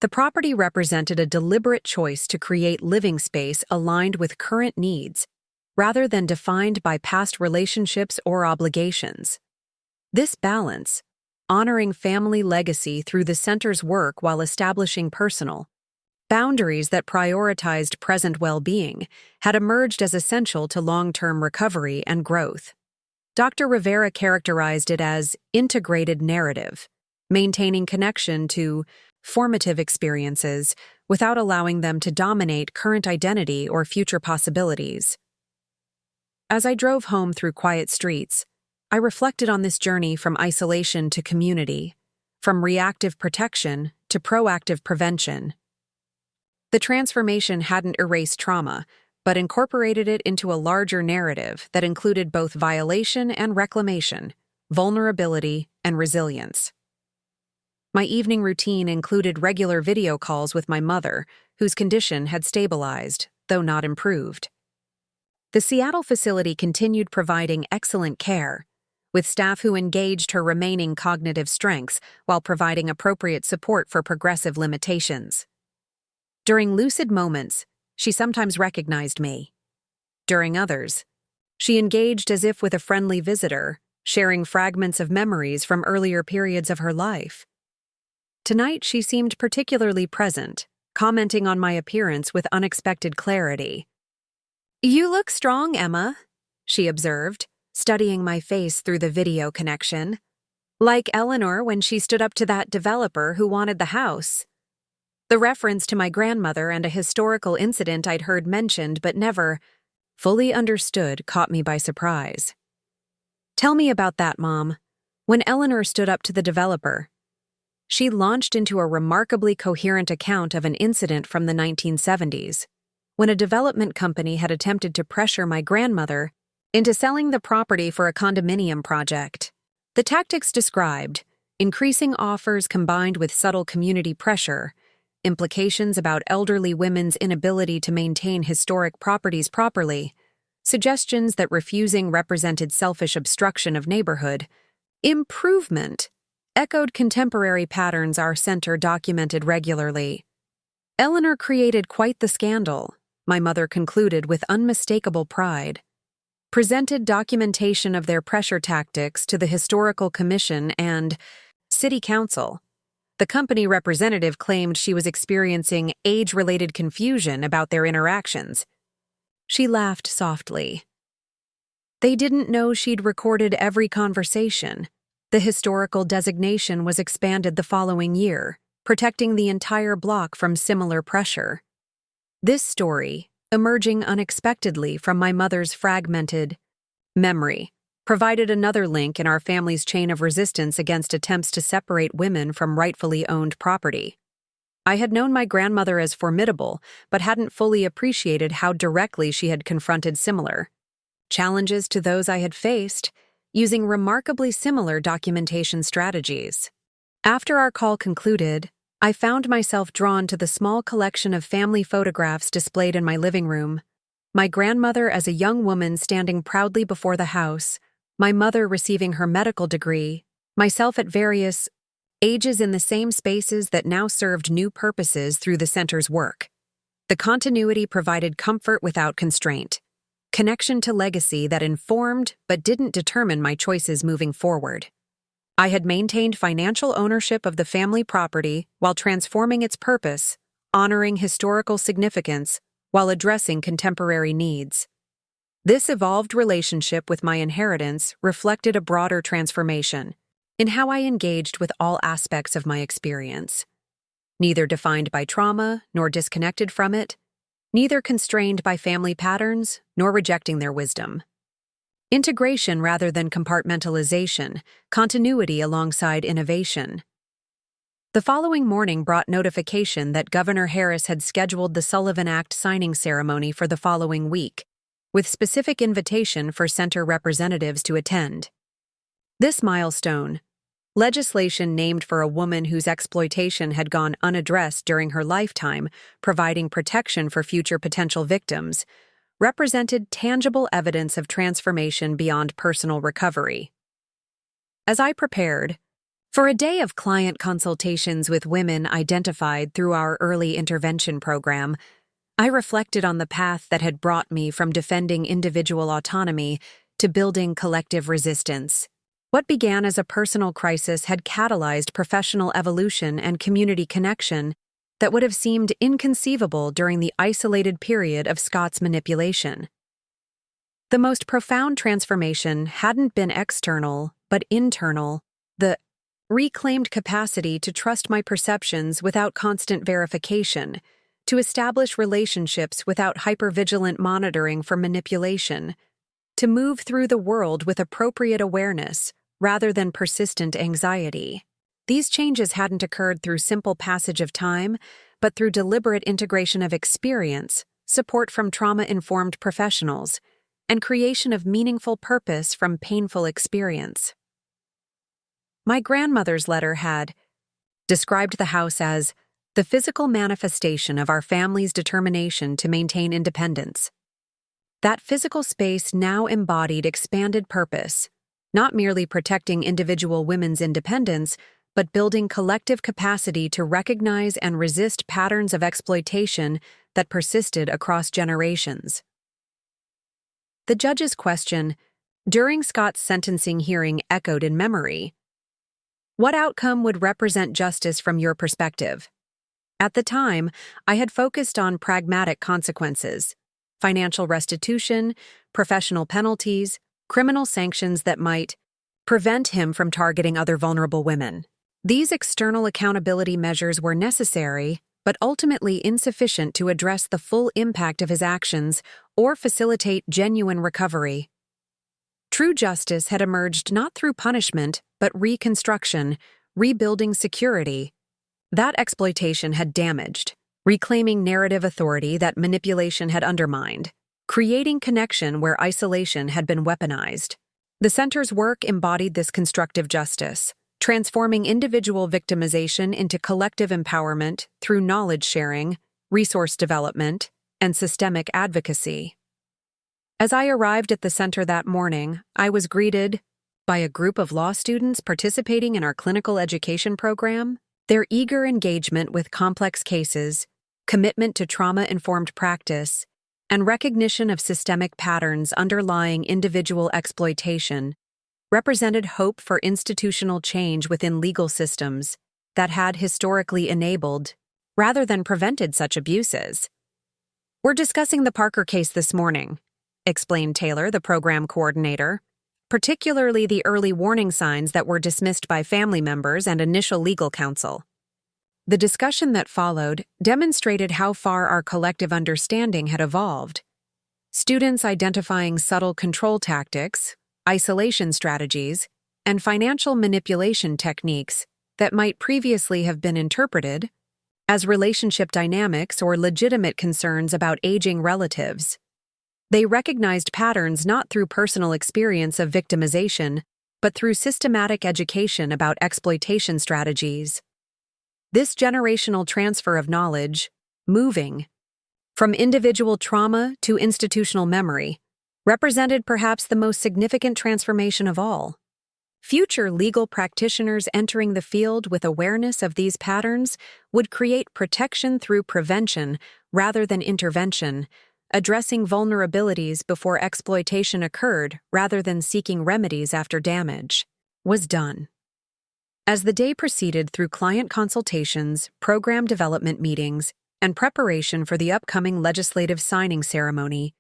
The property represented a deliberate choice to create living space aligned with current needs, rather than defined by past relationships or obligations. This balance, honoring family legacy through the center's work while establishing personal boundaries that prioritized present well-being, had emerged as essential to long-term recovery and growth. Dr. Rivera characterized it as integrated narrative, maintaining connection to formative experiences without allowing them to dominate current identity or future possibilities. As I drove home through quiet streets, I reflected on this journey from isolation to community, from reactive protection to proactive prevention. The transformation hadn't erased trauma, but incorporated it into a larger narrative that included both violation and reclamation, vulnerability and resilience. My evening routine included regular video calls with my mother, whose condition had stabilized, though not improved. The Seattle facility continued providing excellent care, with staff who engaged her remaining cognitive strengths while providing appropriate support for progressive limitations. During lucid moments, she sometimes recognized me. During others, she engaged as if with a friendly visitor, sharing fragments of memories from earlier periods of her life. Tonight, she seemed particularly present, commenting on my appearance with unexpected clarity. "You look strong, Emma," she observed, studying my face through the video connection. "Like Eleanor when she stood up to that developer who wanted the house." The reference to my grandmother and a historical incident I'd heard mentioned but never fully understood caught me by surprise. "Tell me about that, Mom." When Eleanor stood up to the developer, she launched into a remarkably coherent account of an incident from the 1970s, when a development company had attempted to pressure my grandmother into selling the property for a condominium project. The tactics described, increasing offers combined with subtle community pressure, implications about elderly women's inability to maintain historic properties properly, suggestions that refusing represented selfish obstruction of neighborhood improvement, echoed contemporary patterns our center documented regularly. Eleanor created quite the scandal, my mother concluded with unmistakable pride. Presented documentation of their pressure tactics to the Historical Commission and City Council. The company representative claimed she was experiencing age-related confusion about their interactions. She laughed softly. They didn't know she'd recorded every conversation. The historical designation was expanded the following year, protecting the entire block from similar pressure. This story, emerging unexpectedly from my mother's fragmented memory, provided another link in our family's chain of resistance against attempts to separate women from rightfully owned property. I had known my grandmother as formidable, but hadn't fully appreciated how directly she had confronted similar challenges to those I had faced, using remarkably similar documentation strategies. After our call concluded, I found myself drawn to the small collection of family photographs displayed in my living room. My grandmother as a young woman standing proudly before the house, my mother receiving her medical degree, myself at various ages in the same spaces that now served new purposes through the center's work. The continuity provided comfort without constraint, connection to legacy that informed but didn't determine my choices moving forward. I had maintained financial ownership of the family property while transforming its purpose, honoring historical significance while addressing contemporary needs. This evolved relationship with my inheritance reflected a broader transformation, in how I engaged with all aspects of my experience. Neither defined by trauma nor disconnected from it, neither constrained by family patterns nor rejecting their wisdom. Integration rather than compartmentalization, continuity alongside innovation. The following morning brought notification that Governor Harris had scheduled the Sullivan Act signing ceremony for the following week, with specific invitation for center representatives to attend. This milestone, legislation named for a woman whose exploitation had gone unaddressed during her lifetime, providing protection for future potential victims, represented tangible evidence of transformation beyond personal recovery. As I prepared for a day of client consultations with women identified through our early intervention program, I reflected on the path that had brought me from defending individual autonomy to building collective resistance. What began as a personal crisis had catalyzed professional evolution and community connection that would have seemed inconceivable during the isolated period of Scott's manipulation. The most profound transformation hadn't been external, but internal, the reclaimed capacity to trust my perceptions without constant verification, to establish relationships without hypervigilant monitoring for manipulation, to move through the world with appropriate awareness rather than persistent anxiety. These changes hadn't occurred through simple passage of time, but through deliberate integration of experience, support from trauma-informed professionals, and creation of meaningful purpose from painful experience. My grandmother's letter had described the house as the physical manifestation of our family's determination to maintain independence. That physical space now embodied expanded purpose, not merely protecting individual women's independence, but building collective capacity to recognize and resist patterns of exploitation that persisted across generations. The judge's question, during Scott's sentencing hearing, echoed in memory. What outcome would represent justice from your perspective? At the time, I had focused on pragmatic consequences, financial restitution, professional penalties, criminal sanctions that might prevent him from targeting other vulnerable women. These external accountability measures were necessary, but ultimately insufficient to address the full impact of his actions or facilitate genuine recovery. True justice had emerged not through punishment, but reconstruction, rebuilding security. That exploitation had damaged, reclaiming narrative authority that manipulation had undermined, creating connection where isolation had been weaponized. The center's work embodied this constructive justice, transforming individual victimization into collective empowerment through knowledge sharing, resource development, and systemic advocacy. As I arrived at the center that morning, I was greeted by a group of law students participating in our clinical education program. Their eager engagement with complex cases, commitment to trauma-informed practice, and recognition of systemic patterns underlying individual exploitation represented hope for institutional change within legal systems that had historically enabled, rather than prevented, such abuses. "We're discussing the Parker case this morning," explained Taylor, the program coordinator, particularly the early warning signs that were dismissed by family members and initial legal counsel. The discussion that followed demonstrated how far our collective understanding had evolved. Students identifying subtle control tactics, isolation strategies, and financial manipulation techniques that might previously have been interpreted as relationship dynamics or legitimate concerns about aging relatives. They recognized patterns not through personal experience of victimization, but through systematic education about exploitation strategies. This generational transfer of knowledge, moving from individual trauma to institutional memory, represented perhaps the most significant transformation of all. Future legal practitioners entering the field with awareness of these patterns would create protection through prevention rather than intervention, addressing vulnerabilities before exploitation occurred rather than seeking remedies after damage was done. As the day proceeded through client consultations, program development meetings, and preparation for the upcoming legislative signing ceremony,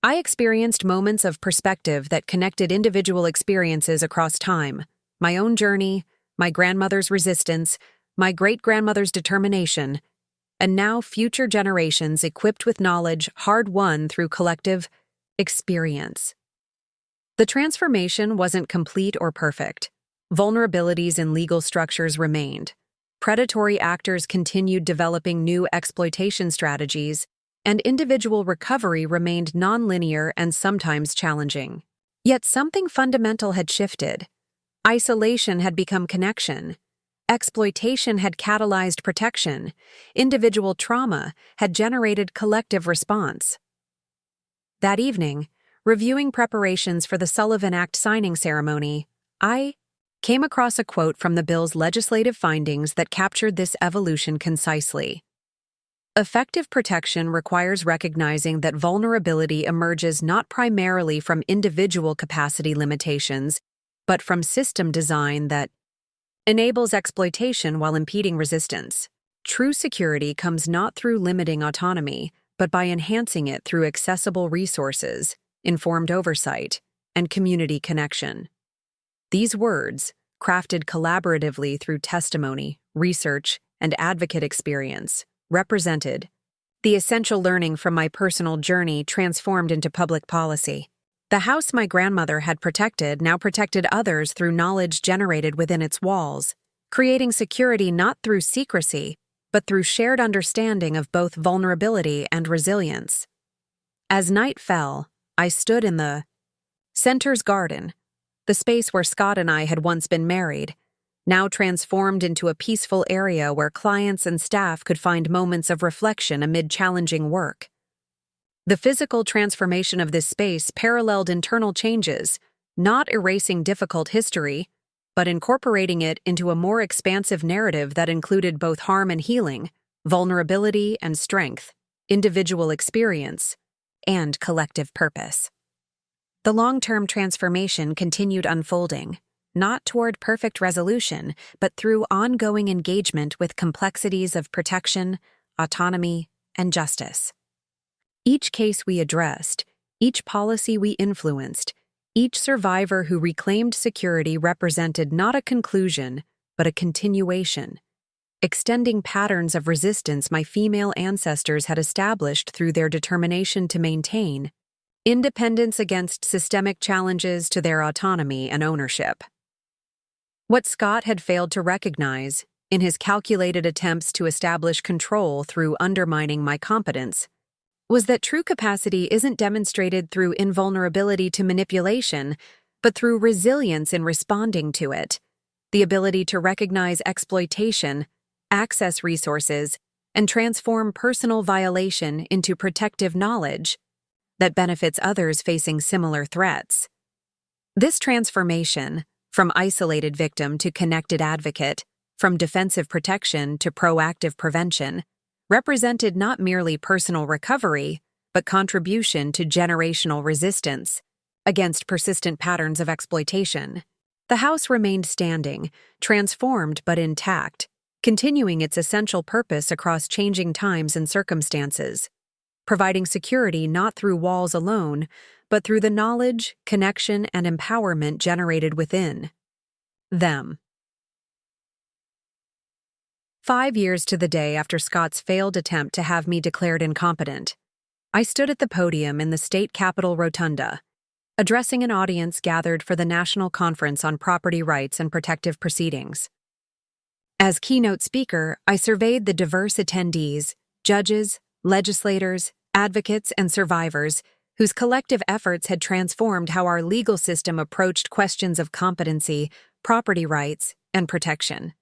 I experienced moments of perspective that connected individual experiences across time, my own journey, my grandmother's resistance, my great-grandmother's determination, and now future generations equipped with knowledge hard-won through collective experience. The transformation wasn't complete or perfect. Vulnerabilities in legal structures remained. Predatory actors continued developing new exploitation strategies, and individual recovery remained nonlinear and sometimes challenging. Yet something fundamental had shifted. Isolation had become connection. Exploitation had catalyzed protection. Individual trauma had generated collective response. That evening, reviewing preparations for the Sullivan Act signing ceremony, I came across a quote from the bill's legislative findings that captured this evolution concisely. Effective protection requires recognizing that vulnerability emerges not primarily from individual capacity limitations, but from system design that enables exploitation while impeding resistance. True security comes not through limiting autonomy, but by enhancing it through accessible resources, informed oversight, and community connection. These words, crafted collaboratively through testimony, research, and advocate experience, represented the essential learning from my personal journey transformed into public policy. The house my grandmother had protected now protected others through knowledge generated within its walls, creating security not through secrecy, but through shared understanding of both vulnerability and resilience. As night fell, I stood in the Center's garden, the space where Scott and I had once been married, now transformed into a peaceful area where clients and staff could find moments of reflection amid challenging work. The physical transformation of this space paralleled internal changes, not erasing difficult history, but incorporating it into a more expansive narrative that included both harm and healing, vulnerability and strength, individual experience, and collective purpose. The long-term transformation continued unfolding, not toward perfect resolution, but through ongoing engagement with complexities of protection, autonomy, and justice. Each case we addressed, each policy we influenced, each survivor who reclaimed security represented not a conclusion, but a continuation, extending patterns of resistance my female ancestors had established through their determination to maintain independence against systemic challenges to their autonomy and ownership. What Scott had failed to recognize, in his calculated attempts to establish control through undermining my competence, was that true capacity isn't demonstrated through invulnerability to manipulation, but through resilience in responding to it, the ability to recognize exploitation, access resources, and transform personal violation into protective knowledge that benefits others facing similar threats. This transformation, from isolated victim to connected advocate, from defensive protection to proactive prevention, represented not merely personal recovery, but contribution to generational resistance against persistent patterns of exploitation. The house remained standing, transformed but intact, continuing its essential purpose across changing times and circumstances, providing security not through walls alone, but through the knowledge, connection, and empowerment generated within them. 5 years to the day after Scott's failed attempt to have me declared incompetent, I stood at the podium in the state capitol rotunda, addressing an audience gathered for the National Conference on Property Rights and Protective Proceedings. As keynote speaker, I surveyed the diverse attendees, judges, legislators, advocates, and survivors whose collective efforts had transformed how our legal system approached questions of competency, property rights, and protection.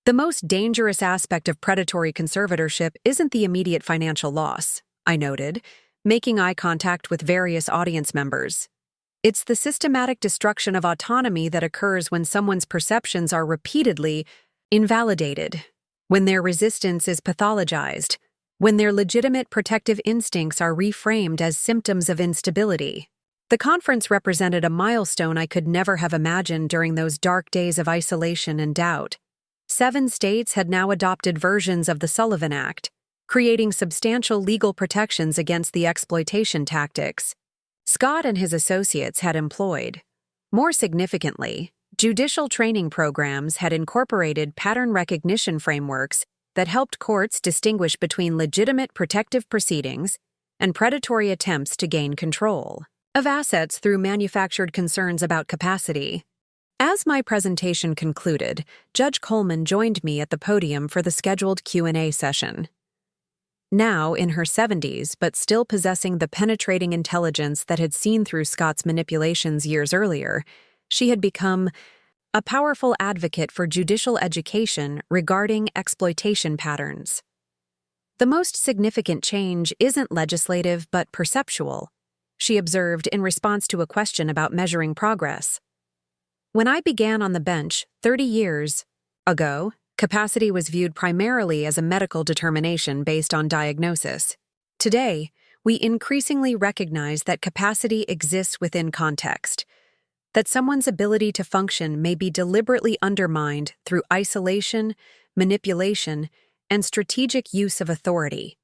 The most dangerous aspect of predatory conservatorship isn't the immediate financial loss, I noted, making eye contact with various audience members. It's the systematic destruction of autonomy that occurs when someone's perceptions are repeatedly invalidated, when their resistance is pathologized, when their legitimate protective instincts are reframed as symptoms of instability. The conference represented a milestone I could never have imagined during those dark days of isolation and doubt. 7 states had now adopted versions of the Sullivan Act, creating substantial legal protections against the exploitation tactics Scott and his associates had employed. More significantly, Judicial training programs had incorporated pattern recognition frameworks that helped courts distinguish between legitimate protective proceedings and predatory attempts to gain control of assets through manufactured concerns about capacity. As my presentation concluded, Judge Coleman joined me at the podium for the scheduled Q&A session. Now in her 70s, but still possessing the penetrating intelligence that had seen through Scott's manipulations years earlier, she had become a powerful advocate for judicial education regarding exploitation patterns. The most significant change isn't legislative but perceptual, she observed in response to a question about measuring progress. When I began on the bench 30 years ago, capacity was viewed primarily as a medical determination based on diagnosis. Today, we increasingly recognize that capacity exists within context, that someone's ability to function may be deliberately undermined through isolation, manipulation, and strategic use of authority.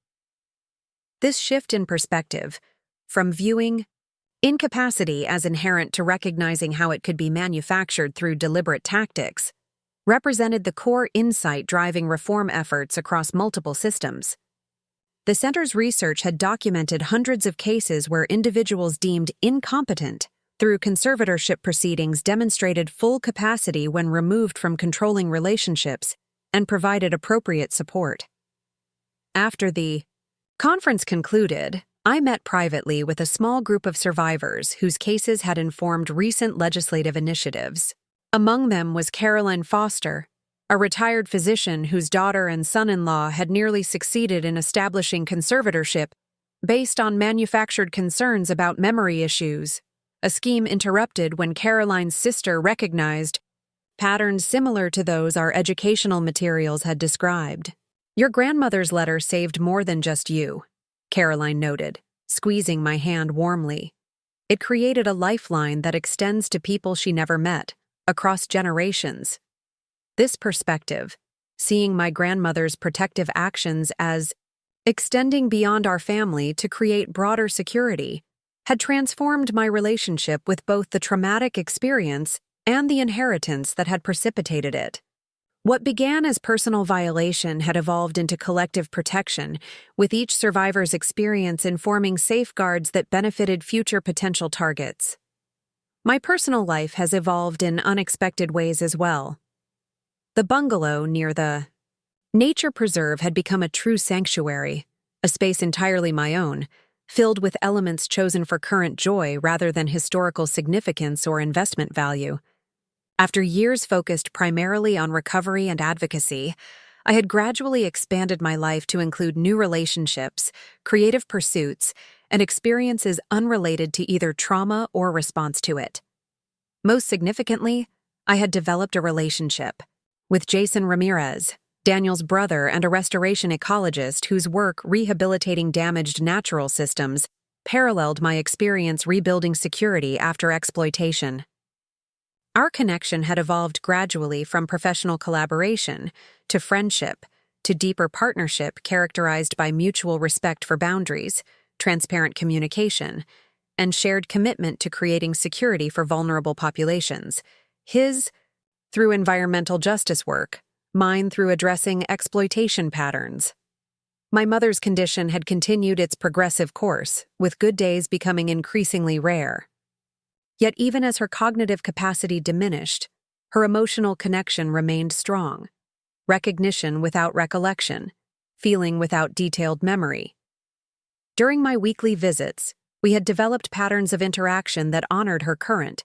This shift in perspective, from viewing incapacity as inherent to recognizing how it could be manufactured through deliberate tactics, represented the core insight driving reform efforts across multiple systems. The center's research had documented hundreds of cases where individuals deemed incompetent through conservatorship proceedings demonstrated full capacity when removed from controlling relationships and provided appropriate support. After the conference concluded, I met privately with a small group of survivors whose cases had informed recent legislative initiatives. Among them was Caroline Foster, a retired physician whose daughter and son-in-law had nearly succeeded in establishing conservatorship based on manufactured concerns about memory issues, a scheme interrupted when Caroline's sister recognized patterns similar to those our educational materials had described. "Your grandmother's letter saved more than just you," Caroline noted, squeezing my hand warmly. "It created a lifeline that extends to people she never met, across generations." This perspective, seeing my grandmother's protective actions as extending beyond our family to create broader security, had transformed my relationship with both the traumatic experience and the inheritance that had precipitated it. What began as personal violation had evolved into collective protection, with each survivor's experience informing safeguards that benefited future potential targets. My personal life has evolved in unexpected ways as well. The bungalow near the nature preserve had become a true sanctuary, a space entirely my own, filled with elements chosen for current joy rather than historical significance or investment value. After years focused primarily on recovery and advocacy, I had gradually expanded my life to include new relationships, creative pursuits, and experiences unrelated to either trauma or response to it. Most significantly, I had developed a relationship with Jason Ramirez, Daniel's brother and a restoration ecologist whose work rehabilitating damaged natural systems paralleled my experience rebuilding security after exploitation. Our connection had evolved gradually from professional collaboration to friendship to deeper partnership characterized by mutual respect for boundaries, transparent communication, and shared commitment to creating security for vulnerable populations. His through environmental justice work, mine through addressing exploitation patterns. My mother's condition had continued its progressive course, with good days becoming increasingly rare. Yet even as her cognitive capacity diminished, her emotional connection remained strong. Recognition without recollection, feeling without detailed memory. During my weekly visits, we had developed patterns of interaction that honored her current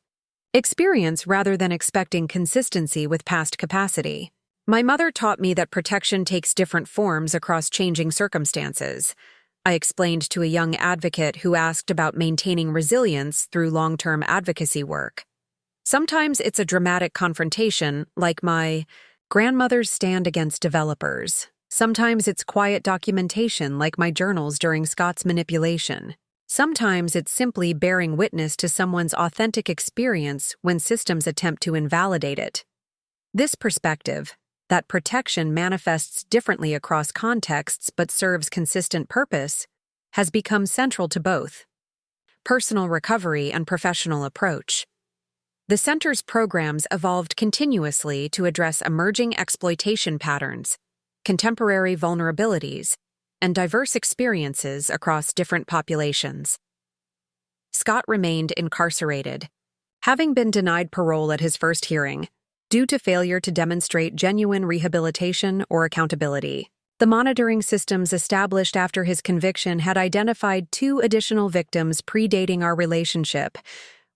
experience rather than expecting consistency with past capacity. My mother taught me that protection takes different forms across changing circumstances. I explained to a young advocate who asked about maintaining resilience through long-term advocacy work. Sometimes it's a dramatic confrontation, like my grandmother's stand against developers. Sometimes it's quiet documentation, like my journals during Scott's manipulation. Sometimes it's simply bearing witness to someone's authentic experience when systems attempt to invalidate it. This perspective, that protection manifests differently across contexts but serves consistent purpose, has become central to both personal recovery and professional approach. The center's programs evolved continuously to address emerging exploitation patterns, contemporary vulnerabilities, and diverse experiences across different populations. Scott remained incarcerated, having been denied parole at his first hearing, due to failure to demonstrate genuine rehabilitation or accountability. The monitoring systems established after his conviction had identified 2 additional victims predating our relationship,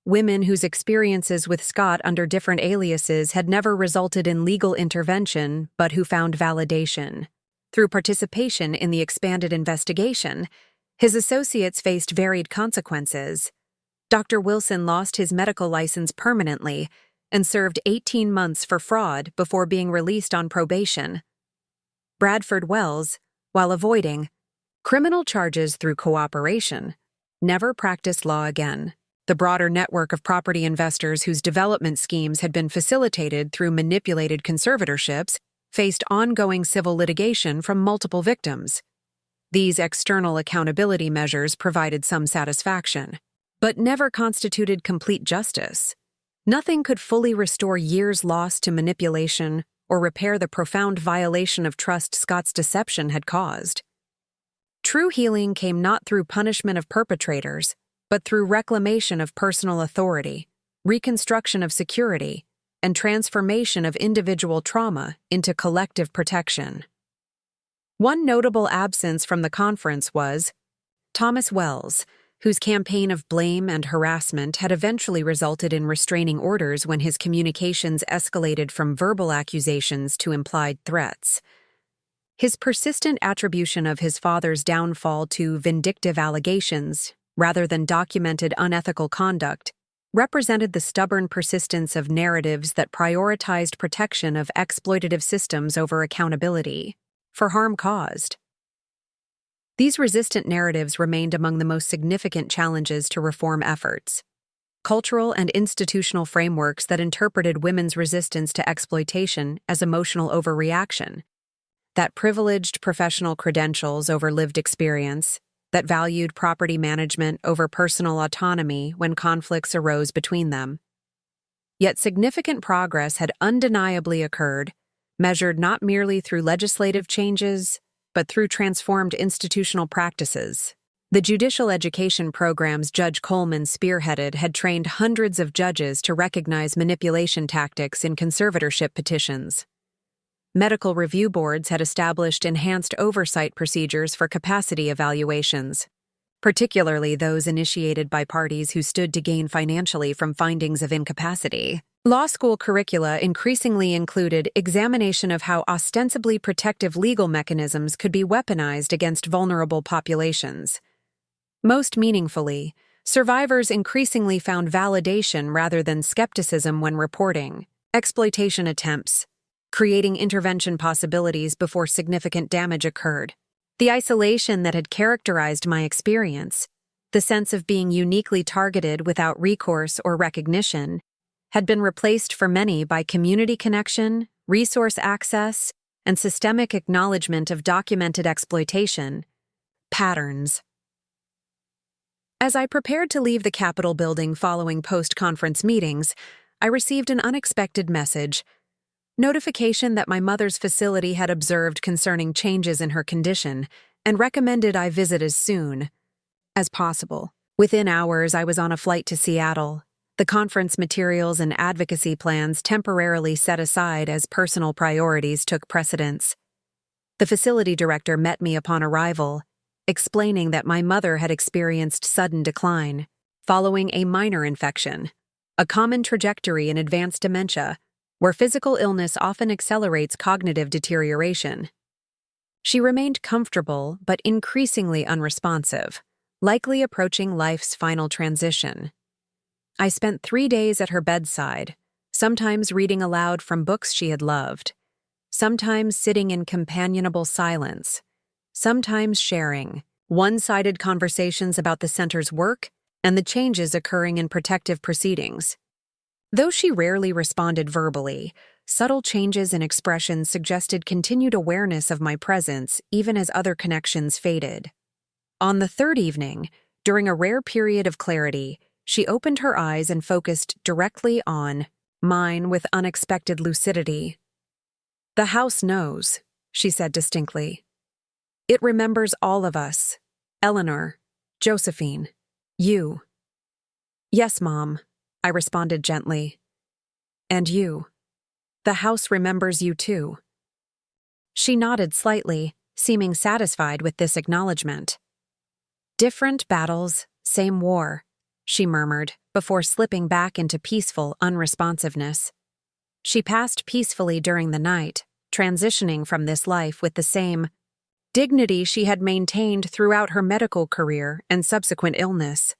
women whose experiences with Scott under different aliases had never resulted in legal intervention, but who found validation. Through participation in the expanded investigation, his associates faced varied consequences. Dr. Wilson lost his medical license permanently and served 18 months for fraud before being released on probation. Bradford Wells, while avoiding criminal charges through cooperation, never practiced law again. The broader network of property investors whose development schemes had been facilitated through manipulated conservatorships faced ongoing civil litigation from multiple victims. These external accountability measures provided some satisfaction, but never constituted complete justice. Nothing could fully restore years lost to manipulation or repair the profound violation of trust Scott's deception had caused. True healing came not through punishment of perpetrators, but through reclamation of personal authority, reconstruction of security, and transformation of individual trauma into collective protection. One notable absence from the conference was Thomas Wells, whose campaign of blame and harassment had eventually resulted in restraining orders when his communications escalated from verbal accusations to implied threats. His persistent attribution of his father's downfall to vindictive allegations, rather than documented unethical conduct, represented the stubborn persistence of narratives that prioritized protection of exploitative systems over accountability for harm caused. These resistant narratives remained among the most significant challenges to reform efforts. Cultural and institutional frameworks that interpreted women's resistance to exploitation as emotional overreaction, that privileged professional credentials over lived experience, that valued property management over personal autonomy when conflicts arose between them. Yet significant progress had undeniably occurred, measured not merely through legislative changes, but through transformed institutional practices. The judicial education programs Judge Coleman spearheaded had trained hundreds of judges to recognize manipulation tactics in conservatorship petitions. Medical review boards had established enhanced oversight procedures for capacity evaluations, particularly those initiated by parties who stood to gain financially from findings of incapacity. Law school curricula increasingly included examination of how ostensibly protective legal mechanisms could be weaponized against vulnerable populations. Most meaningfully, survivors increasingly found validation rather than skepticism when reporting exploitation attempts, creating intervention possibilities before significant damage occurred. The isolation that had characterized my experience, the sense of being uniquely targeted without recourse or recognition, had been replaced for many by community connection, resource access, and systemic acknowledgement of documented exploitation patterns. As I prepared to leave the Capitol building following post-conference meetings, I received an unexpected message. Notification that my mother's facility had observed concerning changes in her condition and recommended I visit as soon as possible. Within hours, I was on a flight to Seattle. The conference materials and advocacy plans temporarily set aside as personal priorities took precedence. The facility director met me upon arrival, explaining that my mother had experienced sudden decline, following a minor infection, a common trajectory in advanced dementia, where physical illness often accelerates cognitive deterioration. She remained comfortable but increasingly unresponsive, likely approaching life's final transition. I spent 3 days at her bedside, sometimes reading aloud from books she had loved, sometimes sitting in companionable silence, sometimes sharing one-sided conversations about the center's work and the changes occurring in protective proceedings. Though she rarely responded verbally, subtle changes in expression suggested continued awareness of my presence even as other connections faded. On the third evening, during a rare period of clarity, she opened her eyes and focused directly on mine with unexpected lucidity. "The house knows," she said distinctly. "It remembers all of us. Eleanor, Josephine, you." "Yes, Mom," I responded gently. "And you. The house remembers you too." She nodded slightly, seeming satisfied with this acknowledgement. "Different battles, same war," she murmured, before slipping back into peaceful unresponsiveness. She passed peacefully during the night, transitioning from this life with the same dignity she had maintained throughout her medical career and subsequent illness.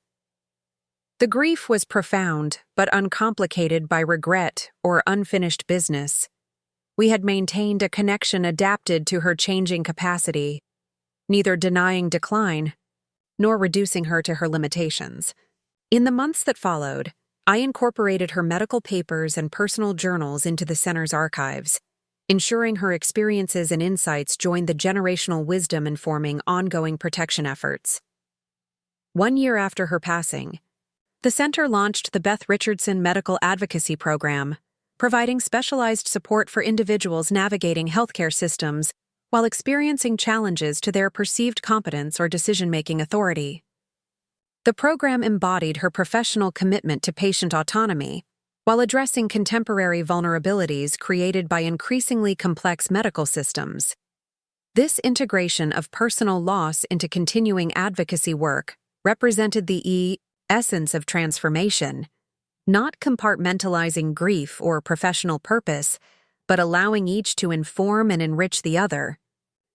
The grief was profound, but uncomplicated by regret or unfinished business. We had maintained a connection adapted to her changing capacity, neither denying decline nor reducing her to her limitations. In the months that followed, I incorporated her medical papers and personal journals into the center's archives, ensuring her experiences and insights joined the generational wisdom informing ongoing protection efforts. 1 year after her passing, the center launched the Beth Richardson Medical Advocacy Program, providing specialized support for individuals navigating healthcare systems while experiencing challenges to their perceived competence or decision-making authority. The program embodied her professional commitment to patient autonomy while addressing contemporary vulnerabilities created by increasingly complex medical systems. This integration of personal loss into continuing advocacy work represented the essence of transformation, not compartmentalizing grief or professional purpose, but allowing each to inform and enrich the other,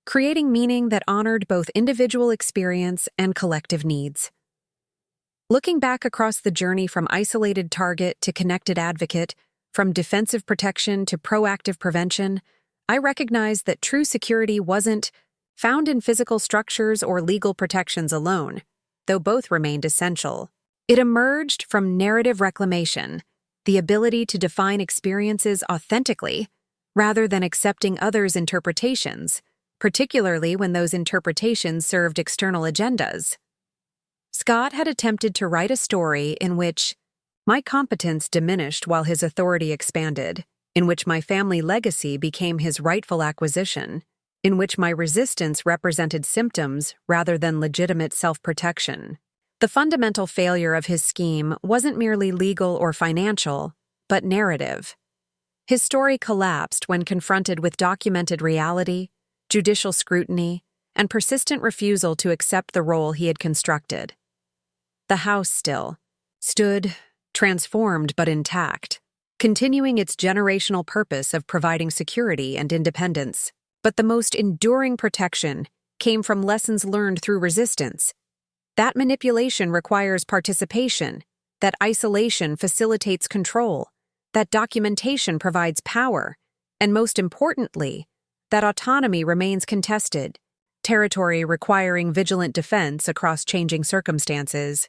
creating meaning that honored both individual experience and collective needs. Looking back across the journey from isolated target to connected advocate, from defensive protection to proactive prevention, I recognized that true security wasn't found in physical structures or legal protections alone, though both remained essential. It emerged from narrative reclamation, the ability to define experiences authentically, rather than accepting others' interpretations, particularly when those interpretations served external agendas. Scott had attempted to write a story in which my competence diminished while his authority expanded, in which my family legacy became his rightful acquisition, in which my resistance represented symptoms rather than legitimate self-protection. The fundamental failure of his scheme wasn't merely legal or financial, but narrative. His story collapsed when confronted with documented reality, judicial scrutiny, and persistent refusal to accept the role he had constructed. The house still stood, transformed but intact, continuing its generational purpose of providing security and independence. But the most enduring protection came from lessons learned through resistance. That manipulation requires participation, that isolation facilitates control, that documentation provides power, and most importantly, that autonomy remains contested, territory requiring vigilant defense across changing circumstances.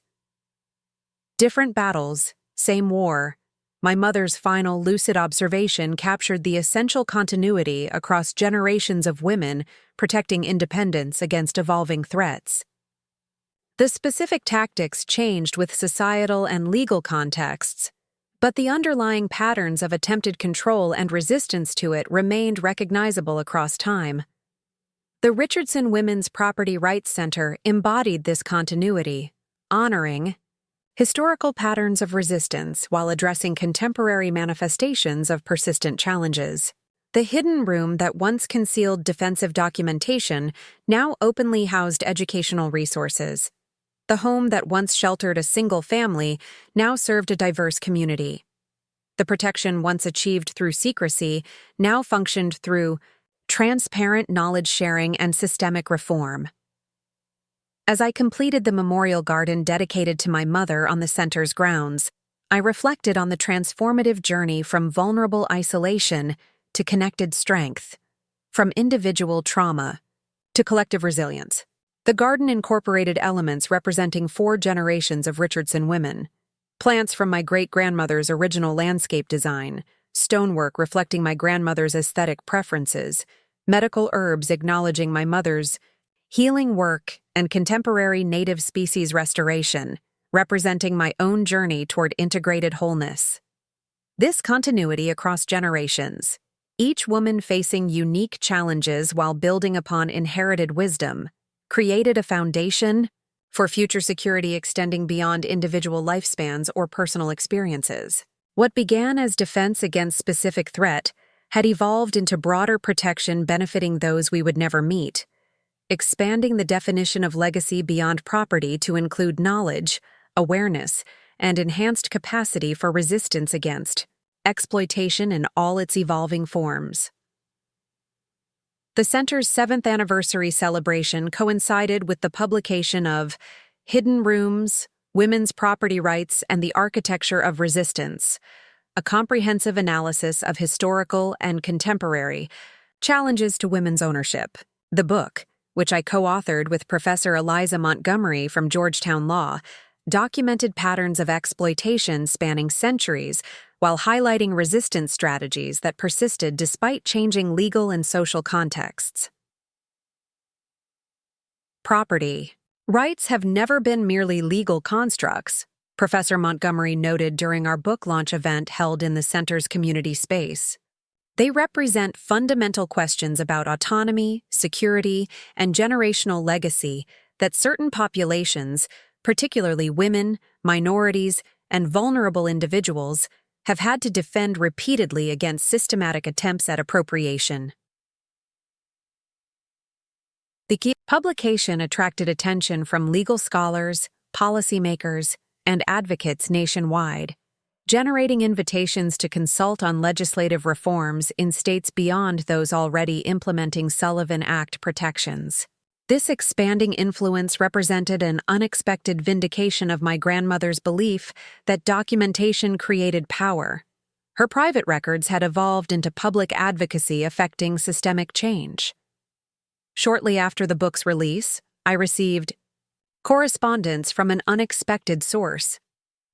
Different battles, same war. My mother's final lucid observation captured the essential continuity across generations of women protecting independence against evolving threats. The specific tactics changed with societal and legal contexts, but the underlying patterns of attempted control and resistance to it remained recognizable across time. The Richardson Women's Property Rights Center embodied this continuity, honoring historical patterns of resistance while addressing contemporary manifestations of persistent challenges. The hidden room that once concealed defensive documentation now openly housed educational resources. The home that once sheltered a single family now served a diverse community. The protection once achieved through secrecy now functioned through transparent knowledge sharing and systemic reform. As I completed the memorial garden dedicated to my mother on the center's grounds, I reflected on the transformative journey from vulnerable isolation to connected strength, from individual trauma to collective resilience. The garden incorporated elements representing 4 generations of Richardson women: plants from my great-grandmother's original landscape design, stonework reflecting my grandmother's aesthetic preferences, medical herbs acknowledging my mother's healing work, and contemporary native species restoration, representing my own journey toward integrated wholeness. This continuity across generations, each woman facing unique challenges while building upon inherited wisdom, created a foundation for future security extending beyond individual lifespans or personal experiences. What began as defense against specific threat had evolved into broader protection benefiting those we would never meet, expanding the definition of legacy beyond property to include knowledge, awareness, and enhanced capacity for resistance against exploitation in all its evolving forms. The Center's 7th anniversary celebration coincided with the publication of Hidden Rooms, Women's Property Rights and the Architecture of Resistance, a comprehensive analysis of historical and contemporary challenges to women's ownership. The book, which I co-authored with Professor Eliza Montgomery from Georgetown Law, documented patterns of exploitation spanning centuries while highlighting resistance strategies that persisted despite changing legal and social contexts. Property rights have never been merely legal constructs, Professor Montgomery noted during our book launch event held in the Center's community space. They represent fundamental questions about autonomy, security, and generational legacy that certain populations, particularly women, minorities, and vulnerable individuals, have had to defend repeatedly against systematic attempts at appropriation. The key publication attracted attention from legal scholars, policymakers, and advocates nationwide, generating invitations to consult on legislative reforms in states beyond those already implementing Sullivan Act protections. This expanding influence represented an unexpected vindication of my grandmother's belief that documentation created power. Her private records had evolved into public advocacy affecting systemic change. Shortly after the book's release, I received correspondence from an unexpected source.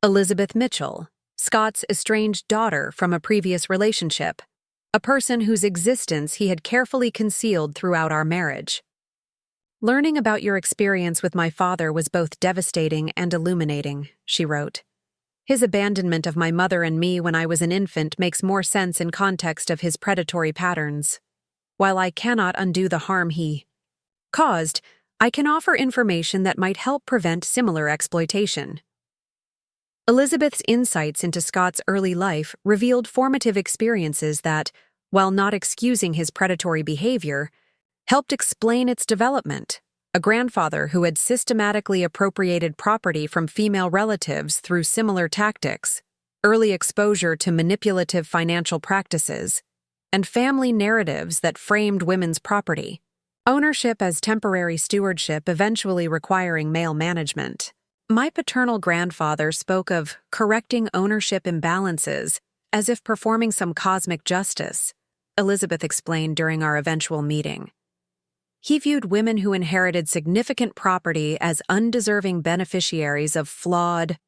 Elizabeth Mitchell, Scott's estranged daughter from a previous relationship, a person whose existence he had carefully concealed throughout our marriage. Learning about your experience with my father was both devastating and illuminating, she wrote. His abandonment of my mother and me when I was an infant makes more sense in context of his predatory patterns. While I cannot undo the harm he caused, I can offer information that might help prevent similar exploitation. Elizabeth's insights into Scott's early life revealed formative experiences that, while not excusing his predatory behavior, helped explain its development. A grandfather who had systematically appropriated property from female relatives through similar tactics, early exposure to manipulative financial practices, and family narratives that framed women's property. Ownership as temporary stewardship eventually requiring male management. My paternal grandfather spoke of correcting ownership imbalances as if performing some cosmic justice, Elizabeth explained during our eventual meeting. He viewed women who inherited significant property as undeserving beneficiaries of flawed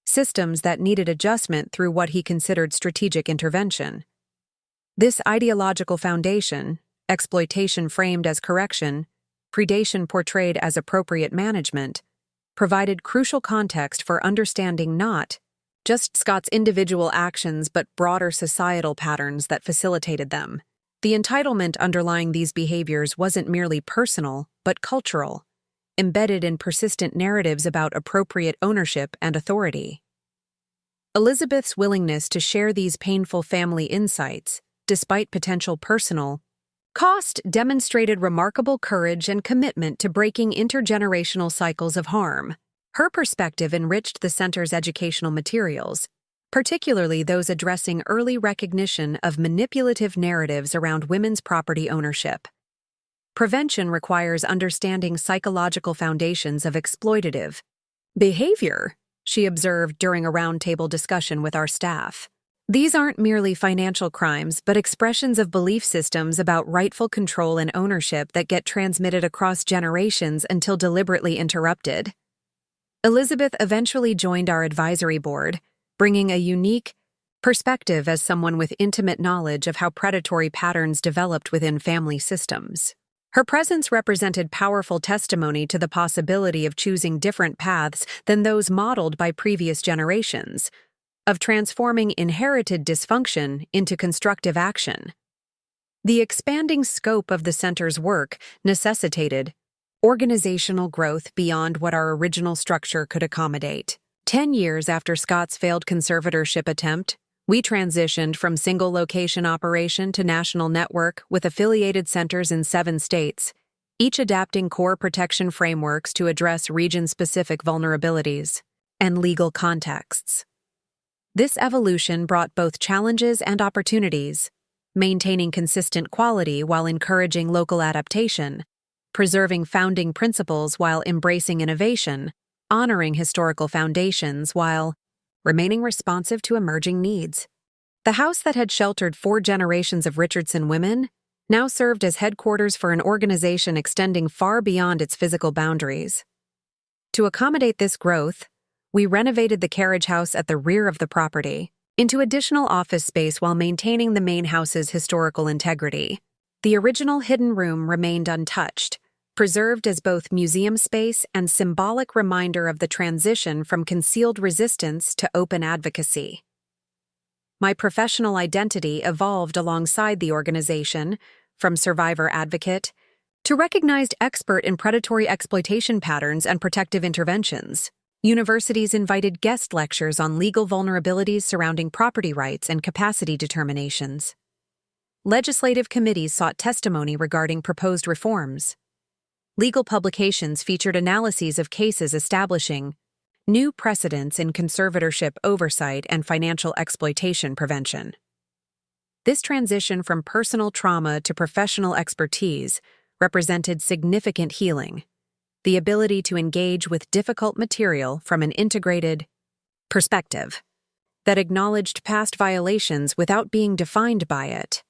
systems that needed adjustment through what he considered strategic intervention. This ideological foundation, exploitation framed as correction, predation portrayed as appropriate management, provided crucial context for understanding not just Scott's individual actions but broader societal patterns that facilitated them. The entitlement underlying these behaviors wasn't merely personal, but cultural, embedded in persistent narratives about appropriate ownership and authority. Elizabeth's willingness to share these painful family insights, despite potential personal cost, demonstrated remarkable courage and commitment to breaking intergenerational cycles of harm. Her perspective enriched the center's educational materials, particularly those addressing early recognition of manipulative narratives around women's property ownership. Prevention requires understanding psychological foundations of exploitative behavior, she observed during a roundtable discussion with our staff. These aren't merely financial crimes, but expressions of belief systems about rightful control and ownership that get transmitted across generations until deliberately interrupted. Elizabeth eventually joined our advisory board, bringing a unique perspective as someone with intimate knowledge of how predatory patterns developed within family systems. Her presence represented powerful testimony to the possibility of choosing different paths than those modeled by previous generations, of transforming inherited dysfunction into constructive action. The expanding scope of the center's work necessitated organizational growth beyond what our original structure could accommodate. 10 years after Scott's failed conservatorship attempt, we transitioned from single-location operation to national network with affiliated centers in 7 states, each adapting core protection frameworks to address region-specific vulnerabilities and legal contexts. This evolution brought both challenges and opportunities, maintaining consistent quality while encouraging local adaptation, preserving founding principles while embracing innovation, honoring historical foundations while remaining responsive to emerging needs. The house that had sheltered 4 generations of Richardson women now served as headquarters for an organization extending far beyond its physical boundaries. To accommodate this growth, we renovated the carriage house at the rear of the property into additional office space while maintaining the main house's historical integrity. The original hidden room remained untouched, preserved as both museum space and symbolic reminder of the transition from concealed resistance to open advocacy. My professional identity evolved alongside the organization, from survivor advocate to recognized expert in predatory exploitation patterns and protective interventions. Universities invited guest lectures on legal vulnerabilities surrounding property rights and capacity determinations. Legislative committees sought testimony regarding proposed reforms. Legal publications featured analyses of cases establishing new precedents in conservatorship oversight and financial exploitation prevention. This transition from personal trauma to professional expertise represented significant healing, the ability to engage with difficult material from an integrated perspective that acknowledged past violations without being defined by it.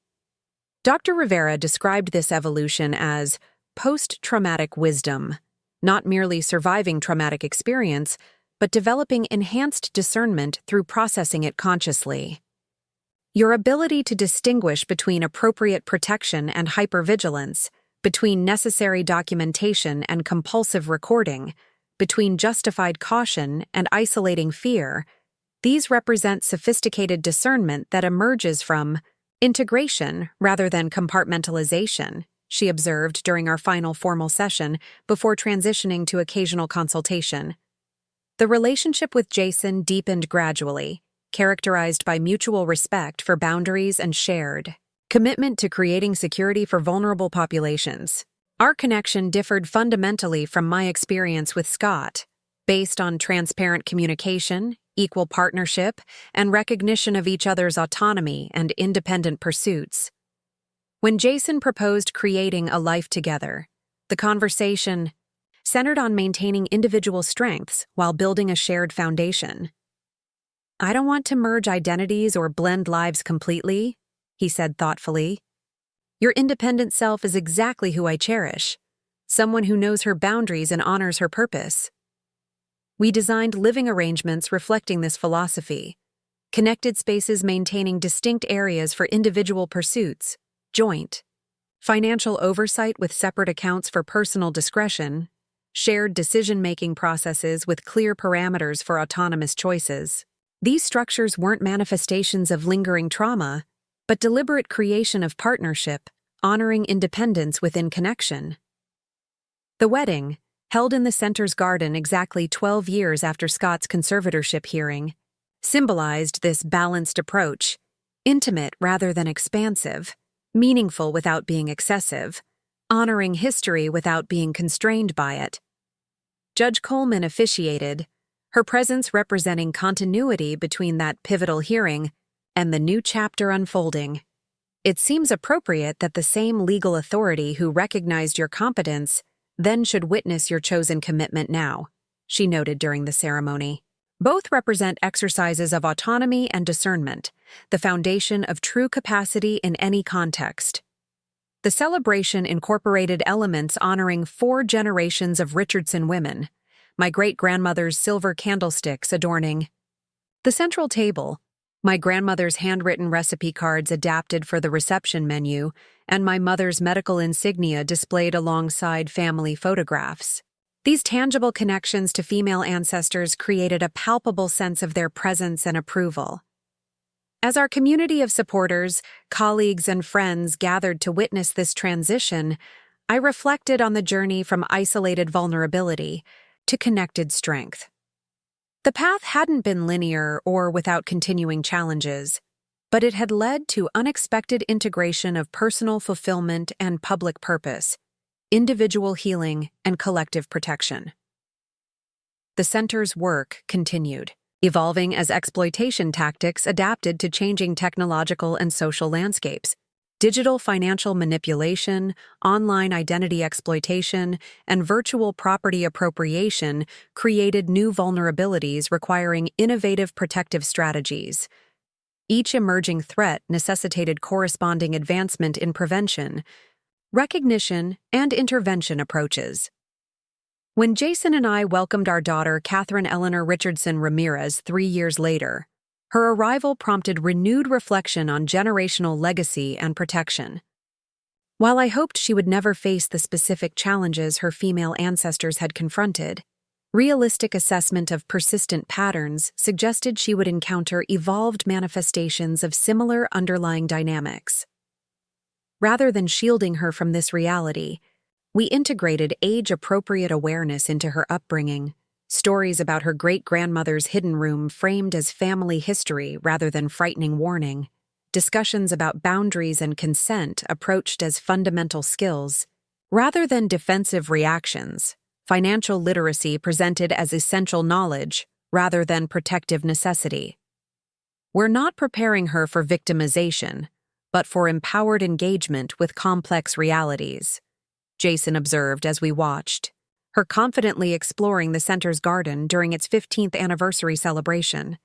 Dr. Rivera described this evolution as post-traumatic wisdom, not merely surviving traumatic experience, but developing enhanced discernment through processing it consciously. Your ability to distinguish between appropriate protection and hypervigilance, between necessary documentation and compulsive recording, between justified caution and isolating fear, these represent sophisticated discernment that emerges from integration rather than compartmentalization, she observed during our final formal session before transitioning to occasional consultation. The relationship with Jason deepened gradually, characterized by mutual respect for boundaries and shared commitment to creating security for vulnerable populations. Our connection differed fundamentally from my experience with Scott, based on transparent communication, equal partnership, and recognition of each other's autonomy and independent pursuits. When Jason proposed creating a life together, the conversation centered on maintaining individual strengths while building a shared foundation. "I don't want to merge identities or blend lives completely," he said thoughtfully. "Your independent self is exactly who I cherish, someone who knows her boundaries and honors her purpose." We designed living arrangements reflecting this philosophy, connected spaces maintaining distinct areas for individual pursuits, joint financial oversight with separate accounts for personal discretion, shared decision-making processes with clear parameters for autonomous choices. These structures weren't manifestations of lingering trauma, but deliberate creation of partnership, honoring independence within connection. The wedding, held in the center's garden exactly 12 years after Scott's conservatorship hearing, symbolized this balanced approach, intimate rather than expansive, meaningful without being excessive, honoring history without being constrained by it. Judge Coleman officiated, her presence representing continuity between that pivotal hearing and the new chapter unfolding. "It seems appropriate that the same legal authority who recognized your competence then should witness your chosen commitment now," she noted during the ceremony. Both represent exercises of autonomy and discernment, the foundation of true capacity in any context. The celebration incorporated elements honoring 4 generations of Richardson women, my great-grandmother's silver candlesticks adorning the central table, My grandmother's handwritten recipe cards adapted for the reception menu, and my mother's medical insignia displayed alongside family photographs. These tangible connections to female ancestors created a palpable sense of their presence and approval. As our community of supporters, colleagues, and friends gathered to witness this transition, I reflected on the journey from isolated vulnerability to connected strength. The path hadn't been linear or without continuing challenges, but it had led to unexpected integration of personal fulfillment and public purpose, individual healing, and collective protection. The center's work continued, evolving as exploitation tactics adapted to changing technological and social landscapes. Digital financial manipulation, online identity exploitation, and virtual property appropriation created new vulnerabilities requiring innovative protective strategies. Each emerging threat necessitated corresponding advancement in prevention, recognition, and intervention approaches. When Jason and I welcomed our daughter, Catherine Eleanor Richardson Ramirez, 3 years later, her arrival prompted renewed reflection on generational legacy and protection. While I hoped she would never face the specific challenges her female ancestors had confronted, realistic assessment of persistent patterns suggested she would encounter evolved manifestations of similar underlying dynamics. Rather than shielding her from this reality, we integrated age-appropriate awareness into her upbringing, stories about her great-grandmother's hidden room framed as family history rather than frightening warning, discussions about boundaries and consent approached as fundamental skills, rather than defensive reactions, financial literacy presented as essential knowledge rather than protective necessity. We're not preparing her for victimization, but for empowered engagement with complex realities, Jason observed as we watched, her confidently exploring the center's garden during its 15th anniversary celebration.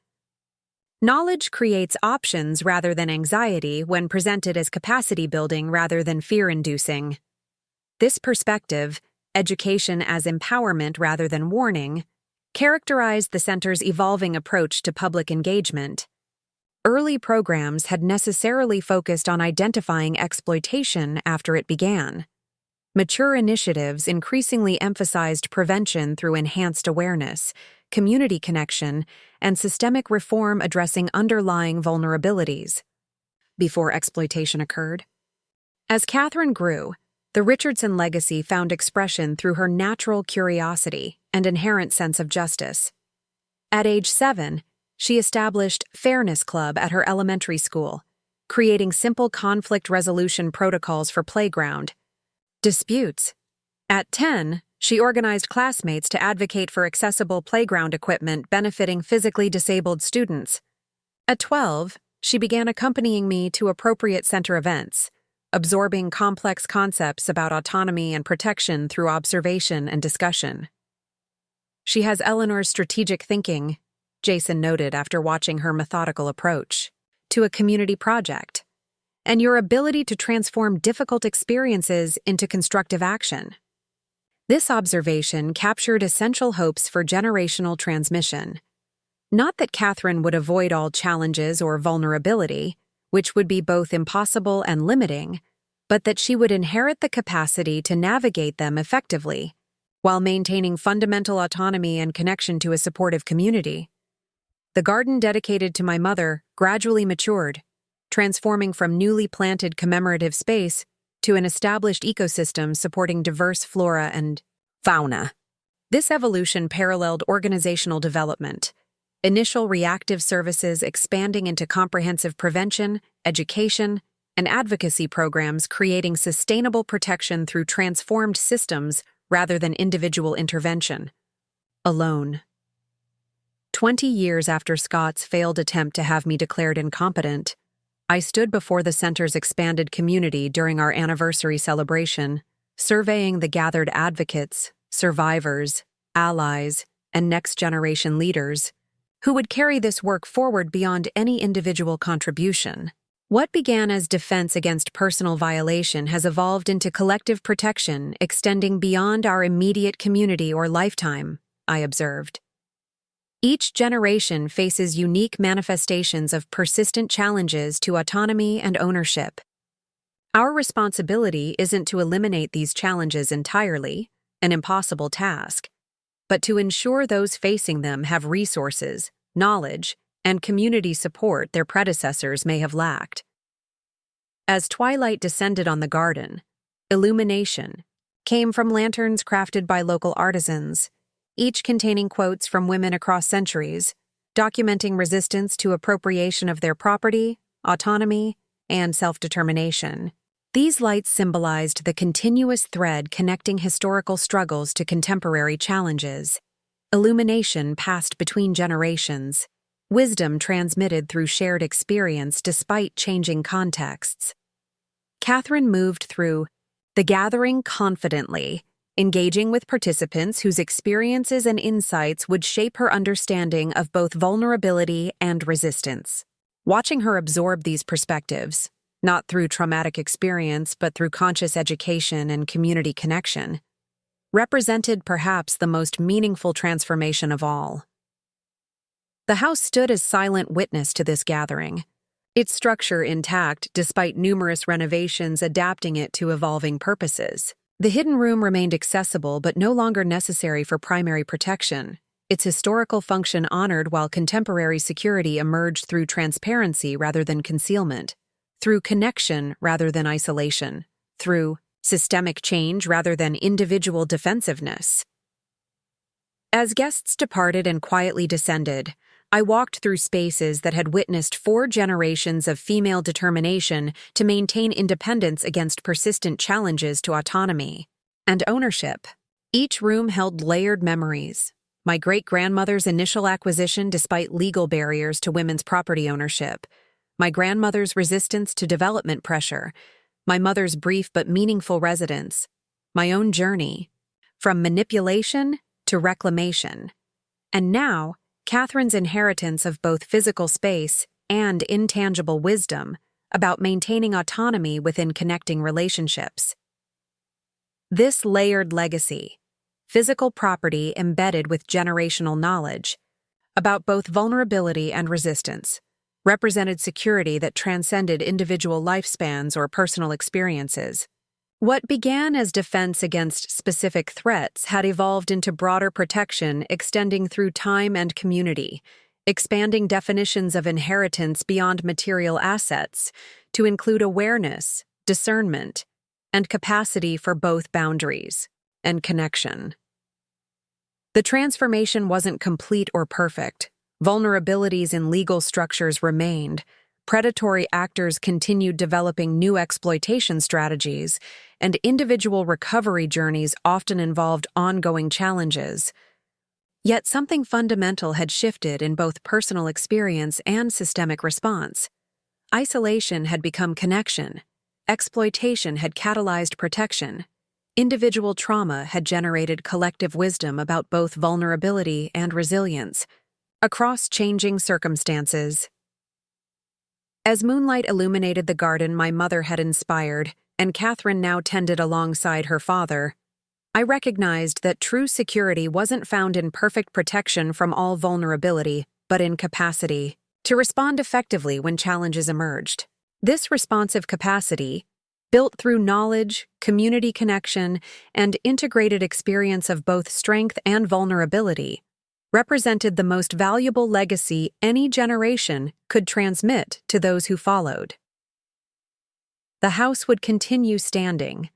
Knowledge creates options rather than anxiety when presented as capacity building rather than fear-inducing. This perspective, education as empowerment rather than warning, characterized the center's evolving approach to public engagement. Early programs had necessarily focused on identifying exploitation after it began. Mature initiatives increasingly emphasized prevention through enhanced awareness, community connection, and systemic reform addressing underlying vulnerabilities before exploitation occurred. As Catherine grew, the Richardson legacy found expression through her natural curiosity and inherent sense of justice. At age 7, she established Fairness Club at her elementary school, creating simple conflict resolution protocols for playground disputes. At 10, she organized classmates to advocate for accessible playground equipment benefiting physically disabled students. At 12, she began accompanying me to appropriate center events, absorbing complex concepts about autonomy and protection through observation and discussion. She has Eleanor's strategic thinking, Jason noted after watching her methodical approach to a community project, and your ability to transform difficult experiences into constructive action. This observation captured essential hopes for generational transmission. Not that Catherine would avoid all challenges or vulnerability, which would be both impossible and limiting, but that she would inherit the capacity to navigate them effectively, while maintaining fundamental autonomy and connection to a supportive community. The garden dedicated to my mother gradually matured, transforming from newly planted commemorative space to an established ecosystem supporting diverse flora and fauna. This evolution paralleled organizational development, initial reactive services expanding into comprehensive prevention, education, and advocacy programs creating sustainable protection through transformed systems rather than individual intervention. Alone. 20 years after Scott's failed attempt to have me declared incompetent, I stood before the center's expanded community during our anniversary celebration, surveying the gathered advocates, survivors, allies, and next-generation leaders who would carry this work forward beyond any individual contribution. What began as defense against personal violation has evolved into collective protection extending beyond our immediate community or lifetime, I observed. Each generation faces unique manifestations of persistent challenges to autonomy and ownership. Our responsibility isn't to eliminate these challenges entirely, an impossible task, but to ensure those facing them have resources, knowledge, and community support their predecessors may have lacked. As twilight descended on the garden, illumination came from lanterns crafted by local artisans, each containing quotes from women across centuries, documenting resistance to appropriation of their property, autonomy, and self-determination. These lights symbolized the continuous thread connecting historical struggles to contemporary challenges. Illumination passed between generations, wisdom transmitted through shared experience despite changing contexts. Catherine moved through the gathering confidently, engaging with participants whose experiences and insights would shape her understanding of both vulnerability and resistance. Watching her absorb these perspectives, not through traumatic experience but through conscious education and community connection, represented perhaps the most meaningful transformation of all. The house stood as silent witness to this gathering, its structure intact despite numerous renovations adapting it to evolving purposes. The hidden room remained accessible but no longer necessary for primary protection, its historical function honored while contemporary security emerged through transparency rather than concealment, through connection rather than isolation, through systemic change rather than individual defensiveness. As guests departed and quietly descended, I walked through spaces that had witnessed 4 generations of female determination to maintain independence against persistent challenges to autonomy and ownership. Each room held layered memories: my great-grandmother's initial acquisition despite legal barriers to women's property ownership, my grandmother's resistance to development pressure, my mother's brief but meaningful residence, my own journey, from manipulation to reclamation, and now, Catherine's inheritance of both physical space and intangible wisdom about maintaining autonomy within connecting relationships. This layered legacy, physical property embedded with generational knowledge, about both vulnerability and resistance, represented security that transcended individual lifespans or personal experiences. What began as defense against specific threats had evolved into broader protection extending through time and community, expanding definitions of inheritance beyond material assets to include awareness, discernment, and capacity for both boundaries and connection. The transformation wasn't complete or perfect. Vulnerabilities in legal structures remained. Predatory actors continued developing new exploitation strategies, and individual recovery journeys often involved ongoing challenges. Yet something fundamental had shifted in both personal experience and systemic response. Isolation had become connection. Exploitation had catalyzed protection. Individual trauma had generated collective wisdom about both vulnerability and resilience across changing circumstances. As moonlight illuminated the garden my mother had inspired, and Catherine now tended alongside her father, I recognized that true security wasn't found in perfect protection from all vulnerability, but in capacity to respond effectively when challenges emerged. This responsive capacity, built through knowledge, community connection, and integrated experience of both strength and vulnerability, represented the most valuable legacy any generation could transmit to those who followed. The house would continue standing,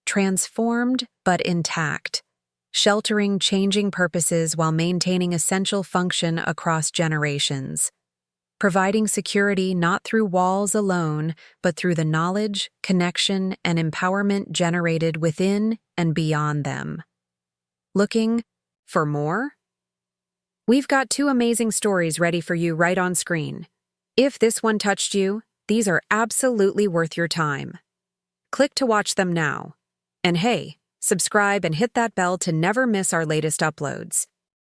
transformed but intact, sheltering changing purposes while maintaining essential function across generations, providing security not through walls alone, but through the knowledge, connection, and empowerment generated within and beyond them. Looking for more? We've got 2 amazing stories ready for you right on screen. If this one touched you, these are absolutely worth your time. Click to watch them now. And hey, subscribe and hit that bell to never miss our latest uploads.